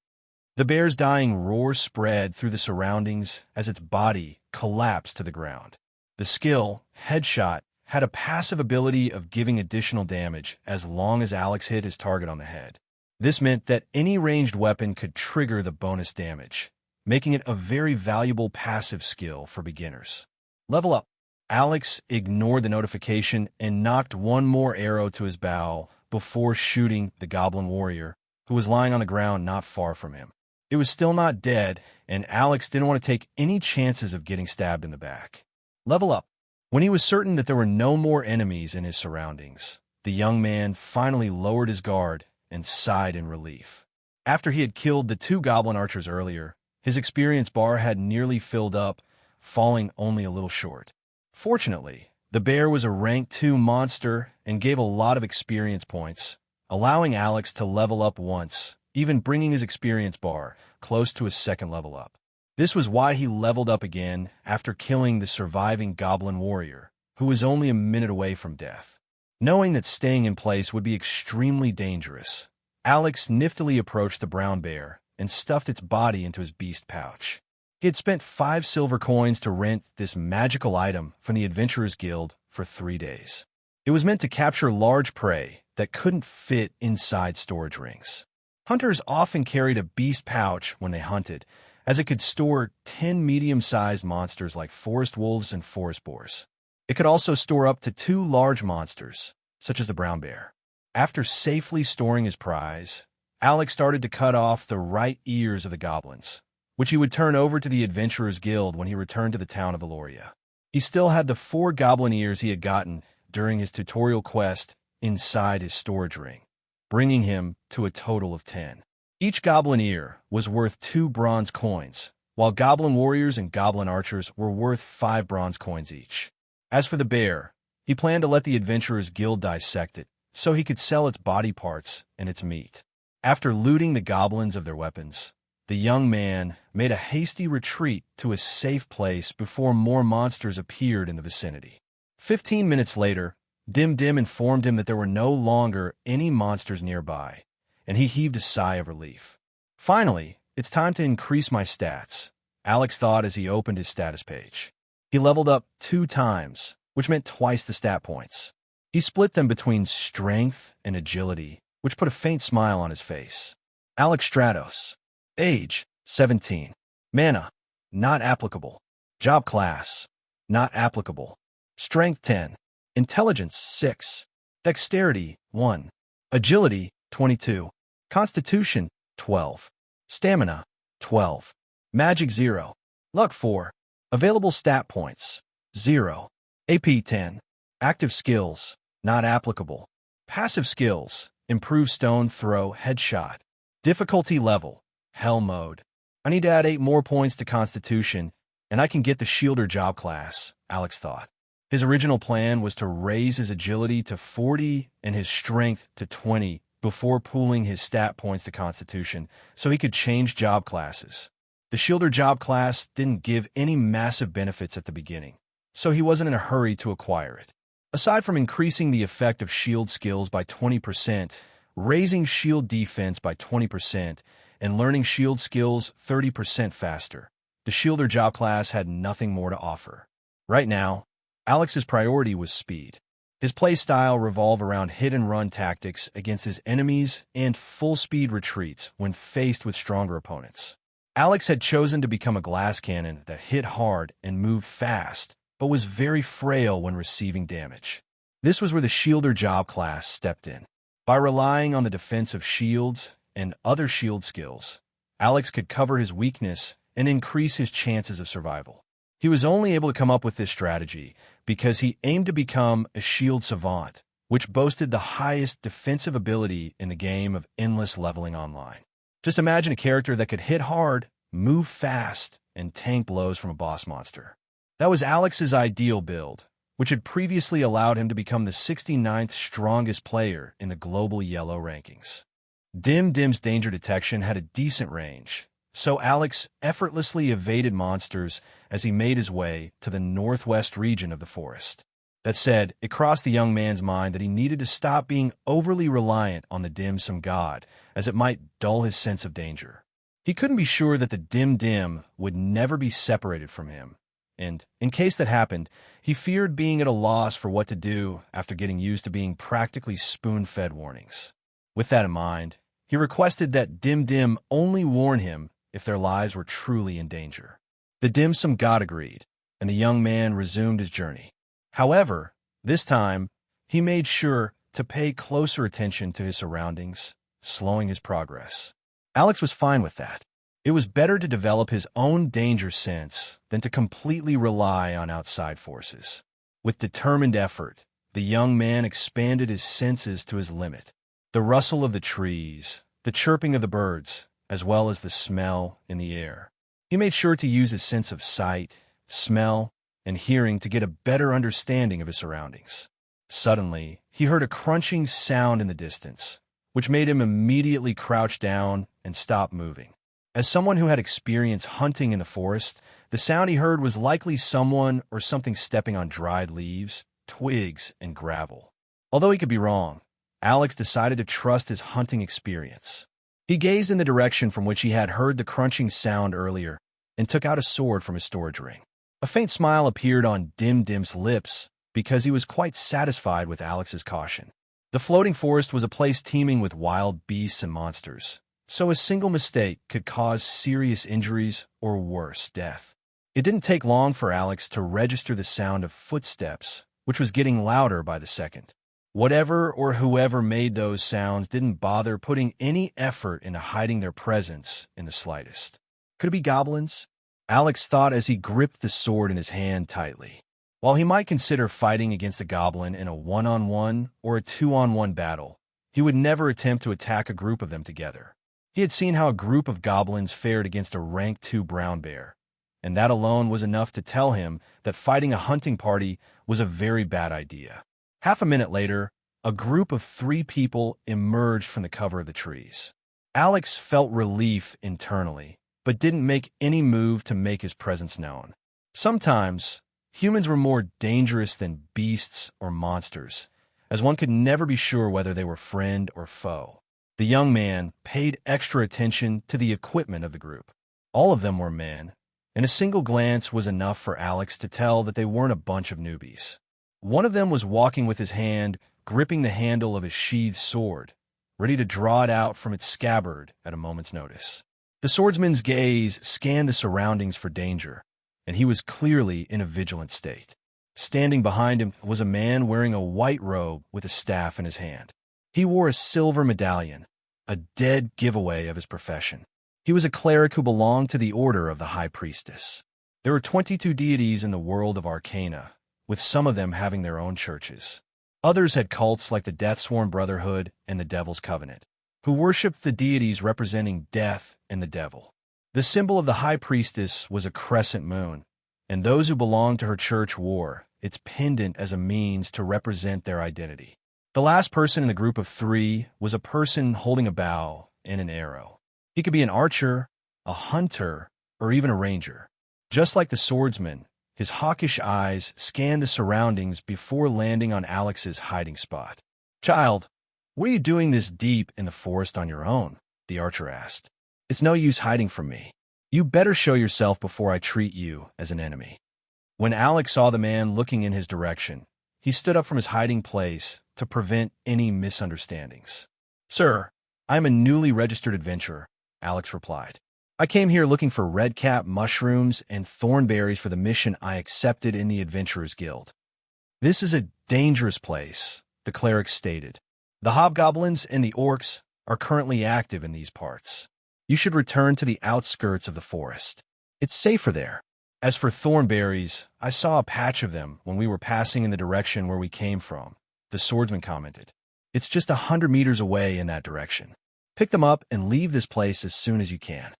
The bear's dying roar spread through the surroundings as its body collapsed to the ground. The skill, Headshot, had a passive ability of giving additional damage as long as Alex hit his target on the head. This meant that any ranged weapon could trigger the bonus damage, making it a very valuable passive skill for beginners. Level up. Alex ignored the notification and knocked one more arrow to his bow before shooting the goblin warrior, who was lying on the ground not far from him. It was still not dead, and Alex didn't want to take any chances of getting stabbed in the back. Level up. When he was certain that there were no more enemies in his surroundings, the young man finally lowered his guard and sighed in relief. After he had killed the 2 goblin archers earlier, his experience bar had nearly filled up, falling only a little short. Fortunately, the bear was a rank 2 monster and gave a lot of experience points, allowing Alex to level up once, even bringing his experience bar close to his 2nd level up. This was why he leveled up again after killing the surviving goblin warrior, who was only a minute away from death. Knowing that staying in place would be extremely dangerous, Alex niftily approached the brown bear and stuffed its body into his beast pouch. He had spent 5 silver coins to rent this magical item from the Adventurers Guild for 3 days. It was meant to capture large prey that couldn't fit inside storage rings. Hunters often carried a beast pouch when they hunted, as it could store 10 medium-sized monsters like forest wolves and forest boars. It could also store up to 2 large monsters, such as the brown bear. After safely storing his prize, Alex started to cut off the right ears of the goblins, which he would turn over to the Adventurers Guild when he returned to the town of Aloria. He still had the 4 goblin ears he had gotten during his tutorial quest inside his storage ring, bringing him to a total of 10. Each goblin ear was worth 2 bronze coins, while goblin warriors and goblin archers were worth 5 bronze coins each. As for the bear, he planned to let the Adventurers Guild dissect it, so he could sell its body parts and its meat. After looting the goblins of their weapons, the young man made a hasty retreat to a safe place before more monsters appeared in the vicinity. 15 minutes later, Dim Dim informed him that there were no longer any monsters nearby, and he heaved a sigh of relief. Finally, it's time to increase my stats, Alex thought as he opened his status page. He leveled up 2 times, which meant twice the stat points. He split them between strength and agility, which put a faint smile on his face. Alex Stratos. Age, 17. Mana, not applicable. Job class, not applicable. Strength, 10. Intelligence, 6. Dexterity, 1. Agility, 22. Constitution, 12. Stamina, 12. Magic, 0. Luck, 4. Available stat points, 0. AP, 10. Active skills, not applicable. Passive skills, improve stone throw, headshot. Difficulty level, hell mode. I need to add 8 more points to Constitution, and I can get the Shielder job class, Alex thought. His original plan was to raise his agility to 40 and his strength to 20 before pooling his stat points to Constitution so he could change job classes. The Shielder job class didn't give any massive benefits at the beginning, so he wasn't in a hurry to acquire it. Aside from increasing the effect of shield skills by 20%, raising shield defense by 20%, and learning shield skills 30% faster, the Shielder job class had nothing more to offer. Right now, Alex's priority was speed. His playstyle revolved around hit-and-run tactics against his enemies and full-speed retreats when faced with stronger opponents. Alex had chosen to become a glass cannon that hit hard and moved fast, but was very frail when receiving damage. This was where the Shielder job class stepped in. By relying on the defense of shields and other shield skills, Alex could cover his weakness and increase his chances of survival. He was only able to come up with this strategy because he aimed to become a shield savant, which boasted the highest defensive ability in the game of endless leveling online. Just imagine a character that could hit hard, move fast, and tank blows from a boss monster. That was Alex's ideal build, which had previously allowed him to become the 69th strongest player in the global yellow rankings. Dim Dim's danger detection had a decent range, So Alex effortlessly evaded monsters as he made his way to the northwest region of the forest. That said, it crossed the young man's mind that he needed to stop being overly reliant on the dim-sum god, as it might dull his sense of danger. He couldn't be sure that the dim-dim would never be separated from him, and in case that happened, he feared being at a loss for what to do after getting used to being practically spoon-fed warnings. With that in mind, he requested that dim-dim only warn him if their lives were truly in danger. The dim-sum god agreed, and the young man resumed his journey. However, this time, he made sure to pay closer attention to his surroundings, slowing his progress. Alex was fine with that. It was better to develop his own danger sense than to completely rely on outside forces. With determined effort, the young man expanded his senses to his limit. The rustle of the trees, the chirping of the birds, as well as the smell in the air. He made sure to use his sense of sight, smell, and hearing to get a better understanding of his surroundings. Suddenly, he heard a crunching sound in the distance, which made him immediately crouch down and stop moving. As someone who had experience hunting in the forest, the sound he heard was likely someone or something stepping on dried leaves, twigs, and gravel. Although he could be wrong, Alex decided to trust his hunting experience. He gazed in the direction from which he had heard the crunching sound earlier and took out a sword from his storage ring. A faint smile appeared on Dim-Dim's lips because he was quite satisfied with Alex's caution. The floating forest was a place teeming with wild beasts and monsters, so a single mistake could cause serious injuries or worse, death. It didn't take long for Alex to register the sound of footsteps, which was getting louder by the second. Whatever or whoever made those sounds didn't bother putting any effort into hiding their presence in the slightest. Could it be goblins? Alex thought as he gripped the sword in his hand tightly. While he might consider fighting against a goblin in a one-on-one or a two-on-one battle, he would never attempt to attack a group of them together. He had seen how a group of goblins fared against a rank 2 brown bear, and that alone was enough to tell him that fighting a hunting party was a very bad idea. Half a minute later, a group of 3 people emerged from the cover of the trees. Alex felt relief internally, but didn't make any move to make his presence known. Sometimes, humans were more dangerous than beasts or monsters, as one could never be sure whether they were friend or foe. The young man paid extra attention to the equipment of the group. All of them were men, and a single glance was enough for Alex to tell that they weren't a bunch of newbies. One of them was walking with his hand gripping the handle of his sheathed sword, ready to draw it out from its scabbard at a moment's notice. The swordsman's gaze scanned the surroundings for danger, and he was clearly in a vigilant state. Standing behind him was a man wearing a white robe with a staff in his hand. He wore a silver medallion, a dead giveaway of his profession. He was a cleric who belonged to the order of the High Priestess. There were 22 deities in the world of Arcana, with some of them having their own churches. Others had cults like the Deathsworn Brotherhood and the Devil's Covenant, who worshipped the deities representing death and the devil. The symbol of the High Priestess was a crescent moon, and those who belonged to her church wore its pendant as a means to represent their identity. The last person in the group of 3 was a person holding a bow and an arrow. He could be an archer, a hunter, or even a ranger. Just like the swordsman, his hawkish eyes scanned the surroundings before landing on Alex's hiding spot. "Child, what are you doing this deep in the forest on your own?" the archer asked. "It's no use hiding from me. You better show yourself before I treat you as an enemy." When Alex saw the man looking in his direction, he stood up from his hiding place to prevent any misunderstandings. "Sir, I am a newly registered adventurer," Alex replied. "I came here looking for redcap mushrooms and thornberries for the mission I accepted in the Adventurers Guild." "This is a dangerous place," the cleric stated. "The hobgoblins and the orcs are currently active in these parts. You should return to the outskirts of the forest. It's safer there. As for thornberries, I saw a patch of them when we were passing in the direction where we came from," the swordsman commented. "It's just 100 meters away in that direction. Pick them up and leave this place as soon as you can."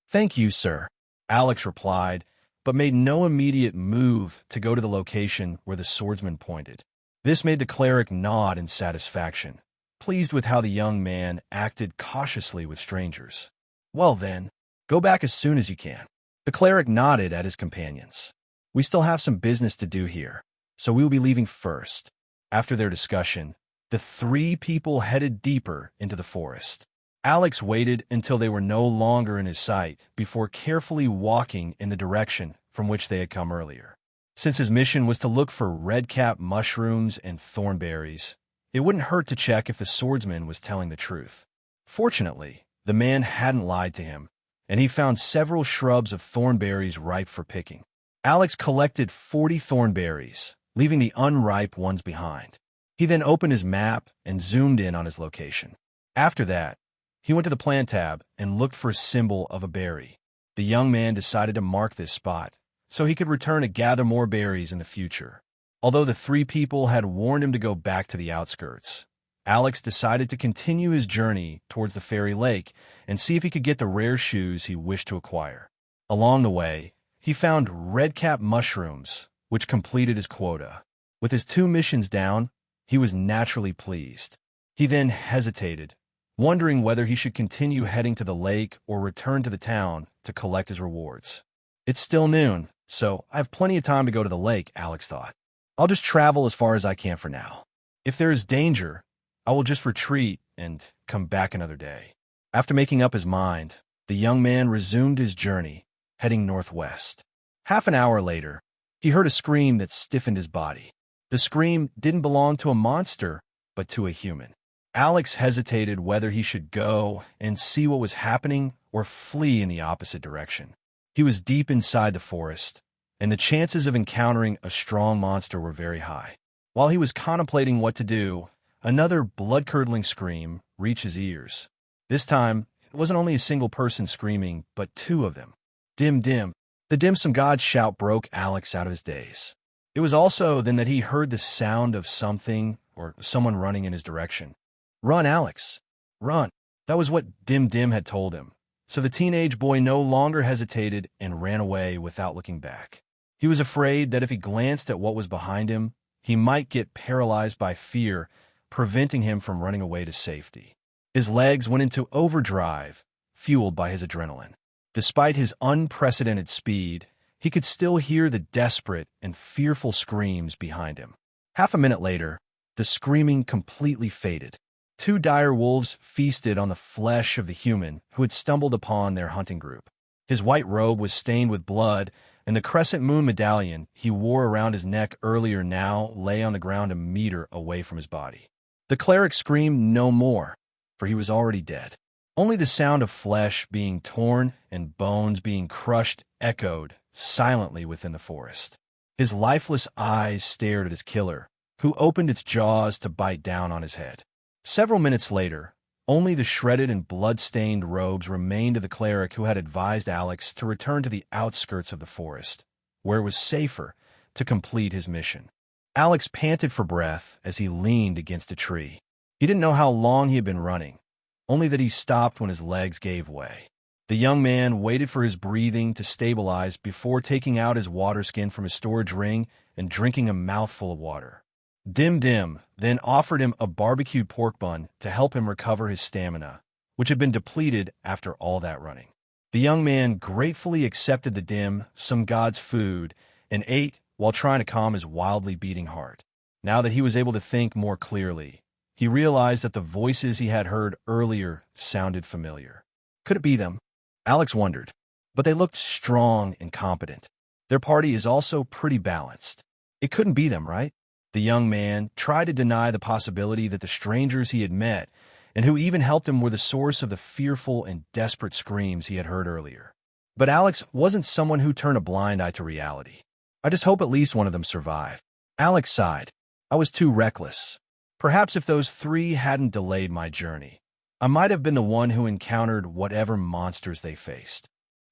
"Thank you, sir," Alex replied, but made no immediate move to go to the location where the swordsman pointed. This made the cleric nod in satisfaction, pleased with how the young man acted cautiously with strangers. "Well then," Go back as soon as you can. The cleric nodded at his companions. We still have some business to do here, so we will be leaving first. After their discussion, the three people headed deeper into the forest. Alex waited until they were no longer in his sight before carefully walking in the direction from which they had come earlier. Since his mission was to look for redcap mushrooms and thornberries, it wouldn't hurt to check if the swordsman was telling the truth. Fortunately, the man hadn't lied to him, and he found several shrubs of thornberries ripe for picking. Alex collected 40 thornberries, leaving the unripe ones behind. He then opened his map and zoomed in on his location. After that, he went to the plan tab and looked for a symbol of a berry. The young man decided to mark this spot so he could return to gather more berries in the future. Although the three people had warned him to go back to the outskirts, Alex decided to continue his journey towards the fairy lake and see if he could get the rare shoes he wished to acquire. Along the way, he found redcap mushrooms, which completed his quota. With his 2 missions down, he was naturally pleased. He then hesitated, wondering whether he should continue heading to the lake or return to the town to collect his rewards. It's still noon, so I have plenty of time to go to the lake, Alex thought. I'll just travel as far as I can for now. If there is danger, I will just retreat and come back another day. After making up his mind, the young man resumed his journey, heading northwest. Half an hour later, he heard a scream that stiffened his body. The scream didn't belong to a monster, but to a human. Alex hesitated whether he should go and see what was happening or flee in the opposite direction. He was deep inside the forest, and the chances of encountering a strong monster were very high. While he was contemplating what to do, another blood-curdling scream reached his ears. This time, it wasn't only a single person screaming, but 2 of them. Dim, dim. The dim-sum god's shout broke Alex out of his daze. It was also then that he heard the sound of something or someone running in his direction. Run, Alex. Run. That was what Dim Dim had told him. So the teenage boy no longer hesitated and ran away without looking back. He was afraid that if he glanced at what was behind him, he might get paralyzed by fear, preventing him from running away to safety. His legs went into overdrive, fueled by his adrenaline. Despite his unprecedented speed, he could still hear the desperate and fearful screams behind him. Half a minute later, the screaming completely faded. 2 dire wolves feasted on the flesh of the human who had stumbled upon their hunting group. His white robe was stained with blood, and the crescent moon medallion he wore around his neck earlier now lay on the ground a meter away from his body. The cleric screamed no more, for he was already dead. Only the sound of flesh being torn and bones being crushed echoed silently within the forest. His lifeless eyes stared at his killer, who opened its jaws to bite down on his head. Several minutes later, only the shredded and blood-stained robes remained of the cleric who had advised Alex to return to the outskirts of the forest, where it was safer to complete his mission. Alex panted for breath as he leaned against a tree. He didn't know how long he had been running, only that he stopped when his legs gave way. The young man waited for his breathing to stabilize before taking out his water skin from his storage ring and drinking a mouthful of water. Dim Dim then offered him a barbecued pork bun to help him recover his stamina, which had been depleted after all that running. The young man gratefully accepted the dim-sum god's food and ate while trying to calm his wildly beating heart. Now that he was able to think more clearly, he realized that the voices he had heard earlier sounded familiar. Could it be them? Alex wondered, but they looked strong and competent. Their party is also pretty balanced. It couldn't be them, right? The young man tried to deny the possibility that the strangers he had met and who even helped him were the source of the fearful and desperate screams he had heard earlier. But Alex wasn't someone who turned a blind eye to reality. I just hope at least one of them survived. Alex sighed. I was too reckless. Perhaps if those 3 hadn't delayed my journey, I might have been the one who encountered whatever monsters they faced.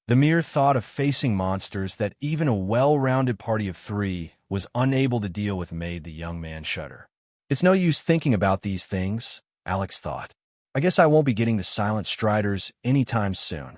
The mere thought of facing monsters that even a well-rounded party of 3 was unable to deal with made the young man shudder. It's no use thinking about these things, Alex thought. I guess I won't be getting the Silent Striders anytime soon.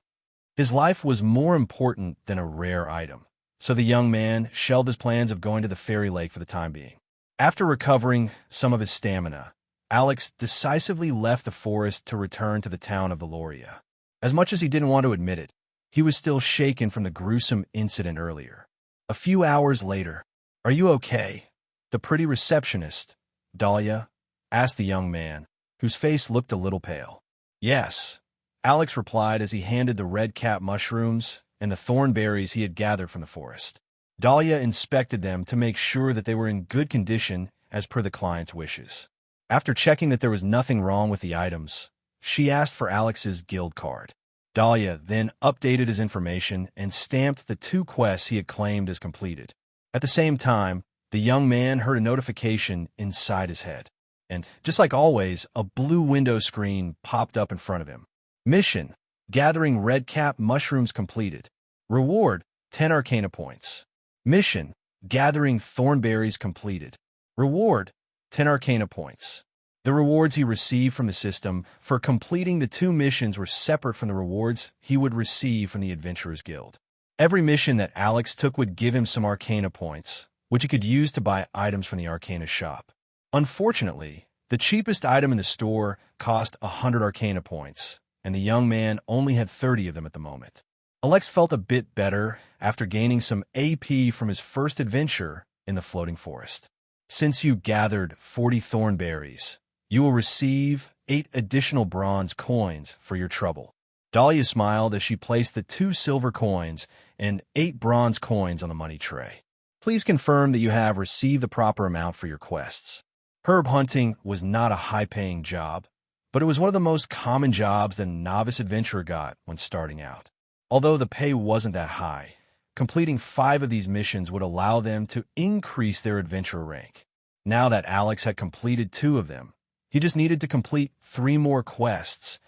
His life was more important than a rare item, so the young man shelved his plans of going to the fairy lake for the time being. After recovering some of his stamina, Alex decisively left the forest to return to the town of Valoria. As much as he didn't want to admit it, He was still shaken from the gruesome incident earlier. A few hours later, "Are you okay?" the pretty receptionist, Dahlia, asked the young man, whose face looked a little pale. "Yes," Alex replied as he handed the red-cap mushrooms and the thornberries he had gathered from the forest. Dahlia inspected them to make sure that they were in good condition as per the client's wishes. After checking that there was nothing wrong with the items, she asked for Alex's guild card. Dahlia then updated his information and stamped the 2 quests he had claimed as completed. At the same time, the young man heard a notification inside his head. And, just like always, a blue window screen popped up in front of him. Mission: Gathering red-cap mushrooms completed. Reward: 10 Arcana points. Mission: Gathering thornberries completed. Reward: 10 Arcana points. The rewards he received from the system for completing the 2 missions were separate from the rewards he would receive from the Adventurers Guild. Every mission that Alex took would give him some Arcana points, which he could use to buy items from the Arcana shop. Unfortunately, the cheapest item in the store cost 100 Arcana points, and the young man only had 30 of them at the moment. Alex felt a bit better after gaining some AP from his first adventure in the floating forest. Since you gathered 40 thornberries, you will receive 8 additional bronze coins for your trouble. Dahlia smiled as she placed the 2 silver coins and 8 bronze coins on the money tray. Please confirm that you have received the proper amount for your quests. Herb hunting was not a high-paying job, but it was one of the most common jobs that a novice adventurer got when starting out. Although the pay wasn't that high, completing 5 of these missions would allow them to increase their adventurer rank. Now that Alex had completed 2 of them, he just needed to complete 3 more quests,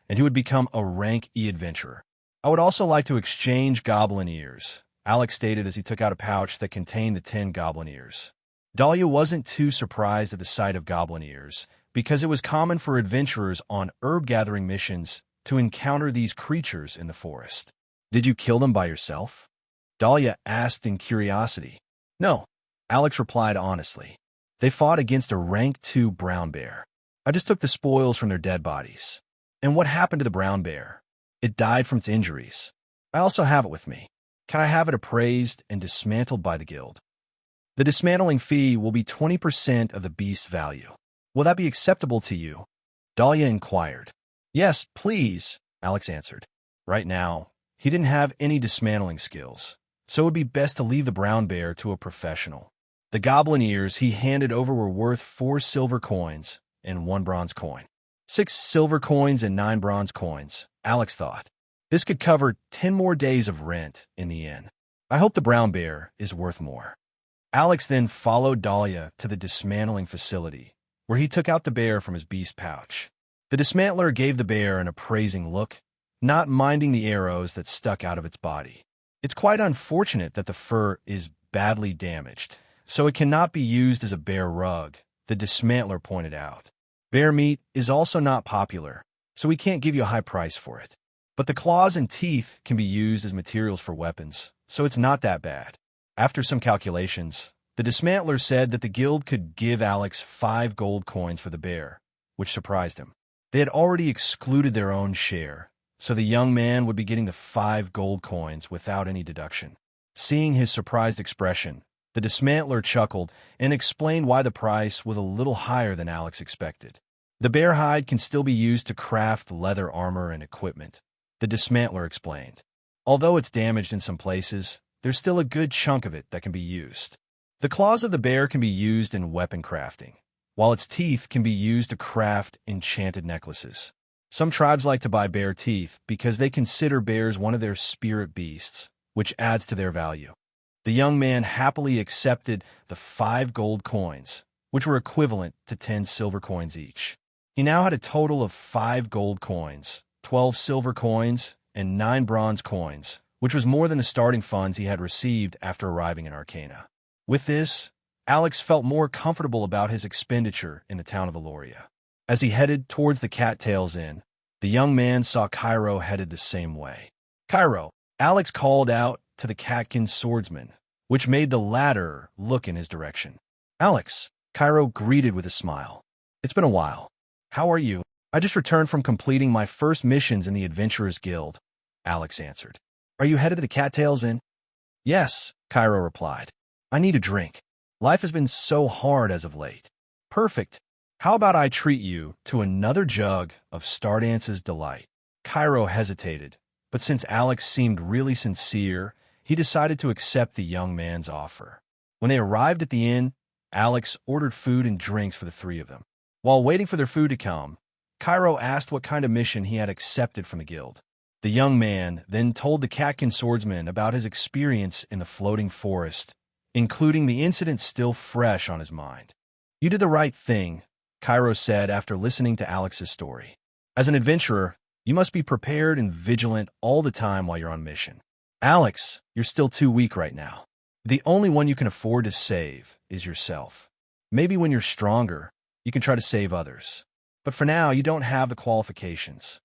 and he would become a rank E adventurer. "I would also like to exchange goblin ears," Alex stated as he took out a pouch that contained the 10 goblin ears. Dahlia wasn't too surprised at the sight of goblin ears, because it was common for adventurers on herb-gathering missions to encounter these creatures in the forest. "Did you kill them by yourself?" Dahlia asked in curiosity. "No," Alex replied honestly. "They fought against a rank 2 brown bear. I just took the spoils from their dead bodies." "And what happened to the brown bear?" "It died from its injuries. I also have it with me. Can I have it appraised and dismantled by the guild?" "The dismantling fee will be 20% of the beast's value. Will that be acceptable to you?" Dahlia inquired. "Yes, please," Alex answered. Right now, he didn't have any dismantling skills, so it would be best to leave the brown bear to a professional. The goblin ears he handed over were worth 4 silver coins and 1 bronze coin. 6 silver coins and 9 bronze coins, Alex thought. This could cover 10 more days of rent in the inn. I hope the brown bear is worth more. Alex then followed Dahlia to the dismantling facility, where he took out the bear from his beast pouch. The dismantler gave the bear an appraising look, not minding the arrows that stuck out of its body. It's quite unfortunate that the fur is badly damaged, so it cannot be used as a bear rug, the dismantler pointed out. Bear meat is also not popular, so we can't give you a high price for it. But the claws and teeth can be used as materials for weapons, so it's not that bad. After some calculations, the dismantler said that the guild could give Alex 5 gold coins for the bear, which surprised him. They had already excluded their own share, so the young man would be getting the 5 gold coins without any deduction. Seeing his surprised expression, the dismantler chuckled and explained why the price was a little higher than Alex expected. The bear hide can still be used to craft leather armor and equipment, the dismantler explained. Although it's damaged in some places, there's still a good chunk of it that can be used. The claws of the bear can be used in weapon crafting, while its teeth can be used to craft enchanted necklaces. Some tribes like to buy bear teeth because they consider bears one of their spirit beasts, which adds to their value. The young man happily accepted the 5 gold coins, which were equivalent to 10 silver coins each. He now had a total of 5 gold coins, 12 silver coins, and 9 bronze coins, which was more than the starting funds he had received after arriving in Arcana. With this, Alex felt more comfortable about his expenditure in the town of Aloria. As he headed towards the Cattails Inn, the young man saw Cairo headed the same way. "Cairo," Alex called out to the Catkin swordsman, which made the latter look in his direction. "Alex," Cairo greeted with a smile. "It's been a while. How are you?" "I just returned from completing my first missions in the Adventurers Guild," Alex answered. Are you headed to the Cattails Inn? Yes, Cairo replied. I need a drink. Life has been so hard as of late. Perfect. How about I treat you to another jug of Stardance's delight? Cairo hesitated, but since Alex seemed really sincere, he decided to accept the young man's offer. When they arrived at the inn, Alex ordered food and drinks for the three of them. While waiting for their food to come, Cairo asked what kind of mission he had accepted from the guild. The young man then told the Catkin swordsman about his experience in the floating forest, including the incident still fresh on his mind. You did the right thing, Cairo said after listening to Alex's story. As an adventurer, you must be prepared and vigilant all the time while you're on mission. Alex, you're still too weak right now. The only one you can afford to save is yourself. Maybe when you're stronger, you can try to save others. But for now, you don't have the qualifications.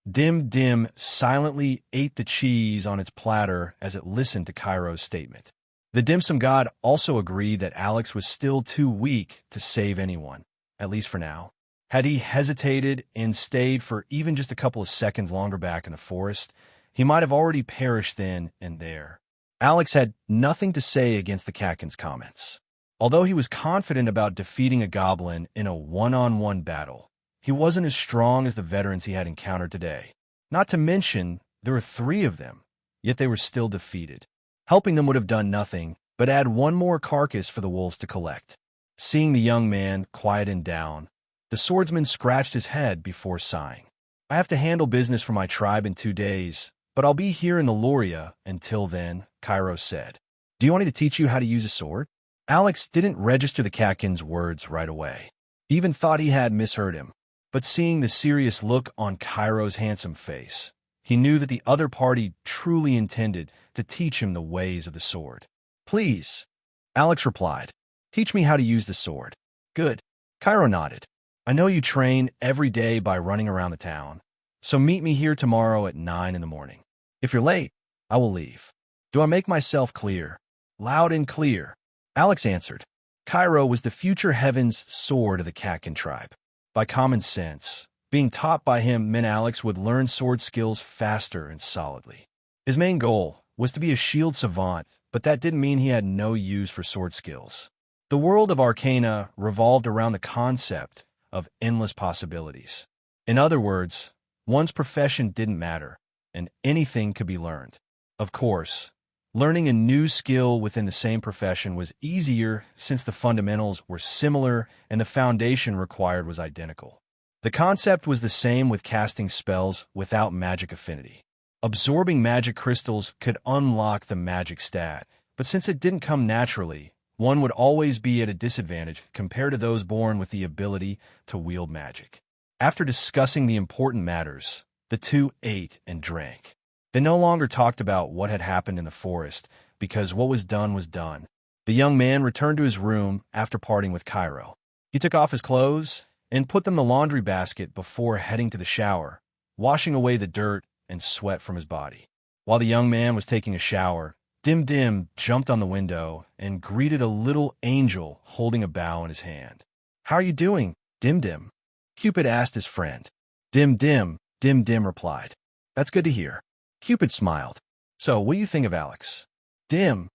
Dim Dim silently ate the cheese on its platter as it listened to Cairo's statement. The dim sum god also agreed that Alex was still too weak to save anyone, at least for now. Had he hesitated and stayed for even just a couple of seconds longer back in the forest, he might have already perished then and there. Alex had nothing to say against the Catkin's comments. Although he was confident about defeating a goblin in a one-on-one battle, he wasn't as strong as the veterans he had encountered today. Not to mention, there were three of them, yet they were still defeated. Helping them would have done nothing, but add one more carcass for the wolves to collect. Seeing the young man quieted down, the swordsman scratched his head before sighing. I have to handle business for my tribe in 2 days, but I'll be here in the Loria until then, Cairo said. Do you want me to teach you how to use a sword? Alex didn't register the Catkin's words right away. He even thought he had misheard him. But seeing the serious look on Cairo's handsome face, he knew that the other party truly intended to teach him the ways of the sword. Please, Alex replied. Teach me how to use the sword. Good. Cairo nodded. I know you train every day by running around the town, so meet me here tomorrow at 9 in the morning. If you're late, I will leave. Do I make myself clear? Loud and clear. Alex answered. Cairo was the future heaven's sword of the Catkin tribe. By common sense, being taught by him meant Alex would learn sword skills faster and solidly. His main goal was to be a shield savant, but that didn't mean he had no use for sword skills. The world of Arcana revolved around the concept of endless possibilities. In other words, one's profession didn't matter, and anything could be learned. Of course, learning a new skill within the same profession was easier since the fundamentals were similar and the foundation required was identical. The concept was the same with casting spells without magic affinity. Absorbing magic crystals could unlock the magic stat, but since it didn't come naturally, one would always be at a disadvantage compared to those born with the ability to wield magic. After discussing the important matters, the two ate and drank. They no longer talked about what had happened in the forest, because what was done was done. The young man returned to his room after parting with Cairo. He took off his clothes and put them in the laundry basket before heading to the shower, washing away the dirt and sweat from his body. While the young man was taking a shower, Dim Dim jumped on the window and greeted a little angel holding a bow in his hand. How are you doing, Dim Dim? Cupid asked his friend. Dim Dim replied. That's good to hear. Cupid smiled. So, what do you think of Alex? Dim.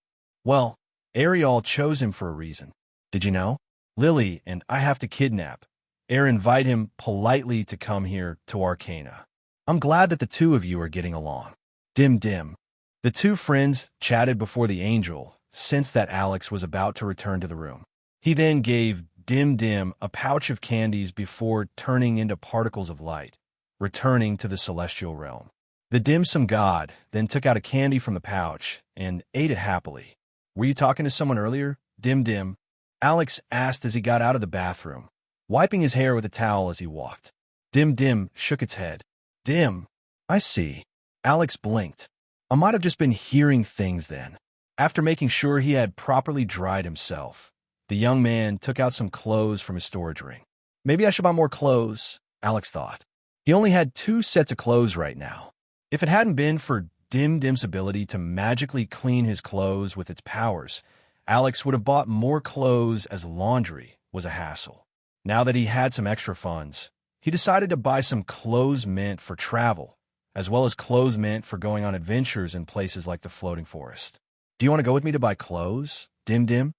Well, Ariel chose him for a reason. Did you know? Lily and I have to kidnap. Invite him politely to come here to Arcana. I'm glad that the two of you are getting along. Dim Dim. The two friends chatted before the angel, sensed that Alex was about to return to the room. He then gave Dim Dim a pouch of candies before turning into particles of light, returning to the celestial realm. The dim sum god then took out a candy from the pouch and ate it happily. Were you talking to someone earlier, Dim Dim? Alex asked as he got out of the bathroom, wiping his hair with a towel as he walked. Dim Dim shook its head. Dim, I see. Alex blinked. I might have just been hearing things then. After making sure he had properly dried himself, the young man took out some clothes from his storage ring. Maybe I should buy more clothes, Alex thought. He only had 2 sets of clothes right now. If it hadn't been for Dim Dim's ability to magically clean his clothes with its powers, Alex would have bought more clothes as laundry was a hassle. Now that he had some extra funds, he decided to buy some clothes meant for travel, as well as clothes meant for going on adventures in places like the floating forest. Do you want to go with me to buy clothes? Dim Dim?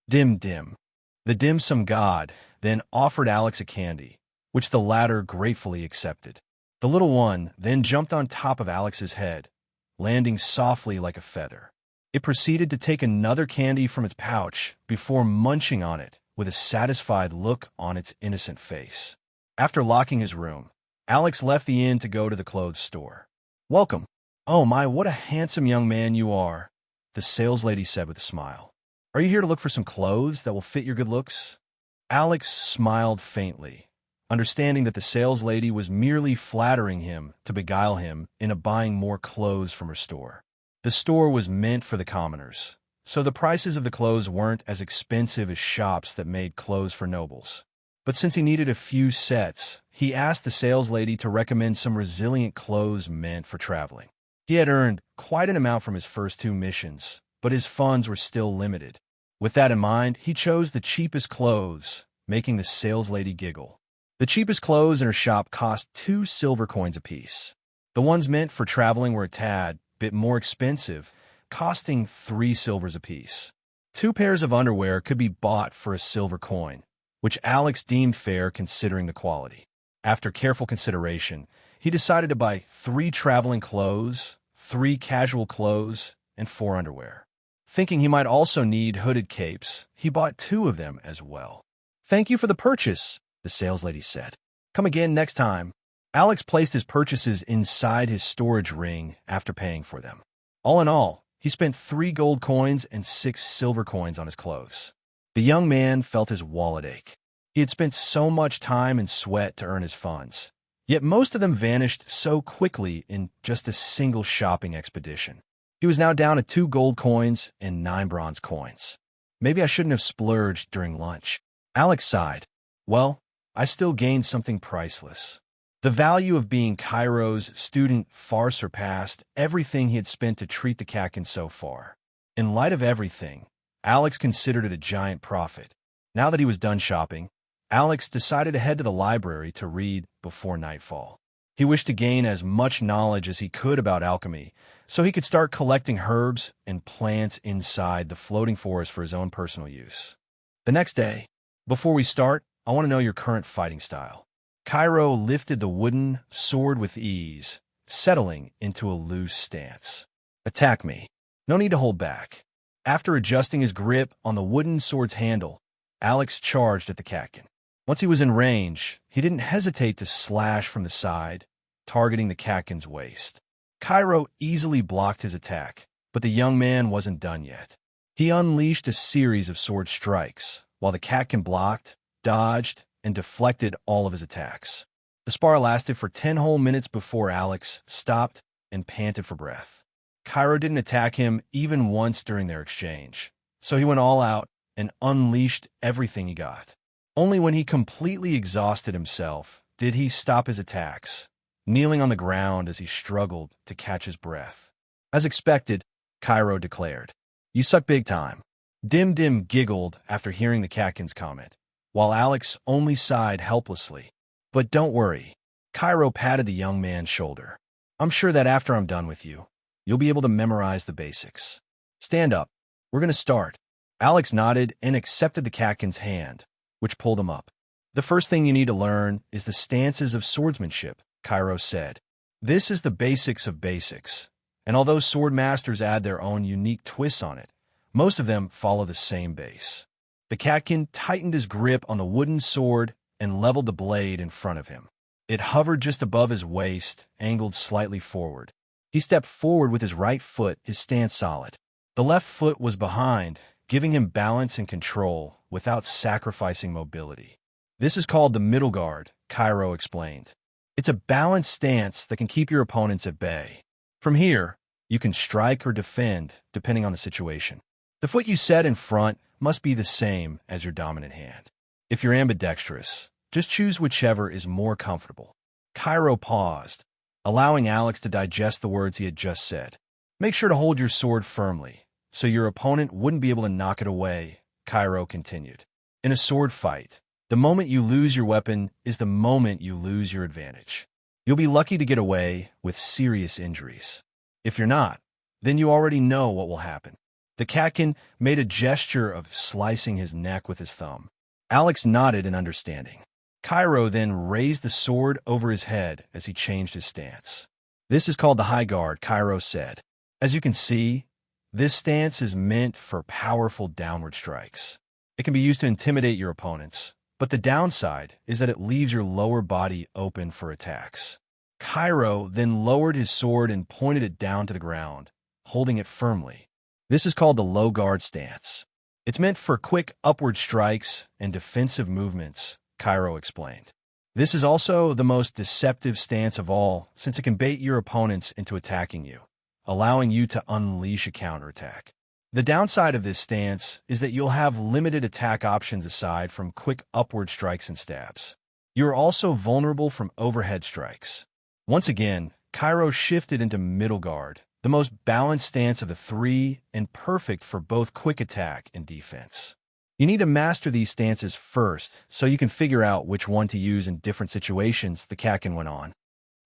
Dim Dim. The dim sum god then offered Alex a candy, which the latter gratefully accepted. The little one then jumped on top of Alex's head, landing softly like a feather. It proceeded to take another candy from its pouch before munching on it with a satisfied look on its innocent face. After locking his room, Alex left the inn to go to the clothes store. "Welcome. Oh my, what a handsome young man you are," the saleslady said with a smile. "Are you here to look for some clothes that will fit your good looks?" Alex smiled faintly, understanding that the saleslady was merely flattering him to beguile him into buying more clothes from her store. The store was meant for the commoners, so the prices of the clothes weren't as expensive as shops that made clothes for nobles. But since he needed a few sets, he asked the saleslady to recommend some resilient clothes meant for traveling. He had earned quite an amount from his first 2 missions, but his funds were still limited. With that in mind, he chose the cheapest clothes, making the saleslady giggle. The cheapest clothes in her shop cost 2 silver coins apiece. The ones meant for traveling were a tad bit more expensive, costing 3 silvers apiece. 2 pairs of underwear could be bought for a silver coin, which Alex deemed fair considering the quality. After careful consideration, he decided to buy 3 traveling clothes, 3 casual clothes, and 4 underwear. Thinking he might also need hooded capes, he bought 2 of them as well. "Thank you for the purchase," the saleslady said. "Come again next time." Alex placed his purchases inside his storage ring after paying for them. All in all, he spent 3 gold coins and 6 silver coins on his clothes. The young man felt his wallet ache. He had spent so much time and sweat to earn his funds, yet most of them vanished so quickly in just a single shopping expedition. He was now down to 2 gold coins and 9 bronze coins. Maybe I shouldn't have splurged during lunch. Alex sighed. Well, I still gained something priceless. The value of being Cairo's student far surpassed everything he had spent to treat the Kakin so far. In light of everything, Alex considered it a giant profit. Now that he was done shopping, Alex decided to head to the library to read before nightfall. He wished to gain as much knowledge as he could about alchemy, so he could start collecting herbs and plants inside the floating forest for his own personal use. The next day, before we start, I want to know your current fighting style. Cairo lifted the wooden sword with ease, settling into a loose stance. Attack me. No need to hold back. After adjusting his grip on the wooden sword's handle, Alex charged at the Kakin. Once he was in range, he didn't hesitate to slash from the side, targeting the Kakin's waist. Cairo easily blocked his attack, but the young man wasn't done yet. He unleashed a series of sword strikes, while the Kakin blocked, dodged, and deflected all of his attacks. The spar lasted for 10 whole minutes before Alex stopped and panted for breath. Cairo didn't attack him even once during their exchange, so he went all out and unleashed everything he got. Only when he completely exhausted himself did he stop his attacks, kneeling on the ground as he struggled to catch his breath. As expected, Cairo declared, "You suck big time." Dim Dim giggled after hearing the Kakin's comment, while Alex only sighed helplessly. "But don't worry," Cairo patted the young man's shoulder. "I'm sure that after I'm done with you, you'll be able to memorize the basics. Stand up. We're going to start." Alex nodded and accepted the Kakin's hand, which pulled him up. "The first thing you need to learn is the stances of swordsmanship," Cairo said. "This is the basics of basics, and although sword masters add their own unique twists on it, most of them follow the same base." The Kakin tightened his grip on the wooden sword and leveled the blade in front of him. It hovered just above his waist, angled slightly forward. He stepped forward with his right foot, his stance solid. The left foot was behind, giving him balance and control without sacrificing mobility. "This is called the middle guard," Cairo explained. "It's a balanced stance that can keep your opponents at bay. From here, you can strike or defend, depending on the situation. The foot you set in front must be the same as your dominant hand. If you're ambidextrous, just choose whichever is more comfortable." Cairo paused, allowing Alex to digest the words he had just said. "Make sure to hold your sword firmly, so your opponent wouldn't be able to knock it away," Cairo continued. "In a sword fight, the moment you lose your weapon is the moment you lose your advantage. You'll be lucky to get away with serious injuries. If you're not, then you already know what will happen. The catkin made a gesture of slicing his neck with his thumb. Alex nodded in understanding. Cairo then raised the sword over his head as he changed his stance. This is called the high guard, Cairo said. As you can see, this stance is meant for powerful downward strikes. It can be used to intimidate your opponents, but the downside is that it leaves your lower body open for attacks. Cairo then lowered his sword and pointed it down to the ground, holding it firmly. This is called the low guard stance. It's meant for quick upward strikes and defensive movements, Cairo explained. This is also the most deceptive stance of all, since it can bait your opponents into attacking you, allowing you to unleash a counterattack. The downside of this stance is that you'll have limited attack options aside from quick upward strikes and stabs. You are also vulnerable from overhead strikes. Once again, Cairo shifted into middle guard, the most balanced stance of the three and perfect for both quick attack and defense. You need to master these stances first so you can figure out which one to use in different situations, the catkin went on.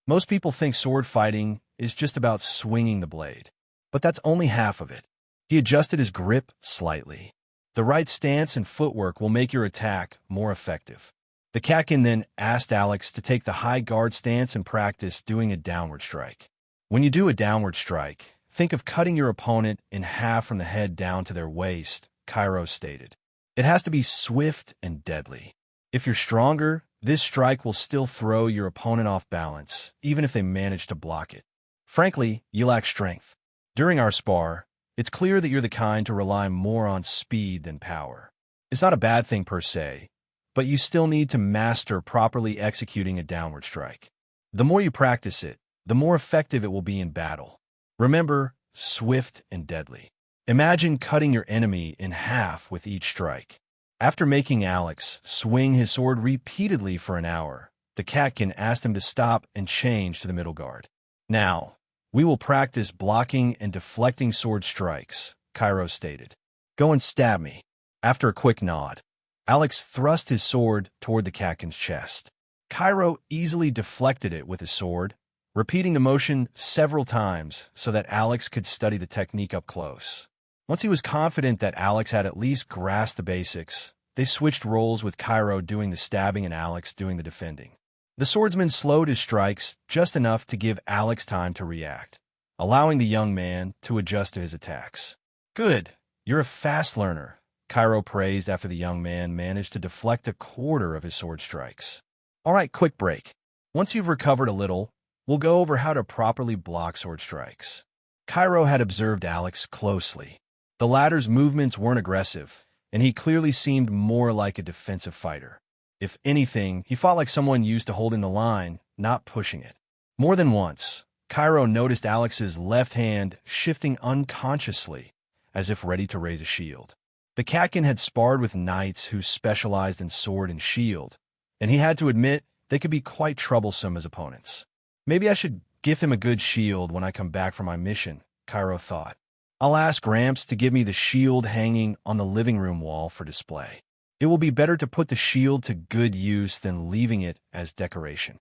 Most people think sword fighting is just about swinging the blade, but that's only half of it. He adjusted his grip slightly. The right stance and footwork will make your attack more effective. The catkin then asked Alex to take the high guard stance and practice doing a downward strike. When you do a downward strike, think of cutting your opponent in half from the head down to their waist, Cairo stated. It has to be swift and deadly. If you're stronger, this strike will still throw your opponent off balance, even if they manage to block it. Frankly, you lack strength. During our spar, it's clear that you're the kind to rely more on speed than power. It's not a bad thing per se, but you still need to master properly executing a downward strike. The more you practice it, the more effective it will be in battle. Remember, swift and deadly. Imagine cutting your enemy in half with each strike. After making Alex swing his sword repeatedly for an hour, the catkin asked him to stop and change to the middle guard. Now, we will practice blocking and deflecting sword strikes, Cairo stated. Go and stab me. After a quick nod, Alex thrust his sword toward the catkin's chest. Cairo easily deflected it with his sword, repeating the motion several times so that Alex could study the technique up close. Once he was confident that Alex had at least grasped the basics, they switched roles with Cairo doing the stabbing and Alex doing the defending. The swordsman slowed his strikes just enough to give Alex time to react, allowing the young man to adjust to his attacks. Good, you're a fast learner, Cairo praised after the young man managed to deflect a quarter of his sword strikes. All right, quick break. Once you've recovered a little, we'll go over how to properly block sword strikes. Cairo had observed Alex closely. The latter's movements weren't aggressive, and he clearly seemed more like a defensive fighter. If anything, he fought like someone used to holding the line, not pushing it. More than once, Cairo noticed Alex's left hand shifting unconsciously, as if ready to raise a shield. The catkin had sparred with knights who specialized in sword and shield, and he had to admit they could be quite troublesome as opponents. Maybe I should give him a good shield when I come back from my mission, Cairo thought. I'll ask Gramps to give me the shield hanging on the living room wall for display. It will be better to put the shield to good use than leaving it as decoration.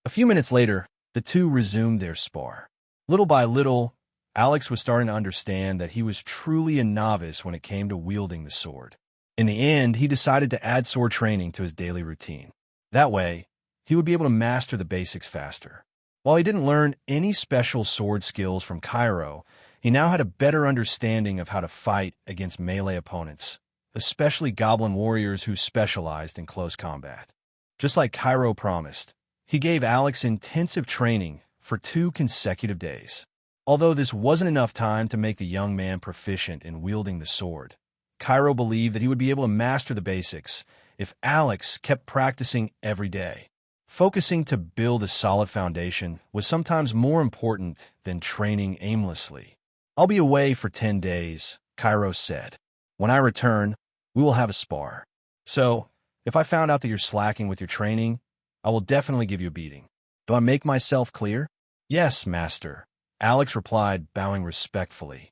A few minutes later, the two resumed their spar. Little by little, Alex was starting to understand that he was truly a novice when it came to wielding the sword. In the end, he decided to add sword training to his daily routine. That way, he would be able to master the basics faster. While he didn't learn any special sword skills from Cairo, he now had a better understanding of how to fight against melee opponents, especially goblin warriors who specialized in close combat. Just like Cairo promised, he gave Alex intensive training for 2 consecutive days. Although this wasn't enough time to make the young man proficient in wielding the sword, Cairo believed that he would be able to master the basics if Alex kept practicing every day. Focusing to build a solid foundation was sometimes more important than training aimlessly. I'll be away for 10 days, Cairo said. When I return, we will have a spar. So, if I found out that you're slacking with your training, I will definitely give you a beating. Do I make myself clear? Yes, master, Alex replied, bowing respectfully.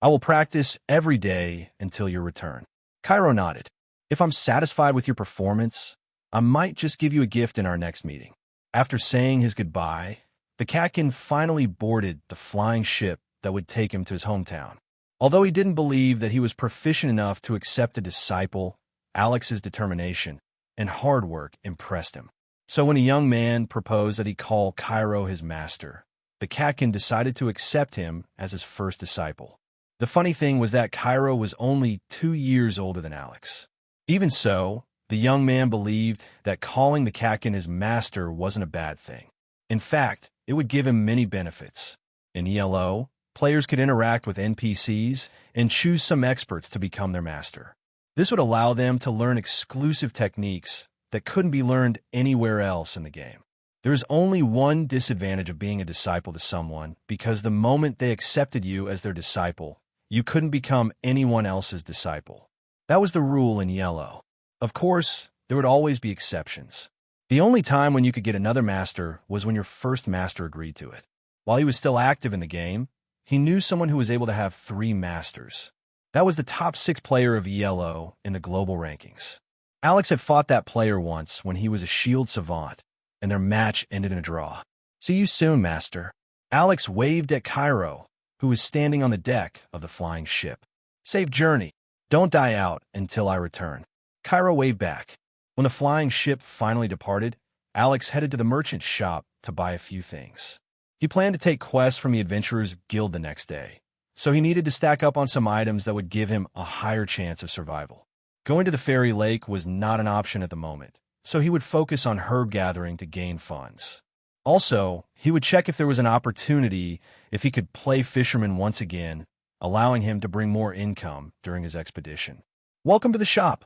I will practice every day until your return. Cairo nodded. If I'm satisfied with your performance, I might just give you a gift in our next meeting. After saying his goodbye, the Catkin finally boarded the flying ship that would take him to his hometown. Although he didn't believe that he was proficient enough to accept a disciple, Alex's determination and hard work impressed him. So when a young man proposed that he call Cairo his master, the Catkin decided to accept him as his first disciple. The funny thing was that Cairo was only 2 years older than Alex. Even so, the young man believed that calling the Catkin his master wasn't a bad thing. In fact, it would give him many benefits. In ELO, players could interact with NPCs and choose some experts to become their master. This would allow them to learn exclusive techniques that couldn't be learned anywhere else in the game. There is only one disadvantage of being a disciple to someone, because the moment they accepted you as their disciple, you couldn't become anyone else's disciple. That was the rule in Yellow. Of course, there would always be exceptions. The only time when you could get another master was when your first master agreed to it. While he was still active in the game, he knew someone who was able to have 3 masters. That was the top 6 player of Yellow in the global rankings. Alex had fought that player once when he was a shield savant, and their match ended in a draw. "See you soon, master." Alex waved at Cairo, who was standing on the deck of the flying ship. "Safe journey. Don't die out until I return." Cairo waved back. When the flying ship finally departed, Alex headed to the merchant's shop to buy a few things. He planned to take quests from the Adventurers Guild the next day, so he needed to stack up on some items that would give him a higher chance of survival. Going to the fairy lake was not an option at the moment, so he would focus on herb gathering to gain funds. Also, he would check if there was an opportunity if he could play fisherman once again, allowing him to bring more income during his expedition. "Welcome to the shop,"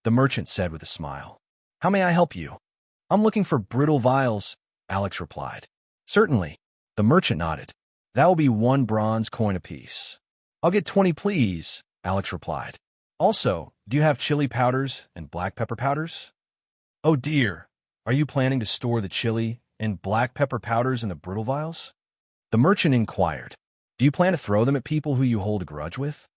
the merchant said with a smile. "How may I help you?" "I'm looking for brittle vials," Alex replied. "Certainly." The merchant nodded. "That will be 1 bronze coin apiece." "I'll get 20, please," Alex replied. "Also, do you have chili powders and black pepper powders?" "Oh dear, are you planning to store the chili and black pepper powders in the brittle vials?" The merchant inquired. "Do you plan to throw them at people who you hold a grudge with?"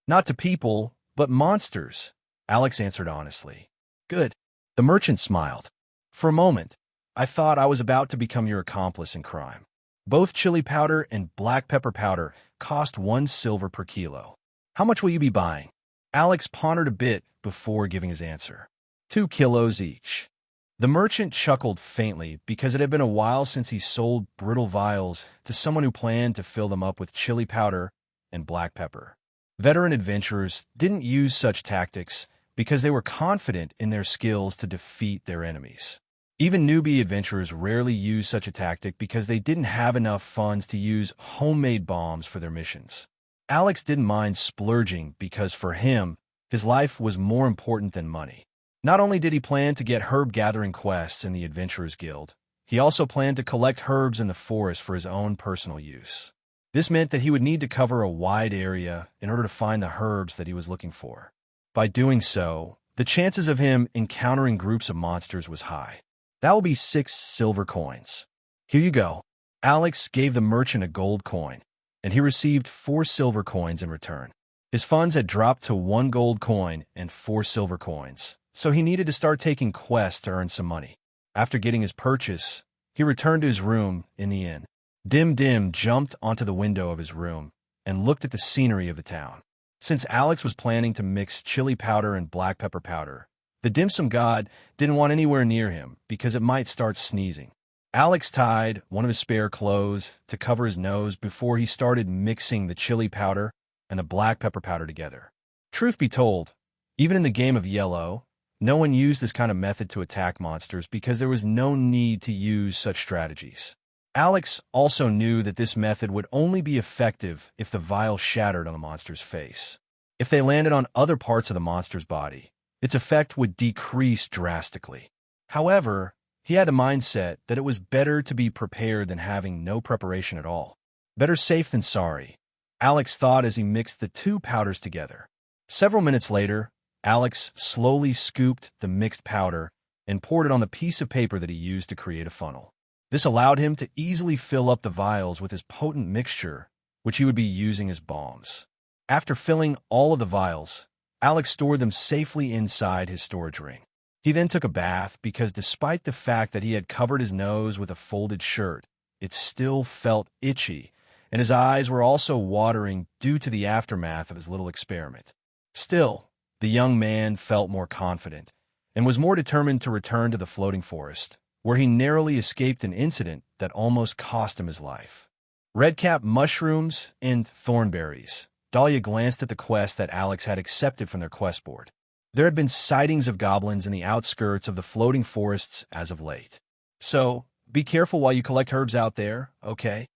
"Not to people, but monsters," Alex answered honestly. "Good." The merchant smiled. "For a moment, I thought I was about to become your accomplice in crime. Both chili powder and black pepper powder cost 1 silver per kilo. How much will you be buying?" Alex pondered a bit before giving his answer. 2 kilos each." The merchant chuckled faintly because it had been a while since he sold brittle vials to someone who planned to fill them up with chili powder and black pepper. Veteran adventurers didn't use such tactics because they were confident in their skills to defeat their enemies. Even newbie adventurers rarely use such a tactic because they didn't have enough funds to use homemade bombs for their missions. Alex didn't mind splurging because for him, his life was more important than money. Not only did he plan to get herb gathering quests in the Adventurers Guild, he also planned to collect herbs in the forest for his own personal use. This meant that he would need to cover a wide area in order to find the herbs that he was looking for. By doing so, the chances of him encountering groups of monsters was high. "That will be 6 silver coins. Here you go." Alex gave the merchant a gold coin, and he received 4 silver coins in return. His funds had dropped to 1 gold coin and 4 silver coins, so he needed to start taking quests to earn some money. After getting his purchase, he returned to his room in the inn. Dim jumped onto the window of his room and looked at the scenery of the town. Since Alex was planning to mix chili powder and black pepper powder, the dim sum god didn't want anywhere near him because it might start sneezing. Alex tied one of his spare clothes to cover his nose before he started mixing the chili powder and the black pepper powder together. Truth be told, even in the game of Yellow, no one used this kind of method to attack monsters because there was no need to use such strategies. Alex also knew that this method would only be effective if the vial shattered on the monster's face. If they landed on other parts of the monster's body, its effect would decrease drastically. However, he had the mindset that it was better to be prepared than having no preparation at all. Better safe than sorry, Alex thought as he mixed the 2 powders together. Several minutes later, Alex slowly scooped the mixed powder and poured it on the piece of paper that he used to create a funnel. This allowed him to easily fill up the vials with his potent mixture, which he would be using as bombs. After filling all of the vials, Alex stored them safely inside his storage ring. He then took a bath because despite the fact that he had covered his nose with a folded shirt, it still felt itchy, and his eyes were also watering due to the aftermath of his little experiment. Still, the young man felt more confident and was more determined to return to the floating forest, where he narrowly escaped an incident that almost cost him his life. Redcap mushrooms and thornberries. Dahlia glanced at the quest that Alex had accepted from their quest board. There had been sightings of goblins in the outskirts of the floating forests as of late. So, be careful while you collect herbs out there, okay?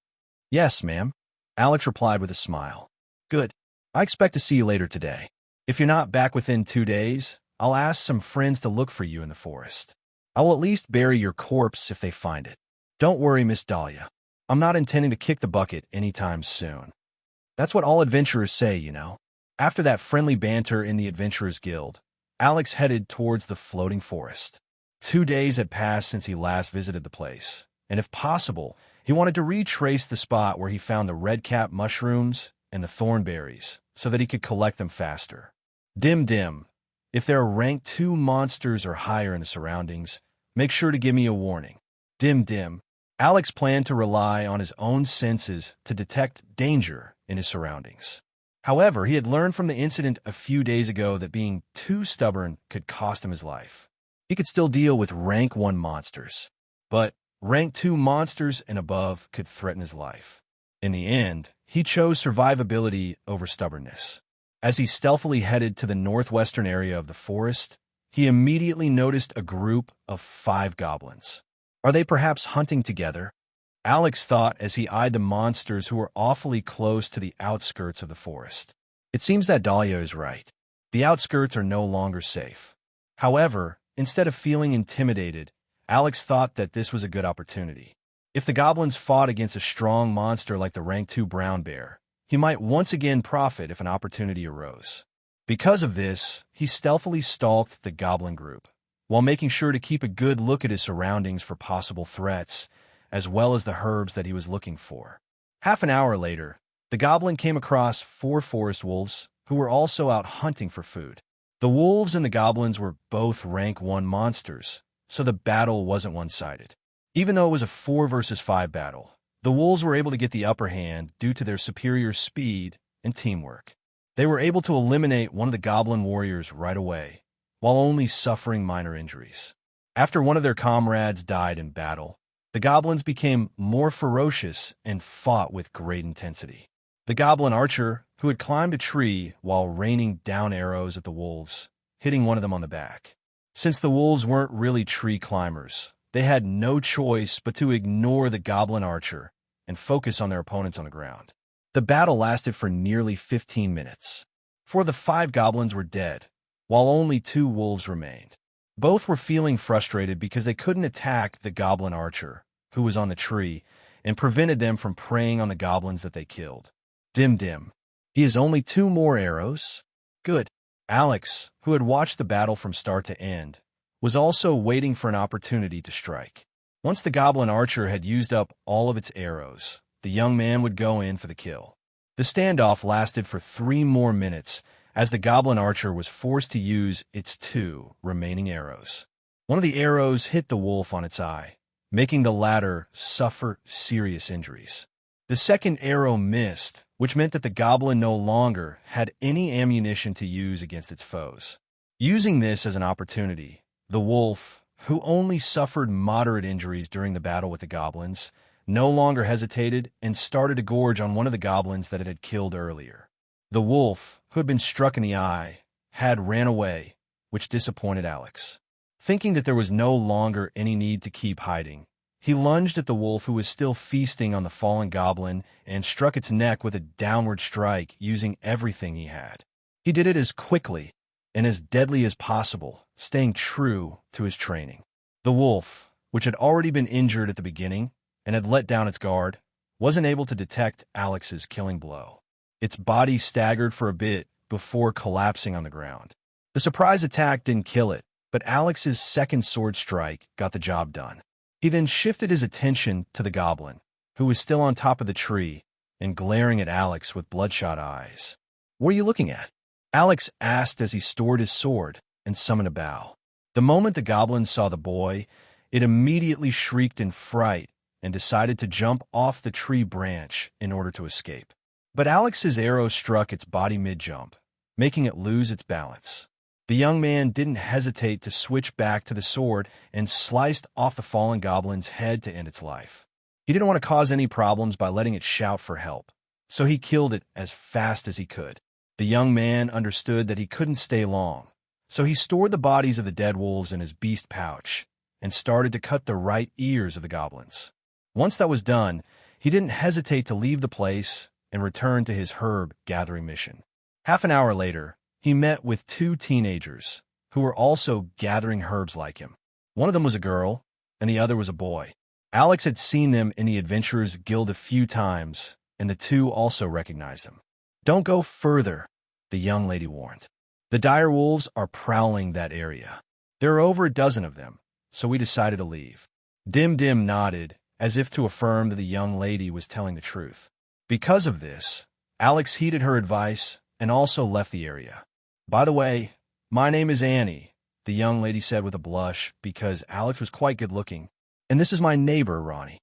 Yes, ma'am, Alex replied with a smile. Good. I expect to see you later today. If you're not back within 2 days, I'll ask some friends to look for you in the forest. I will at least bury your corpse if they find it. Don't worry, Miss Dahlia. I'm not intending to kick the bucket anytime soon. That's what all adventurers say, you know. After that friendly banter in the Adventurers Guild, Alex headed towards the floating forest. 2 days had passed since he last visited the place, and if possible, he wanted to retrace the spot where he found the redcap mushrooms and the thornberries so that he could collect them faster. Dim. If there are rank 2 monsters or higher in the surroundings, make sure to give me a warning. Dim. Alex planned to rely on his own senses to detect danger in his surroundings. However, he had learned from the incident a few days ago that being too stubborn could cost him his life. He could still deal with rank 1 monsters, but rank 2 monsters and above could threaten his life. In the end, he chose survivability over stubbornness. As he stealthily headed to the northwestern area of the forest, he immediately noticed a group of 5 goblins. Are they perhaps hunting together? Alex thought as he eyed the monsters who were awfully close to the outskirts of the forest. It seems that Dahlia is right. The outskirts are no longer safe. However, instead of feeling intimidated, Alex thought that this was a good opportunity. If the goblins fought against a strong monster like the rank 2 brown bear, he might once again profit if an opportunity arose. Because of this, he stealthily stalked the goblin group, while making sure to keep a good look at his surroundings for possible threats, as well as the herbs that he was looking for. Half an hour later, the goblin came across 4 forest wolves who were also out hunting for food. The wolves and the goblins were both rank 1 monsters, so the battle wasn't one-sided. Even though it was a 4 versus 5 battle, the wolves were able to get the upper hand due to their superior speed and teamwork. They were able to eliminate one of the goblin warriors right away, while only suffering minor injuries. After one of their comrades died in battle, the goblins became more ferocious and fought with great intensity. The goblin archer, who had climbed a tree while raining down arrows at the wolves, hitting one of them on the back. Since the wolves weren't really tree climbers, they had no choice but to ignore the goblin archer and focus on their opponents on the ground. The battle lasted for nearly 15 minutes. 4 of the 5 goblins were dead, while only 2 wolves remained. Both were feeling frustrated because they couldn't attack the goblin archer, who was on the tree, and prevented them from preying on the goblins that they killed. Dim. He has only 2 more arrows? Good. Alex, who had watched the battle from start to end, was also waiting for an opportunity to strike. Once the goblin archer had used up all of its arrows, the young man would go in for the kill. The standoff lasted for 3 more minutes, as the goblin archer was forced to use its 2 remaining arrows. One of the arrows hit the wolf on its eye, making the latter suffer serious injuries. The second arrow missed, which meant that the goblin no longer had any ammunition to use against its foes. Using this as an opportunity, the wolf, who only suffered moderate injuries during the battle with the goblins, no longer hesitated and started to gorge on one of the goblins that it had killed earlier. The wolf, who had been struck in the eye, had ran away, which disappointed Alex. Thinking that there was no longer any need to keep hiding, he lunged at the wolf who was still feasting on the fallen goblin and struck its neck with a downward strike using everything he had. He did it as quickly and as deadly as possible, staying true to his training. The wolf, which had already been injured at the beginning and had let down its guard, wasn't able to detect Alex's killing blow. Its body staggered for a bit before collapsing on the ground. The surprise attack didn't kill it, but Alex's second sword strike got the job done. He then shifted his attention to the goblin, who was still on top of the tree and glaring at Alex with bloodshot eyes. "What are you looking at?" Alex asked as he stored his sword and summoned a bow. The moment the goblin saw the boy, it immediately shrieked in fright and decided to jump off the tree branch in order to escape. But Alex's arrow struck its body mid-jump, making it lose its balance. The young man didn't hesitate to switch back to the sword and sliced off the fallen goblin's head to end its life. He didn't want to cause any problems by letting it shout for help, so he killed it as fast as he could. The young man understood that he couldn't stay long, so he stored the bodies of the dead wolves in his beast pouch and started to cut the right ears of the goblins. Once that was done, he didn't hesitate to leave the place and return to his herb-gathering mission. Half an hour later, he met with two teenagers who were also gathering herbs like him. One of them was a girl, and the other was a boy. Alex had seen them in the Adventurers Guild a few times, and the two also recognized him. "Don't go further," the young lady warned. "The dire wolves are prowling that area. There are over a dozen of them, so we decided to leave." Dim Dim nodded, as if to affirm that the young lady was telling the truth. Because of this, Alex heeded her advice and also left the area. "By the way, my name is Annie," the young lady said with a blush because Alex was quite good-looking, "and this is my neighbor, Ronnie."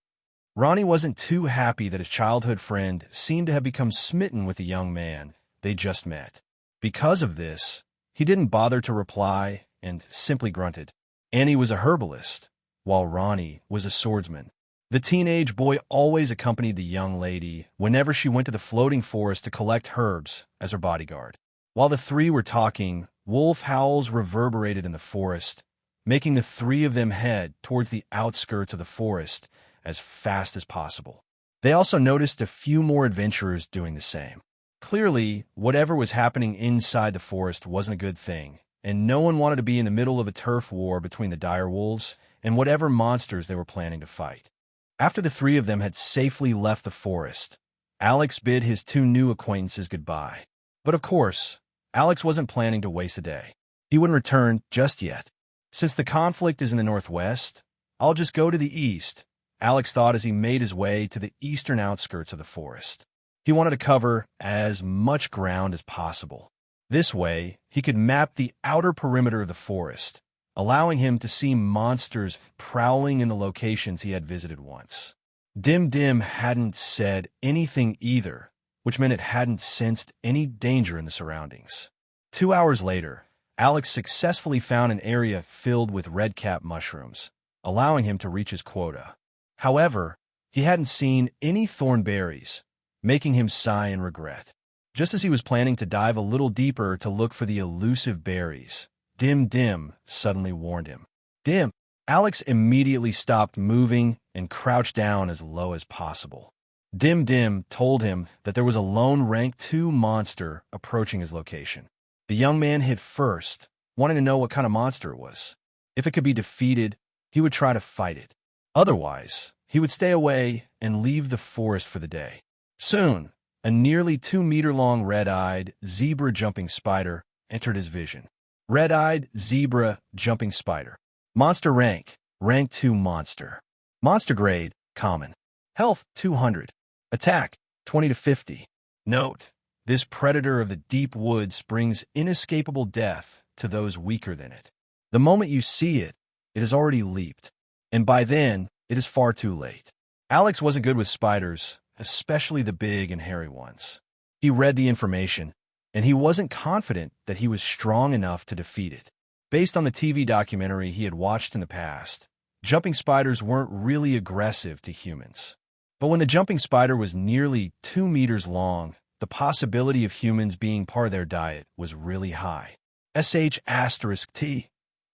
Ronnie wasn't too happy that his childhood friend seemed to have become smitten with the young man they just met. Because of this, he didn't bother to reply and simply grunted. Annie was a herbalist, while Ronnie was a swordsman. The teenage boy always accompanied the young lady whenever she went to the floating forest to collect herbs as her bodyguard. While the three were talking, wolf howls reverberated in the forest, making the three of them head towards the outskirts of the forest as fast as possible. They also noticed a few more adventurers doing the same. Clearly, whatever was happening inside the forest wasn't a good thing, and no one wanted to be in the middle of a turf war between the dire wolves and whatever monsters they were planning to fight. After the three of them had safely left the forest, Alex bid his two new acquaintances goodbye. But of course, Alex wasn't planning to waste a day. He wouldn't return just yet. "Since the conflict is in the northwest, I'll just go to the east," Alex thought as he made his way to the eastern outskirts of the forest. He wanted to cover as much ground as possible. This way, he could map the outer perimeter of the forest, allowing him to see monsters prowling in the locations he had visited once. Dim Dim hadn't said anything either, which meant it hadn't sensed any danger in the surroundings. 2 hours later, Alex successfully found an area filled with redcap mushrooms, allowing him to reach his quota. However, he hadn't seen any thornberries, making him sigh in regret. Just as he was planning to dive a little deeper to look for the elusive berries, Dim Dim suddenly warned him. "Dim!" Alex immediately stopped moving and crouched down as low as possible. Dim Dim told him that there was a lone rank 2 monster approaching his location. The young man hid first, wanting to know what kind of monster it was. If it could be defeated, he would try to fight it. Otherwise, he would stay away and leave the forest for the day. Soon, a nearly 2-meter-long red-eyed, zebra-jumping spider entered his vision. Red-eyed, zebra, jumping spider. Monster rank, rank 2 monster. Monster grade, common. Health, 200. Attack, 20 to 50. Note, this predator of the deep woods brings inescapable death to those weaker than it. The moment you see it, it has already leaped, and by then, it is far too late. Alex wasn't good with spiders, especially the big and hairy ones. He read the information, and he wasn't confident that he was strong enough to defeat it. Based on the TV documentary he had watched in the past, jumping spiders weren't really aggressive to humans. But when the jumping spider was nearly 2 meters long, the possibility of humans being part of their diet was really high. **T.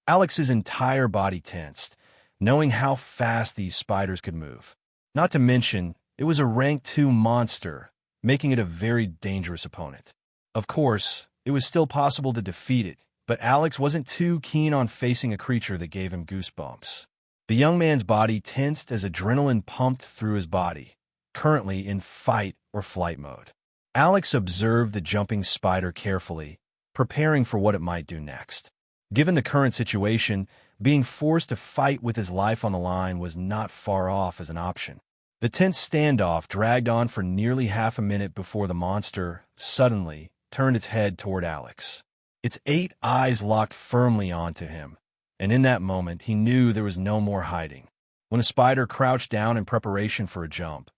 Alex's entire body tensed, knowing how fast these spiders could move. Not to mention, it was a rank 2 monster, making it a very dangerous opponent. Of course, it was still possible to defeat it, but Alex wasn't too keen on facing a creature that gave him goosebumps. The young man's body tensed as adrenaline pumped through his body, currently in fight or flight mode. Alex observed the jumping spider carefully, preparing for what it might do next. Given the current situation, being forced to fight with his life on the line was not far off as an option. The tense standoff dragged on for nearly half a minute before the monster, suddenly, turned its head toward Alex. Its 8 eyes locked firmly onto him, and in that moment, he knew there was no more hiding. When the spider crouched down in preparation for a jump,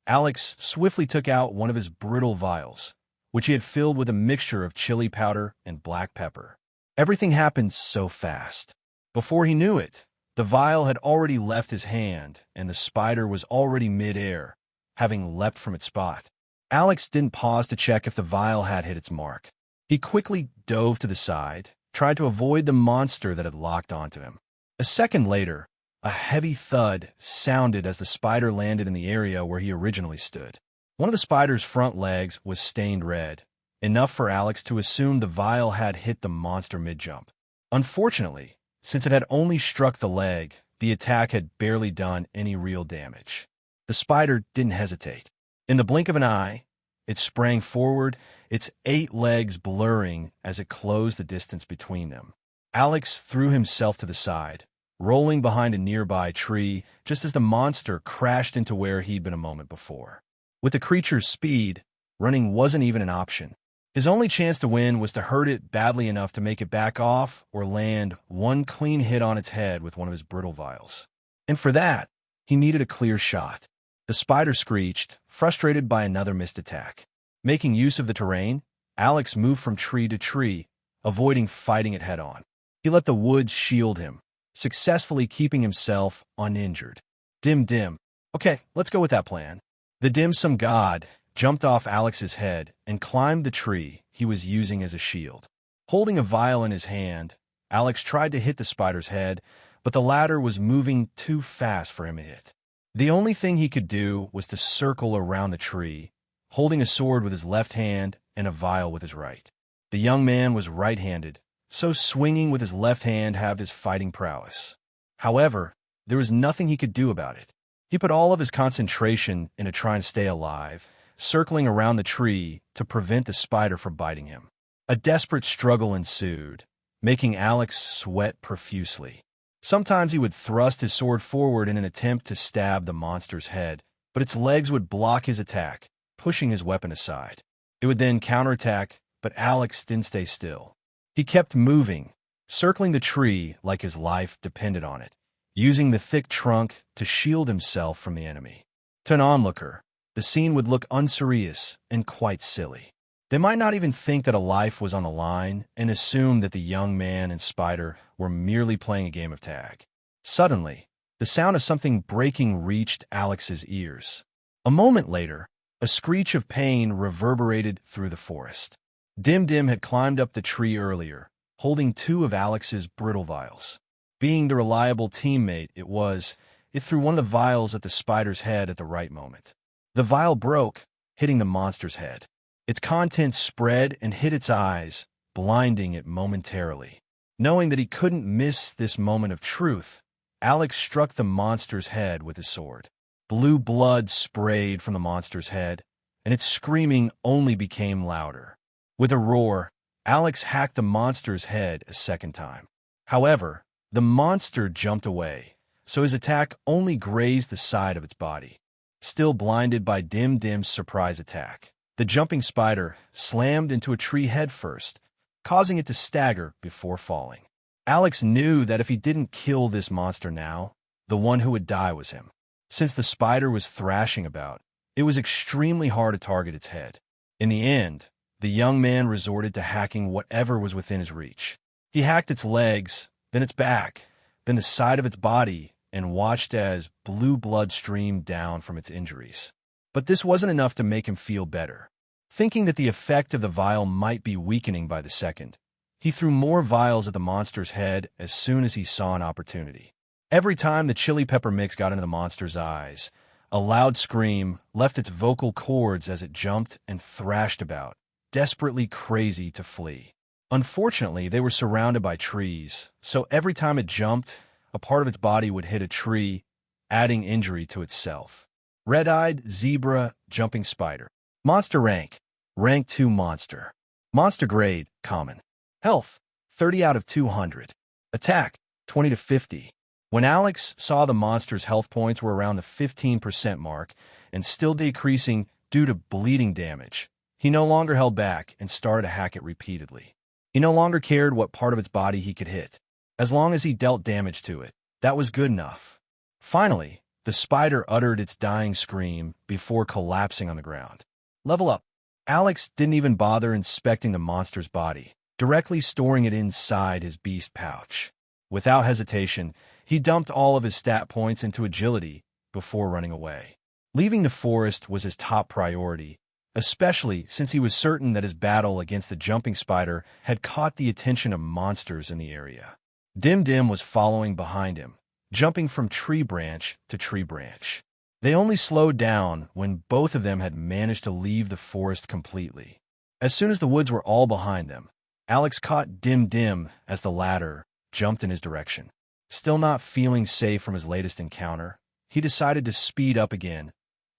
Alex swiftly took out one of his brittle vials, which he had filled with a mixture of chili powder and black pepper. Everything happened so fast. Before he knew it, the vial had already left his hand, and the spider was already mid-air, having leapt from its spot. Alex didn't pause to check if the vial had hit its mark. He quickly dove to the side, tried to avoid the monster that had locked onto him. A second later, a heavy thud sounded as the spider landed in the area where he originally stood. One of the spider's front legs was stained red, enough for Alex to assume the vial had hit the monster mid-jump. Unfortunately, since it had only struck the leg, the attack had barely done any real damage. The spider didn't hesitate. In the blink of an eye, it sprang forward, its 8 legs blurring as it closed the distance between them. Alex threw himself to the side, rolling behind a nearby tree just as the monster crashed into where he'd been a moment before. With the creature's speed, running wasn't even an option. His only chance to win was to hurt it badly enough to make it back off or land one clean hit on its head with one of his brittle vials. And for that, he needed a clear shot. The spider screeched, frustrated by another missed attack. Making use of the terrain, Alex moved from tree to tree, avoiding fighting it head-on. He let the woods shield him, successfully keeping himself uninjured. Dim. Okay, let's go with that plan. The dim-sum god jumped off Alex's head and climbed the tree he was using as a shield. Holding a vial in his hand, Alex tried to hit the spider's head, but the latter was moving too fast for him to hit. The only thing he could do was to circle around the tree, holding a sword with his left hand and a vial with his right. The young man was right-handed, so swinging with his left hand halved his fighting prowess. However, there was nothing he could do about it. He put all of his concentration into trying to stay alive, circling around the tree to prevent the spider from biting him. A desperate struggle ensued, making Alex sweat profusely. Sometimes he would thrust his sword forward in an attempt to stab the monster's head, but its legs would block his attack, pushing his weapon aside. It would then counterattack, but Alex didn't stay still. He kept moving, circling the tree like his life depended on it, using the thick trunk to shield himself from the enemy. To an onlooker, the scene would look unserious and quite silly. They might not even think that a life was on the line and assume that the young man and spider were merely playing a game of tag. Suddenly, the sound of something breaking reached Alex's ears. A moment later, a screech of pain reverberated through the forest. Dim had climbed up the tree earlier, holding 2 of Alex's brittle vials. Being the reliable teammate it threw one of the vials at the spider's head at the right moment. The vial broke, hitting the monster's head. Its contents spread and hit its eyes, blinding it momentarily. Knowing that he couldn't miss this moment of truth, Alex struck the monster's head with his sword. Blue blood sprayed from the monster's head, and its screaming only became louder. With a roar, Alex hacked the monster's head a second time. However, the monster jumped away, so his attack only grazed the side of its body. Still blinded by Dim's surprise attack, the jumping spider slammed into a tree headfirst, causing it to stagger before falling. Alex knew that if he didn't kill this monster now, the one who would die was him. Since the spider was thrashing about, it was extremely hard to target its head. In the end, the young man resorted to hacking whatever was within his reach. He hacked its legs, then its back, then the side of its body, and watched as blue blood streamed down from its injuries. But this wasn't enough to make him feel better. Thinking that the effect of the vial might be weakening by the second, he threw more vials at the monster's head as soon as he saw an opportunity. Every time the chili pepper mix got into the monster's eyes, a loud scream left its vocal cords as it jumped and thrashed about, desperately crazy to flee. Unfortunately, they were surrounded by trees, so every time it jumped, a part of its body would hit a tree, adding injury to itself. Red-eyed zebra jumping spider. Monster rank. Rank 2 monster. Monster grade, common. Health, 30 out of 200. Attack, 20 to 50. When Alex saw the monster's health points were around the 15% mark and still decreasing due to bleeding damage, he no longer held back and started to hack it repeatedly. He no longer cared what part of its body he could hit. As long as he dealt damage to it, that was good enough. Finally, the spider uttered its dying scream before collapsing on the ground. Level up. Alex didn't even bother inspecting the monster's body, directly storing it inside his beast pouch. Without hesitation, he dumped all of his stat points into agility before running away. Leaving the forest was his top priority, especially since he was certain that his battle against the jumping spider had caught the attention of monsters in the area. Dim Dim was following behind him, jumping from tree branch to tree branch. They only slowed down when both of them had managed to leave the forest completely. As soon as the woods were all behind them, Alex caught Dim Dim as the latter jumped in his direction. Still not feeling safe from his latest encounter, he decided to speed up again,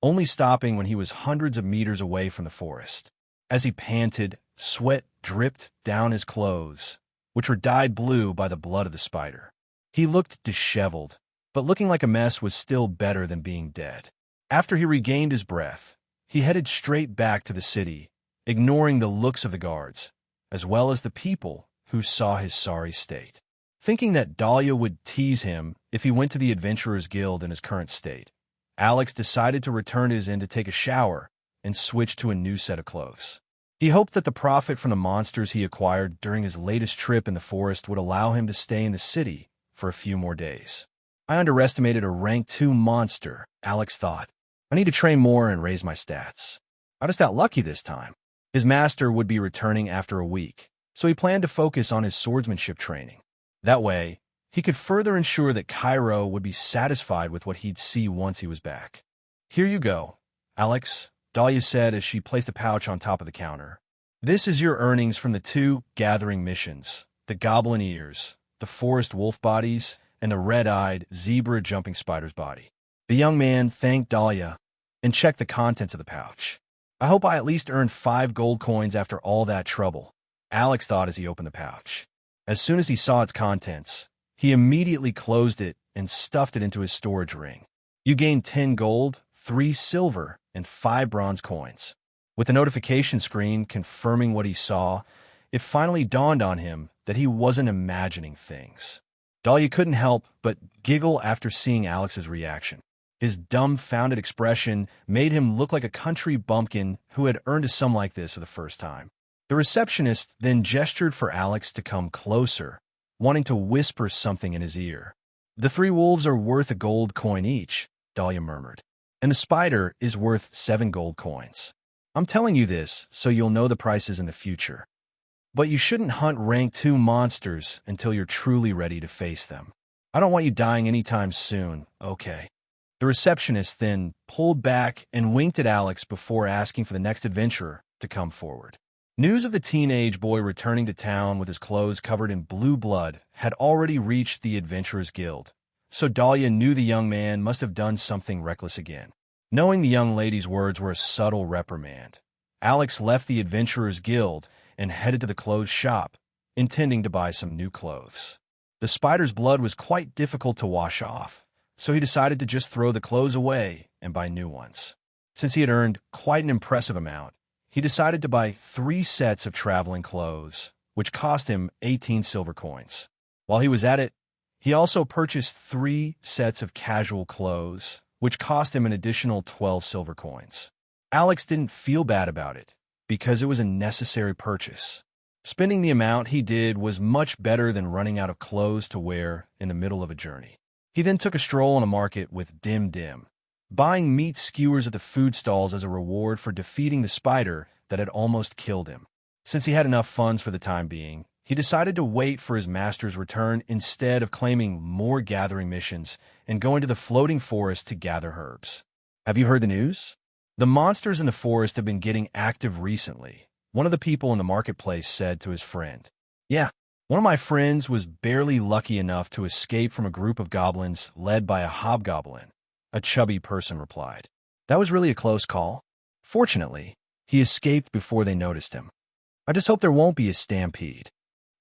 only stopping when he was hundreds of meters away from the forest. As he panted, sweat dripped down his clothes, which were dyed blue by the blood of the spider. He looked disheveled, but looking like a mess was still better than being dead. After he regained his breath, he headed straight back to the city, ignoring the looks of the guards, as well as the people who saw his sorry state. Thinking that Dahlia would tease him if he went to the Adventurers Guild in his current state, Alex decided to return to his inn to take a shower and switch to a new set of clothes. He hoped that the profit from the monsters he acquired during his latest trip in the forest would allow him to stay in the city for a few more days. I underestimated a rank 2 monster, Alex thought. I need to train more and raise my stats. I just got lucky this time. His master would be returning after a week, so he planned to focus on his swordsmanship training. That way, he could further ensure that Cairo would be satisfied with what he'd see once he was back. Here you go, Alex, Dahlia said as she placed a pouch on top of the counter. This is your earnings from the 2 gathering missions, the goblin ears, the forest wolf bodies, and the red-eyed zebra jumping spider's body. The young man thanked Dahlia and checked the contents of the pouch. I hope I at least earned 5 gold coins after all that trouble, Alex thought as he opened the pouch. As soon as he saw its contents, he immediately closed it and stuffed it into his storage ring. You gained 10 gold, 3 silver, and 5 bronze coins. With the notification screen confirming what he saw, it finally dawned on him that he wasn't imagining things. Dahlia couldn't help but giggle after seeing Alex's reaction. His dumbfounded expression made him look like a country bumpkin who had earned a sum like this for the first time. The receptionist then gestured for Alex to come closer, wanting to whisper something in his ear. The 3 wolves are worth a gold coin each, Dahlia murmured, and the spider is worth 7 gold coins. I'm telling you this so you'll know the prices in the future. But you shouldn't hunt rank 2 monsters until you're truly ready to face them. I don't want you dying anytime soon, okay? The receptionist then pulled back and winked at Alex before asking for the next adventurer to come forward. News of the teenage boy returning to town with his clothes covered in blue blood had already reached the Adventurers Guild, so Dahlia knew the young man must have done something reckless again. Knowing the young lady's words were a subtle reprimand, Alex left the Adventurers Guild and headed to the clothes shop, intending to buy some new clothes. The spider's blood was quite difficult to wash off, so he decided to just throw the clothes away and buy new ones. Since he had earned quite an impressive amount, he decided to buy 3 sets of traveling clothes, which cost him 18 silver coins. While he was at it, he also purchased 3 sets of casual clothes, which cost him an additional 12 silver coins. Alex didn't feel bad about it, because it was a necessary purchase. Spending the amount he did was much better than running out of clothes to wear in the middle of a journey. He then took a stroll on a market with Dim Dim, buying meat skewers at the food stalls as a reward for defeating the spider that had almost killed him. Since he had enough funds for the time being, he decided to wait for his master's return instead of claiming more gathering missions and going to the floating forest to gather herbs. Have you heard the news? The monsters in the forest have been getting active recently, one of the people in the marketplace said to his friend. Yeah, one of my friends was barely lucky enough to escape from a group of goblins led by a hobgoblin, a chubby person replied. That was really a close call. Fortunately, he escaped before they noticed him. I just hope there won't be a stampede.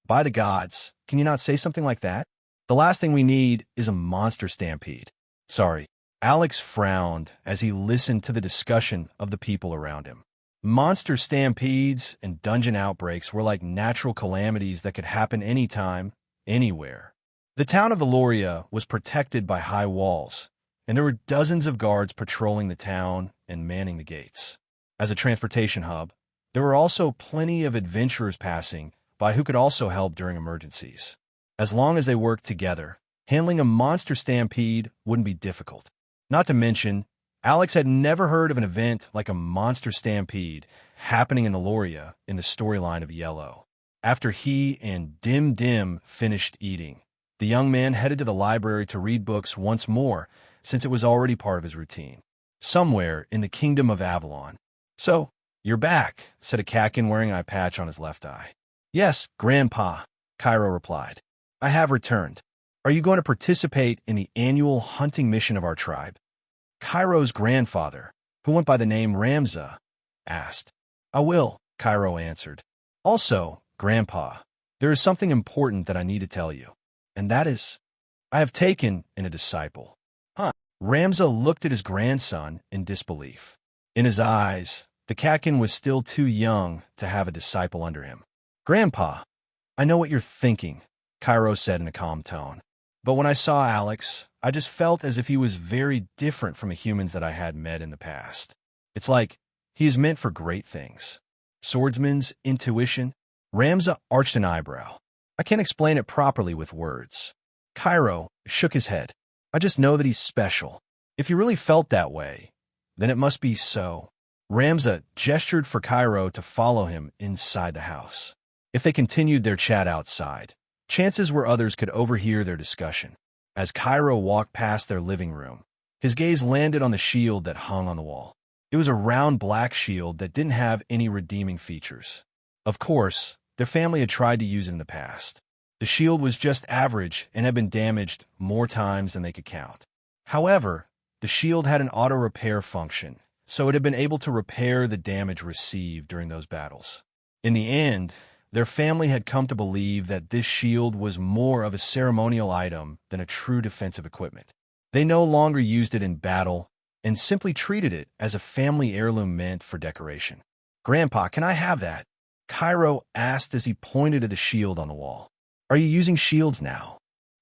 By the gods, can you not say something like that? The last thing we need is a monster stampede. Sorry. Alex frowned as he listened to the discussion of the people around him. Monster stampedes and dungeon outbreaks were like natural calamities that could happen anytime, anywhere. The town of Valoria was protected by high walls, and there were dozens of guards patrolling the town and manning the gates. As a transportation hub, there were also plenty of adventurers passing by who could also help during emergencies. As long as they worked together, handling a monster stampede wouldn't be difficult. Not to mention, Alex had never heard of an event like a monster stampede happening in the Loria in the storyline of Yellow. After he and Dim Dim finished eating, the young man headed to the library to read books once more, since it was already part of his routine. Somewhere in the kingdom of Avalon. "So, you're back," said a Kakin wearing an eye patch on his left eye. "Yes, Grandpa," Cairo replied. "I have returned. Are you going to participate in the annual hunting mission of our tribe?" Cairo's grandfather, who went by the name Ramza, asked. "I will," Cairo answered. "Also, Grandpa, there is something important that I need to tell you, and that is, I have taken in a disciple." "Huh?" Ramza looked at his grandson in disbelief. In his eyes, the Kakin was still too young to have a disciple under him. "Grandpa, I know what you're thinking," Cairo said in a calm tone. "But when I saw Alex, I just felt as if he was very different from the humans that I had met in the past. It's like he is meant for great things." Swordsman's intuition? Ramza arched an eyebrow. "I can't explain it properly with words." Cairo shook his head. "I just know that he's special. If you really felt that way, then it must be so." Ramza gestured for Cairo to follow him inside the house. If they continued their chat outside, chances were others could overhear their discussion. As Cairo walked past their living room, his gaze landed on the shield that hung on the wall. It was a round black shield that didn't have any redeeming features. Of course, their family had tried to use it in the past. The shield was just average and had been damaged more times than they could count. However, the shield had an auto-repair function, so it had been able to repair the damage received during those battles. In the end, their family had come to believe that this shield was more of a ceremonial item than a true defensive equipment. They no longer used it in battle and simply treated it as a family heirloom meant for decoration. "Grandpa, can I have that?" Cairo asked as he pointed to the shield on the wall. "Are you using shields now?"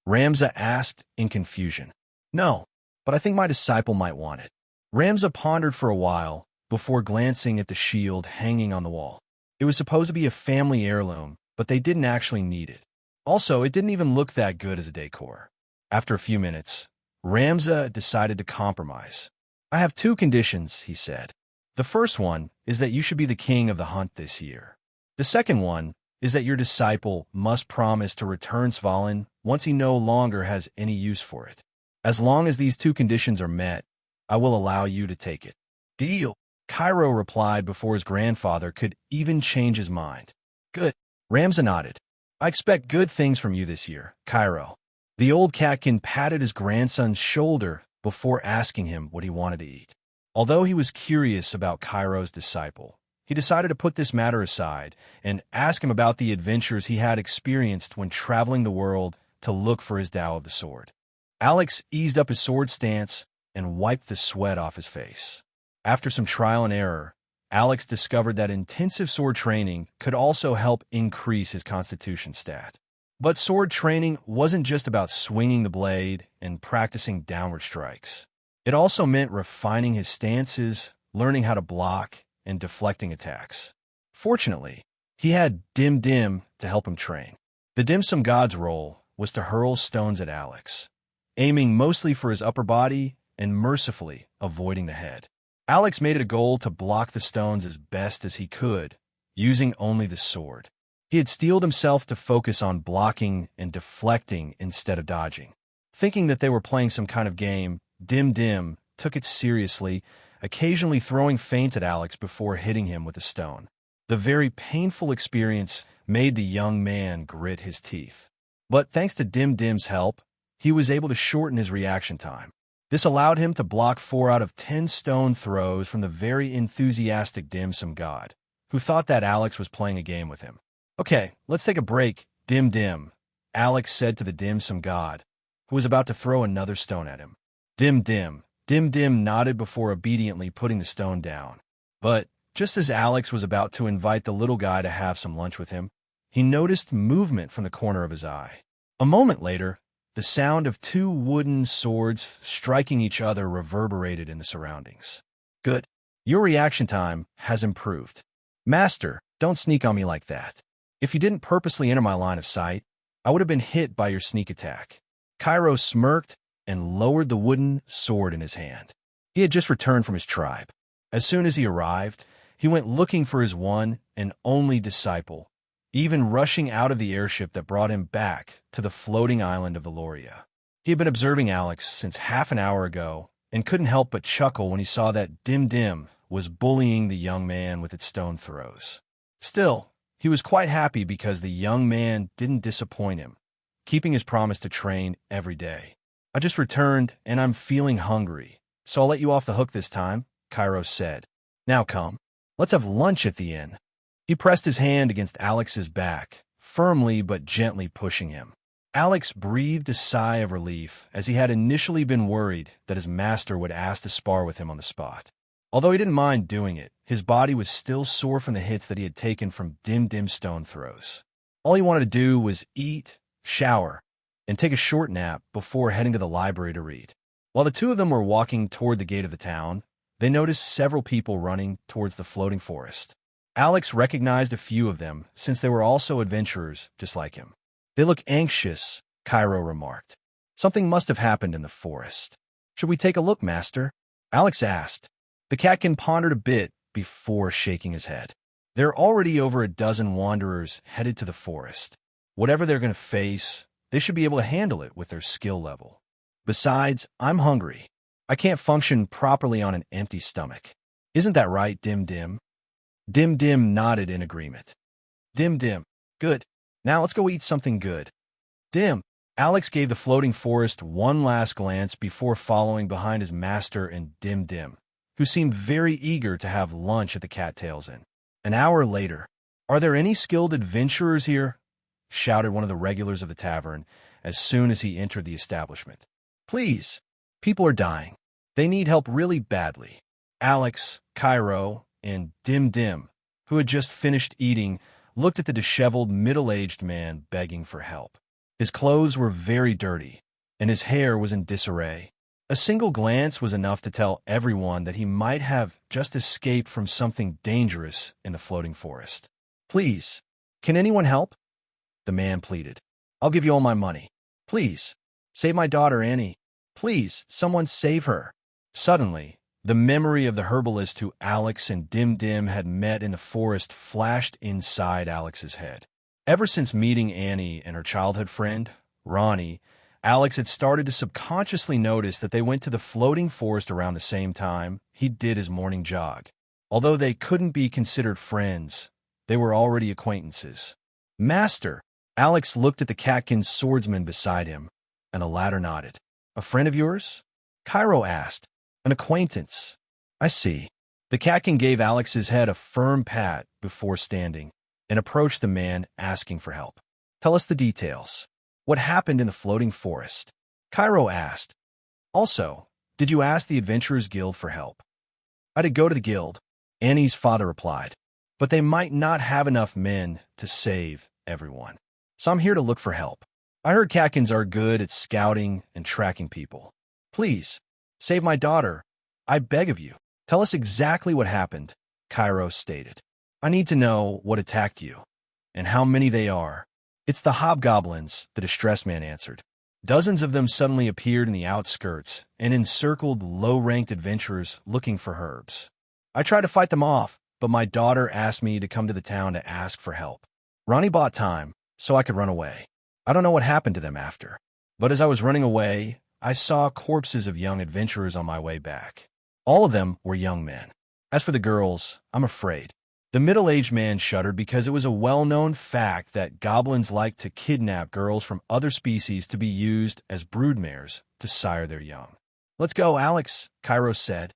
Ramza asked in confusion. "No, but I think my disciple might want it." Ramza pondered for a while before glancing at the shield hanging on the wall. It was supposed to be a family heirloom, but they didn't actually need it. Also, it didn't even look that good as a decor. After a few minutes, Ramza decided to compromise. "I have 2 conditions," he said. "The first one is that you should be the king of the hunt this year. The second one is that your disciple must promise to return Svalin once he no longer has any use for it. As long as these 2 conditions are met, I will allow you to take it." "Deal," Cairo replied before his grandfather could even change his mind. "Good." Ramza nodded. "I expect good things from you this year, Cairo." The old catkin patted his grandson's shoulder before asking him what he wanted to eat. Although he was curious about Cairo's disciple, he decided to put this matter aside and ask him about the adventures he had experienced when traveling the world to look for his Tao of the Sword. Alex eased up his sword stance and wiped the sweat off his face. After some trial and error, Alex discovered that intensive sword training could also help increase his constitution stat. But sword training wasn't just about swinging the blade and practicing downward strikes. It also meant refining his stances, learning how to block, and deflecting attacks. Fortunately, he had Dim Dim to help him train. The Dim Sum God's role was to hurl stones at Alex, aiming mostly for his upper body and mercifully avoiding the head. Alex made it a goal to block the stones as best as he could, using only the sword. He had steeled himself to focus on blocking and deflecting instead of dodging. Thinking that they were playing some kind of game, Dim Dim took it seriously, occasionally throwing feints at Alex before hitting him with a stone. The very painful experience made the young man grit his teeth. But thanks to Dim Dim's help, he was able to shorten his reaction time. This allowed him to block 4 out of 10 stone throws from the very enthusiastic Dim Sum God, who thought that Alex was playing a game with him. "Okay, let's take a break, Dim Dim," Alex said to the Dim Sum God, who was about to throw another stone at him. Dim Dim nodded before obediently putting the stone down. But just as Alex was about to invite the little guy to have some lunch with him, he noticed movement from the corner of his eye. A moment later, The sound of two wooden swords striking each other reverberated in the surroundings. Good. Your reaction time has improved. Master, don't sneak on me like that. If you didn't purposely enter my line of sight, I would have been hit by your sneak attack. Cairo smirked and lowered the wooden sword in his hand. He had just returned from his tribe. As soon as he arrived, he went looking for his one and only disciple, even rushing out of the airship that brought him back to the floating island of Valoria. He had been observing Alex since half an hour ago and couldn't help but chuckle when he saw that Dim Dim was bullying the young man with its stone throws. Still, he was quite happy because the young man didn't disappoint him, keeping his promise to train every day. I just returned and I'm feeling hungry, so I'll let you off the hook this time, Cairo said. Now come, let's have lunch at the inn. He pressed his hand against Alex's back, firmly but gently pushing him. Alex breathed a sigh of relief, as he had initially been worried that his master would ask to spar with him on the spot. Although he didn't mind doing it, his body was still sore from the hits that he had taken from Dim Dim's stone throws. All he wanted to do was eat, shower, and take a short nap before heading to the library to read. While the two of them were walking toward the gate of the town, they noticed several people running towards the floating forest. Alex recognized a few of them, since they were also adventurers just like him. They look anxious, Cairo remarked. Something must have happened in the forest. Should we take a look, Master? Alex asked. The catkin pondered a bit before shaking his head. There are already over a dozen wanderers headed to the forest. Whatever they're going to face, they should be able to handle it with their skill level. Besides, I'm hungry. I can't function properly on an empty stomach. Isn't that right, Dim Dim? Dim Dim nodded in agreement. Dim Dim, good. Now let's go eat something good. Dim. Alex gave the floating forest one last glance before following behind his master and Dim Dim, who seemed very eager to have lunch at the Cattails Inn. An hour later, "Are there any skilled adventurers here?" shouted one of the regulars of the tavern as soon as he entered the establishment. "Please, people are dying. They need help really badly." Alex, Cairo, and Dim Dim, who had just finished eating, looked at the disheveled, middle-aged man begging for help. His clothes were very dirty, and his hair was in disarray. A single glance was enough to tell everyone that he might have just escaped from something dangerous in the floating forest. "Please, can anyone help?" the man pleaded. "I'll give you all my money. Please, save my daughter Annie. Please, someone save her." Suddenly, the memory of the herbalist who Alex and Dim Dim had met in the forest flashed inside Alex's head. Ever since meeting Annie and her childhood friend, Ronnie, Alex had started to subconsciously notice that they went to the floating forest around the same time he did his morning jog. Although they couldn't be considered friends, they were already acquaintances. "Master," Alex looked at the Catkin swordsman beside him, and the latter nodded. "A friend of yours?" Cairo asked. "An acquaintance. I see." The Catkin gave Alex's head a firm pat before standing and approached the man asking for help. "Tell us the details. What happened in the floating forest?" Cairo asked. "Also, did you ask the Adventurers Guild for help?" "I did go to the guild," Annie's father replied, "but they might not have enough men to save everyone. So I'm here to look for help. I heard Catkins are good at scouting and tracking people. Please, save my daughter. I beg of you. Tell us exactly what happened," Cairo stated. "I need to know what attacked you, and how many they are." "It's the hobgoblins," the distressed man answered. Dozens of them suddenly appeared in the outskirts and encircled low-ranked adventurers looking for herbs. "I tried to fight them off, but my daughter asked me to come to the town to ask for help. Ronnie bought time, so I could run away. I don't know what happened to them after. But as I was running away, I saw corpses of young adventurers on my way back. All of them were young men. As for the girls, I'm afraid." The middle-aged man shuddered because it was a well-known fact that goblins like to kidnap girls from other species to be used as broodmares to sire their young. "Let's go, Alex," Cairo said.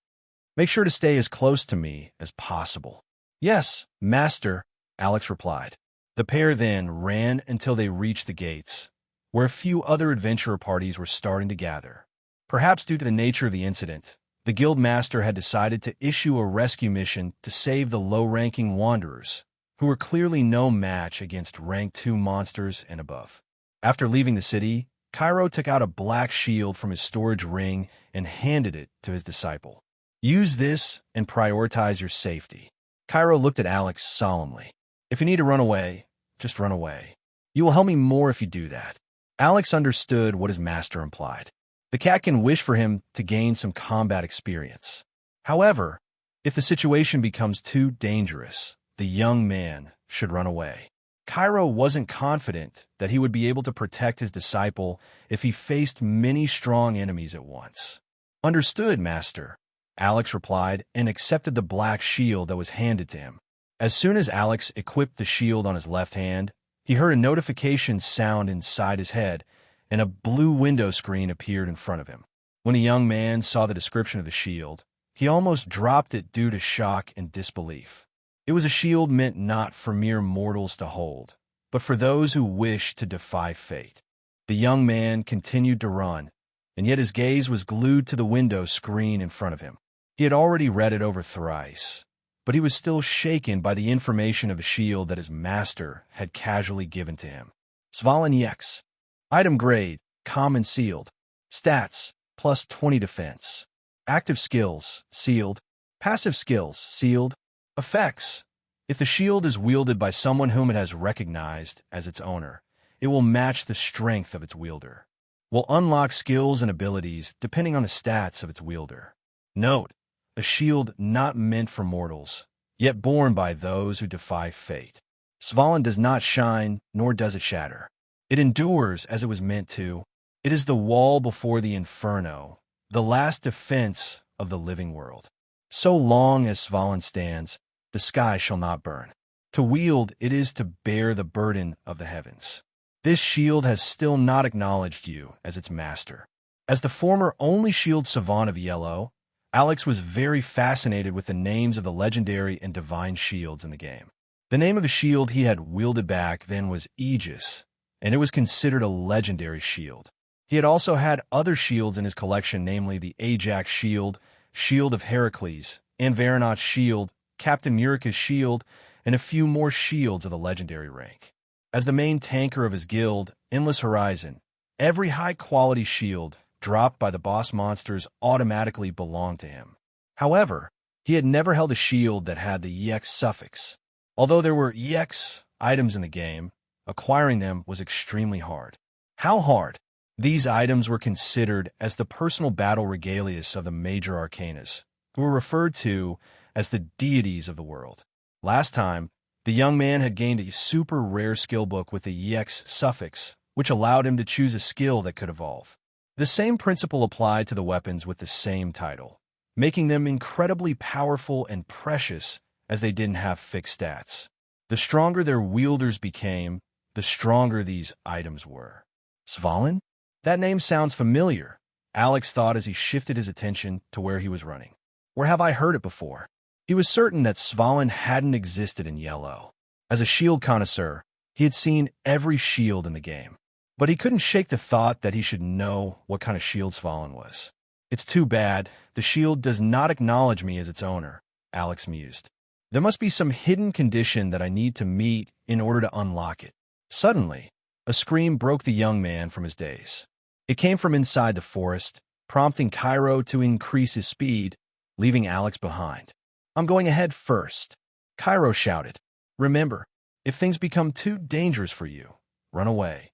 "Make sure to stay as close to me as possible." "Yes, master," Alex replied. The pair then ran until they reached the gates, where a few other adventurer parties were starting to gather. Perhaps due to the nature of the incident, the guild master had decided to issue a rescue mission to save the low-ranking wanderers, who were clearly no match against rank 2 monsters and above. After leaving the city, Cairo took out a black shield from his storage ring and handed it to his disciple. Use this and prioritize your safety. Cairo looked at Alex solemnly. If you need to run away, just run away. You will help me more if you do that. Alex understood what his master implied. The cat can wish for him to gain some combat experience. However, if the situation becomes too dangerous, the young man should run away. Cairo wasn't confident that he would be able to protect his disciple if he faced many strong enemies at once. Understood, master, Alex replied and accepted the black shield that was handed to him. As soon as Alex equipped the shield on his left hand, he heard a notification sound inside his head, and a blue window screen appeared in front of him. When the young man saw the description of the shield, he almost dropped it due to shock and disbelief. It was a shield meant not for mere mortals to hold, but for those who wish to defy fate. The young man continued to run, and yet his gaze was glued to the window screen in front of him. He had already read it over thrice, but he was still shaken by the information of a shield that his master had casually given to him. Svalin EX. Item grade, common sealed. Stats, plus 20 defense. Active skills, sealed. Passive skills, sealed. Effects. If the shield is wielded by someone whom it has recognized as its owner, it will match the strength of its wielder. Will unlock skills and abilities depending on the stats of its wielder. Note, a shield not meant for mortals, yet borne by those who defy fate. Svalin does not shine, nor does it shatter. It endures as it was meant to. It is the wall before the inferno, the last defense of the living world. So long as Svalin stands, the sky shall not burn. To wield, it is to bear the burden of the heavens. This shield has still not acknowledged you as its master. As the former only shield savant of Yellow, Alex was very fascinated with the names of the legendary and divine shields in the game. The name of the shield he had wielded back then was Aegis, and it was considered a legendary shield. He had also had other shields in his collection, namely the Ajax shield, Shield of Heracles, Anvarinot's shield, Captain Murica's shield, and a few more shields of the legendary rank. As the main tanker of his guild, Endless Horizon, every high-quality shield dropped by the boss monsters automatically belonged to him. However, he had never held a shield that had the EX suffix. Although there were EX items in the game, acquiring them was extremely hard. How hard? These items were considered as the personal battle regalias of the major arcanas, who were referred to as the deities of the world. Last time, the young man had gained a super rare skill book with the EX suffix, which allowed him to choose a skill that could evolve. The same principle applied to the weapons with the same title, making them incredibly powerful and precious as they didn't have fixed stats. The stronger their wielders became, the stronger these items were. Svalin? That name sounds familiar, Alex thought as he shifted his attention to where he was running. Where have I heard it before? He was certain that Svalin hadn't existed in Yellow. As a shield connoisseur, he had seen every shield in the game. But he couldn't shake the thought that he should know what kind of shield Svalin was. It's too bad, the shield does not acknowledge me as its owner, Alex mused. There must be some hidden condition that I need to meet in order to unlock it. Suddenly, a scream broke the young man from his daze. It came from inside the forest, prompting Cairo to increase his speed, leaving Alex behind. I'm going ahead first, Cairo shouted. Remember, if things become too dangerous for you, run away.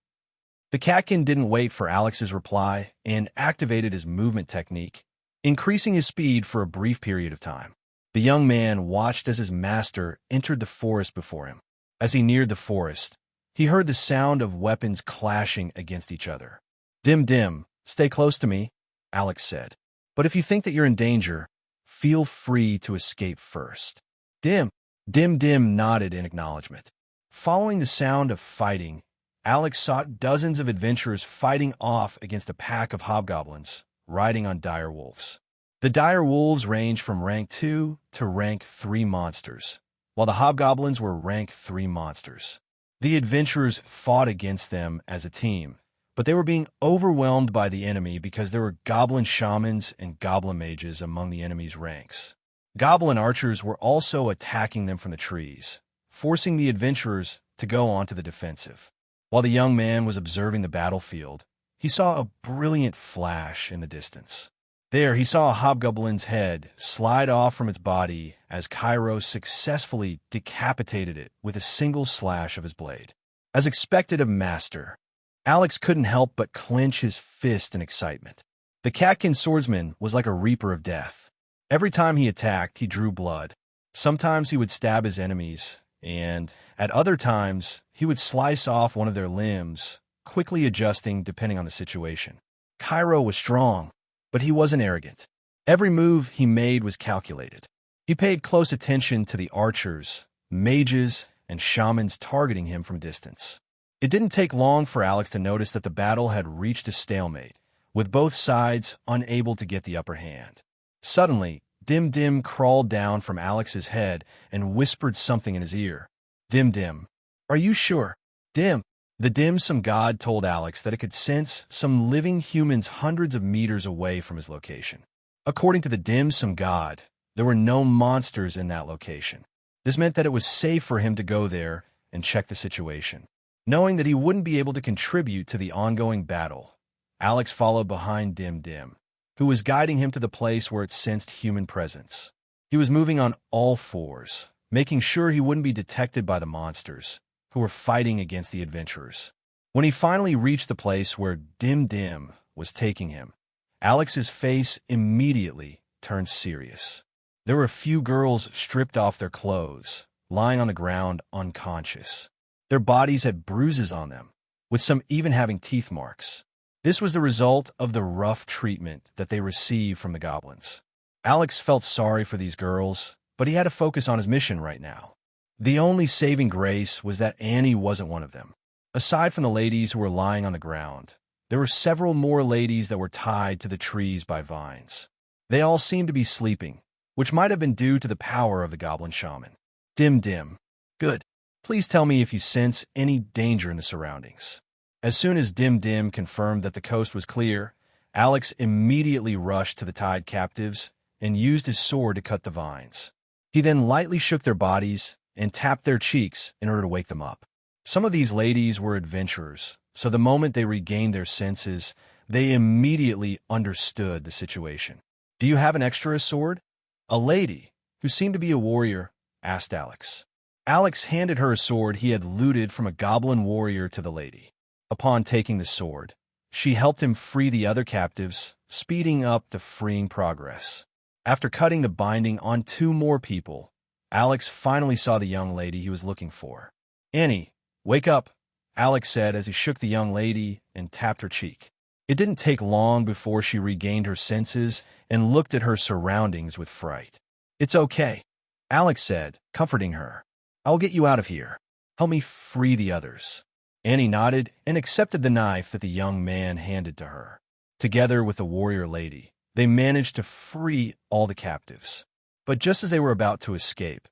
The catkin didn't wait for Alex's reply and activated his movement technique, increasing his speed for a brief period of time. The young man watched as his master entered the forest before him. As he neared the forest, he heard the sound of weapons clashing against each other. Dim, stay close to me, Alex said. But if you think that you're in danger, feel free to escape first. Dim nodded in acknowledgement. Following the sound of fighting, Alex saw dozens of adventurers fighting off against a pack of hobgoblins, riding on dire wolves. The dire wolves ranged from rank 2 to rank 3 monsters, while the hobgoblins were rank 3 monsters. The adventurers fought against them as a team, but they were being overwhelmed by the enemy because there were goblin shamans and goblin mages among the enemy's ranks. Goblin archers were also attacking them from the trees, forcing the adventurers to go onto the defensive. While the young man was observing the battlefield, he saw a brilliant flash in the distance. There, he saw a hobgoblin's head slide off from its body as Cairo successfully decapitated it with a single slash of his blade. As expected of Master, Alex couldn't help but clench his fist in excitement. The Catkin swordsman was like a reaper of death. Every time he attacked, he drew blood. Sometimes he would stab his enemies, and at other times, he would slice off one of their limbs, quickly adjusting depending on the situation. Cairo was strong, but he wasn't arrogant. Every move he made was calculated. He paid close attention to the archers, mages, and shamans targeting him from distance. It didn't take long for Alex to notice that the battle had reached a stalemate, with both sides unable to get the upper hand. Suddenly, Dim Dim crawled down from Alex's head and whispered something in his ear. Dim Dim, are you sure? Dim. The dim-sum god told Alex that it could sense some living humans hundreds of meters away from his location. According to the dim-sum god, there were no monsters in that location. This meant that it was safe for him to go there and check the situation. Knowing that he wouldn't be able to contribute to the ongoing battle, Alex followed behind Dim Dim, who was guiding him to the place where it sensed human presence. He was moving on all fours, making sure he wouldn't be detected by the monsters who were fighting against the adventurers. When he finally reached the place where Dim Dim was taking him, Alex's face immediately turned serious. There were a few girls stripped off their clothes, lying on the ground unconscious. Their bodies had bruises on them, with some even having teeth marks. This was the result of the rough treatment that they received from the goblins. Alex felt sorry for these girls, but he had to focus on his mission right now. The only saving grace was that Annie wasn't one of them. Aside from the ladies who were lying on the ground, there were several more ladies that were tied to the trees by vines. They all seemed to be sleeping, which might have been due to the power of the goblin shaman. Dim Dim. Good. Please tell me if you sense any danger in the surroundings. As soon as Dim Dim confirmed that the coast was clear, Alex immediately rushed to the tied captives and used his sword to cut the vines. He then lightly shook their bodies and tapped their cheeks in order to wake them up. Some of these ladies were adventurers, so the moment they regained their senses, they immediately understood the situation. Do you have an extra sword? A lady, who seemed to be a warrior, asked Alex. Alex handed her a sword he had looted from a goblin warrior to the lady. Upon taking the sword, she helped him free the other captives, speeding up the freeing progress. After cutting the binding on 2 more people, Alex finally saw the young lady he was looking for. Annie, wake up, Alex said as he shook the young lady and tapped her cheek. It didn't take long before she regained her senses and looked at her surroundings with fright. It's okay, Alex said, comforting her. I'll get you out of here. Help me free the others. Annie nodded and accepted the knife that the young man handed to her. Together with the warrior lady, they managed to free all the captives. But just as they were about to escape,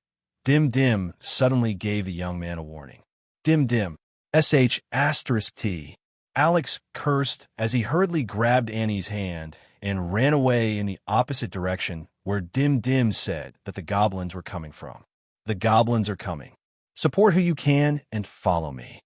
Dim Dim suddenly gave the young man a warning. Dim Dim, **T. Alex cursed as he hurriedly grabbed Annie's hand and ran away in the opposite direction where Dim Dim said that the goblins were coming from. The goblins are coming. Support who you can and follow me.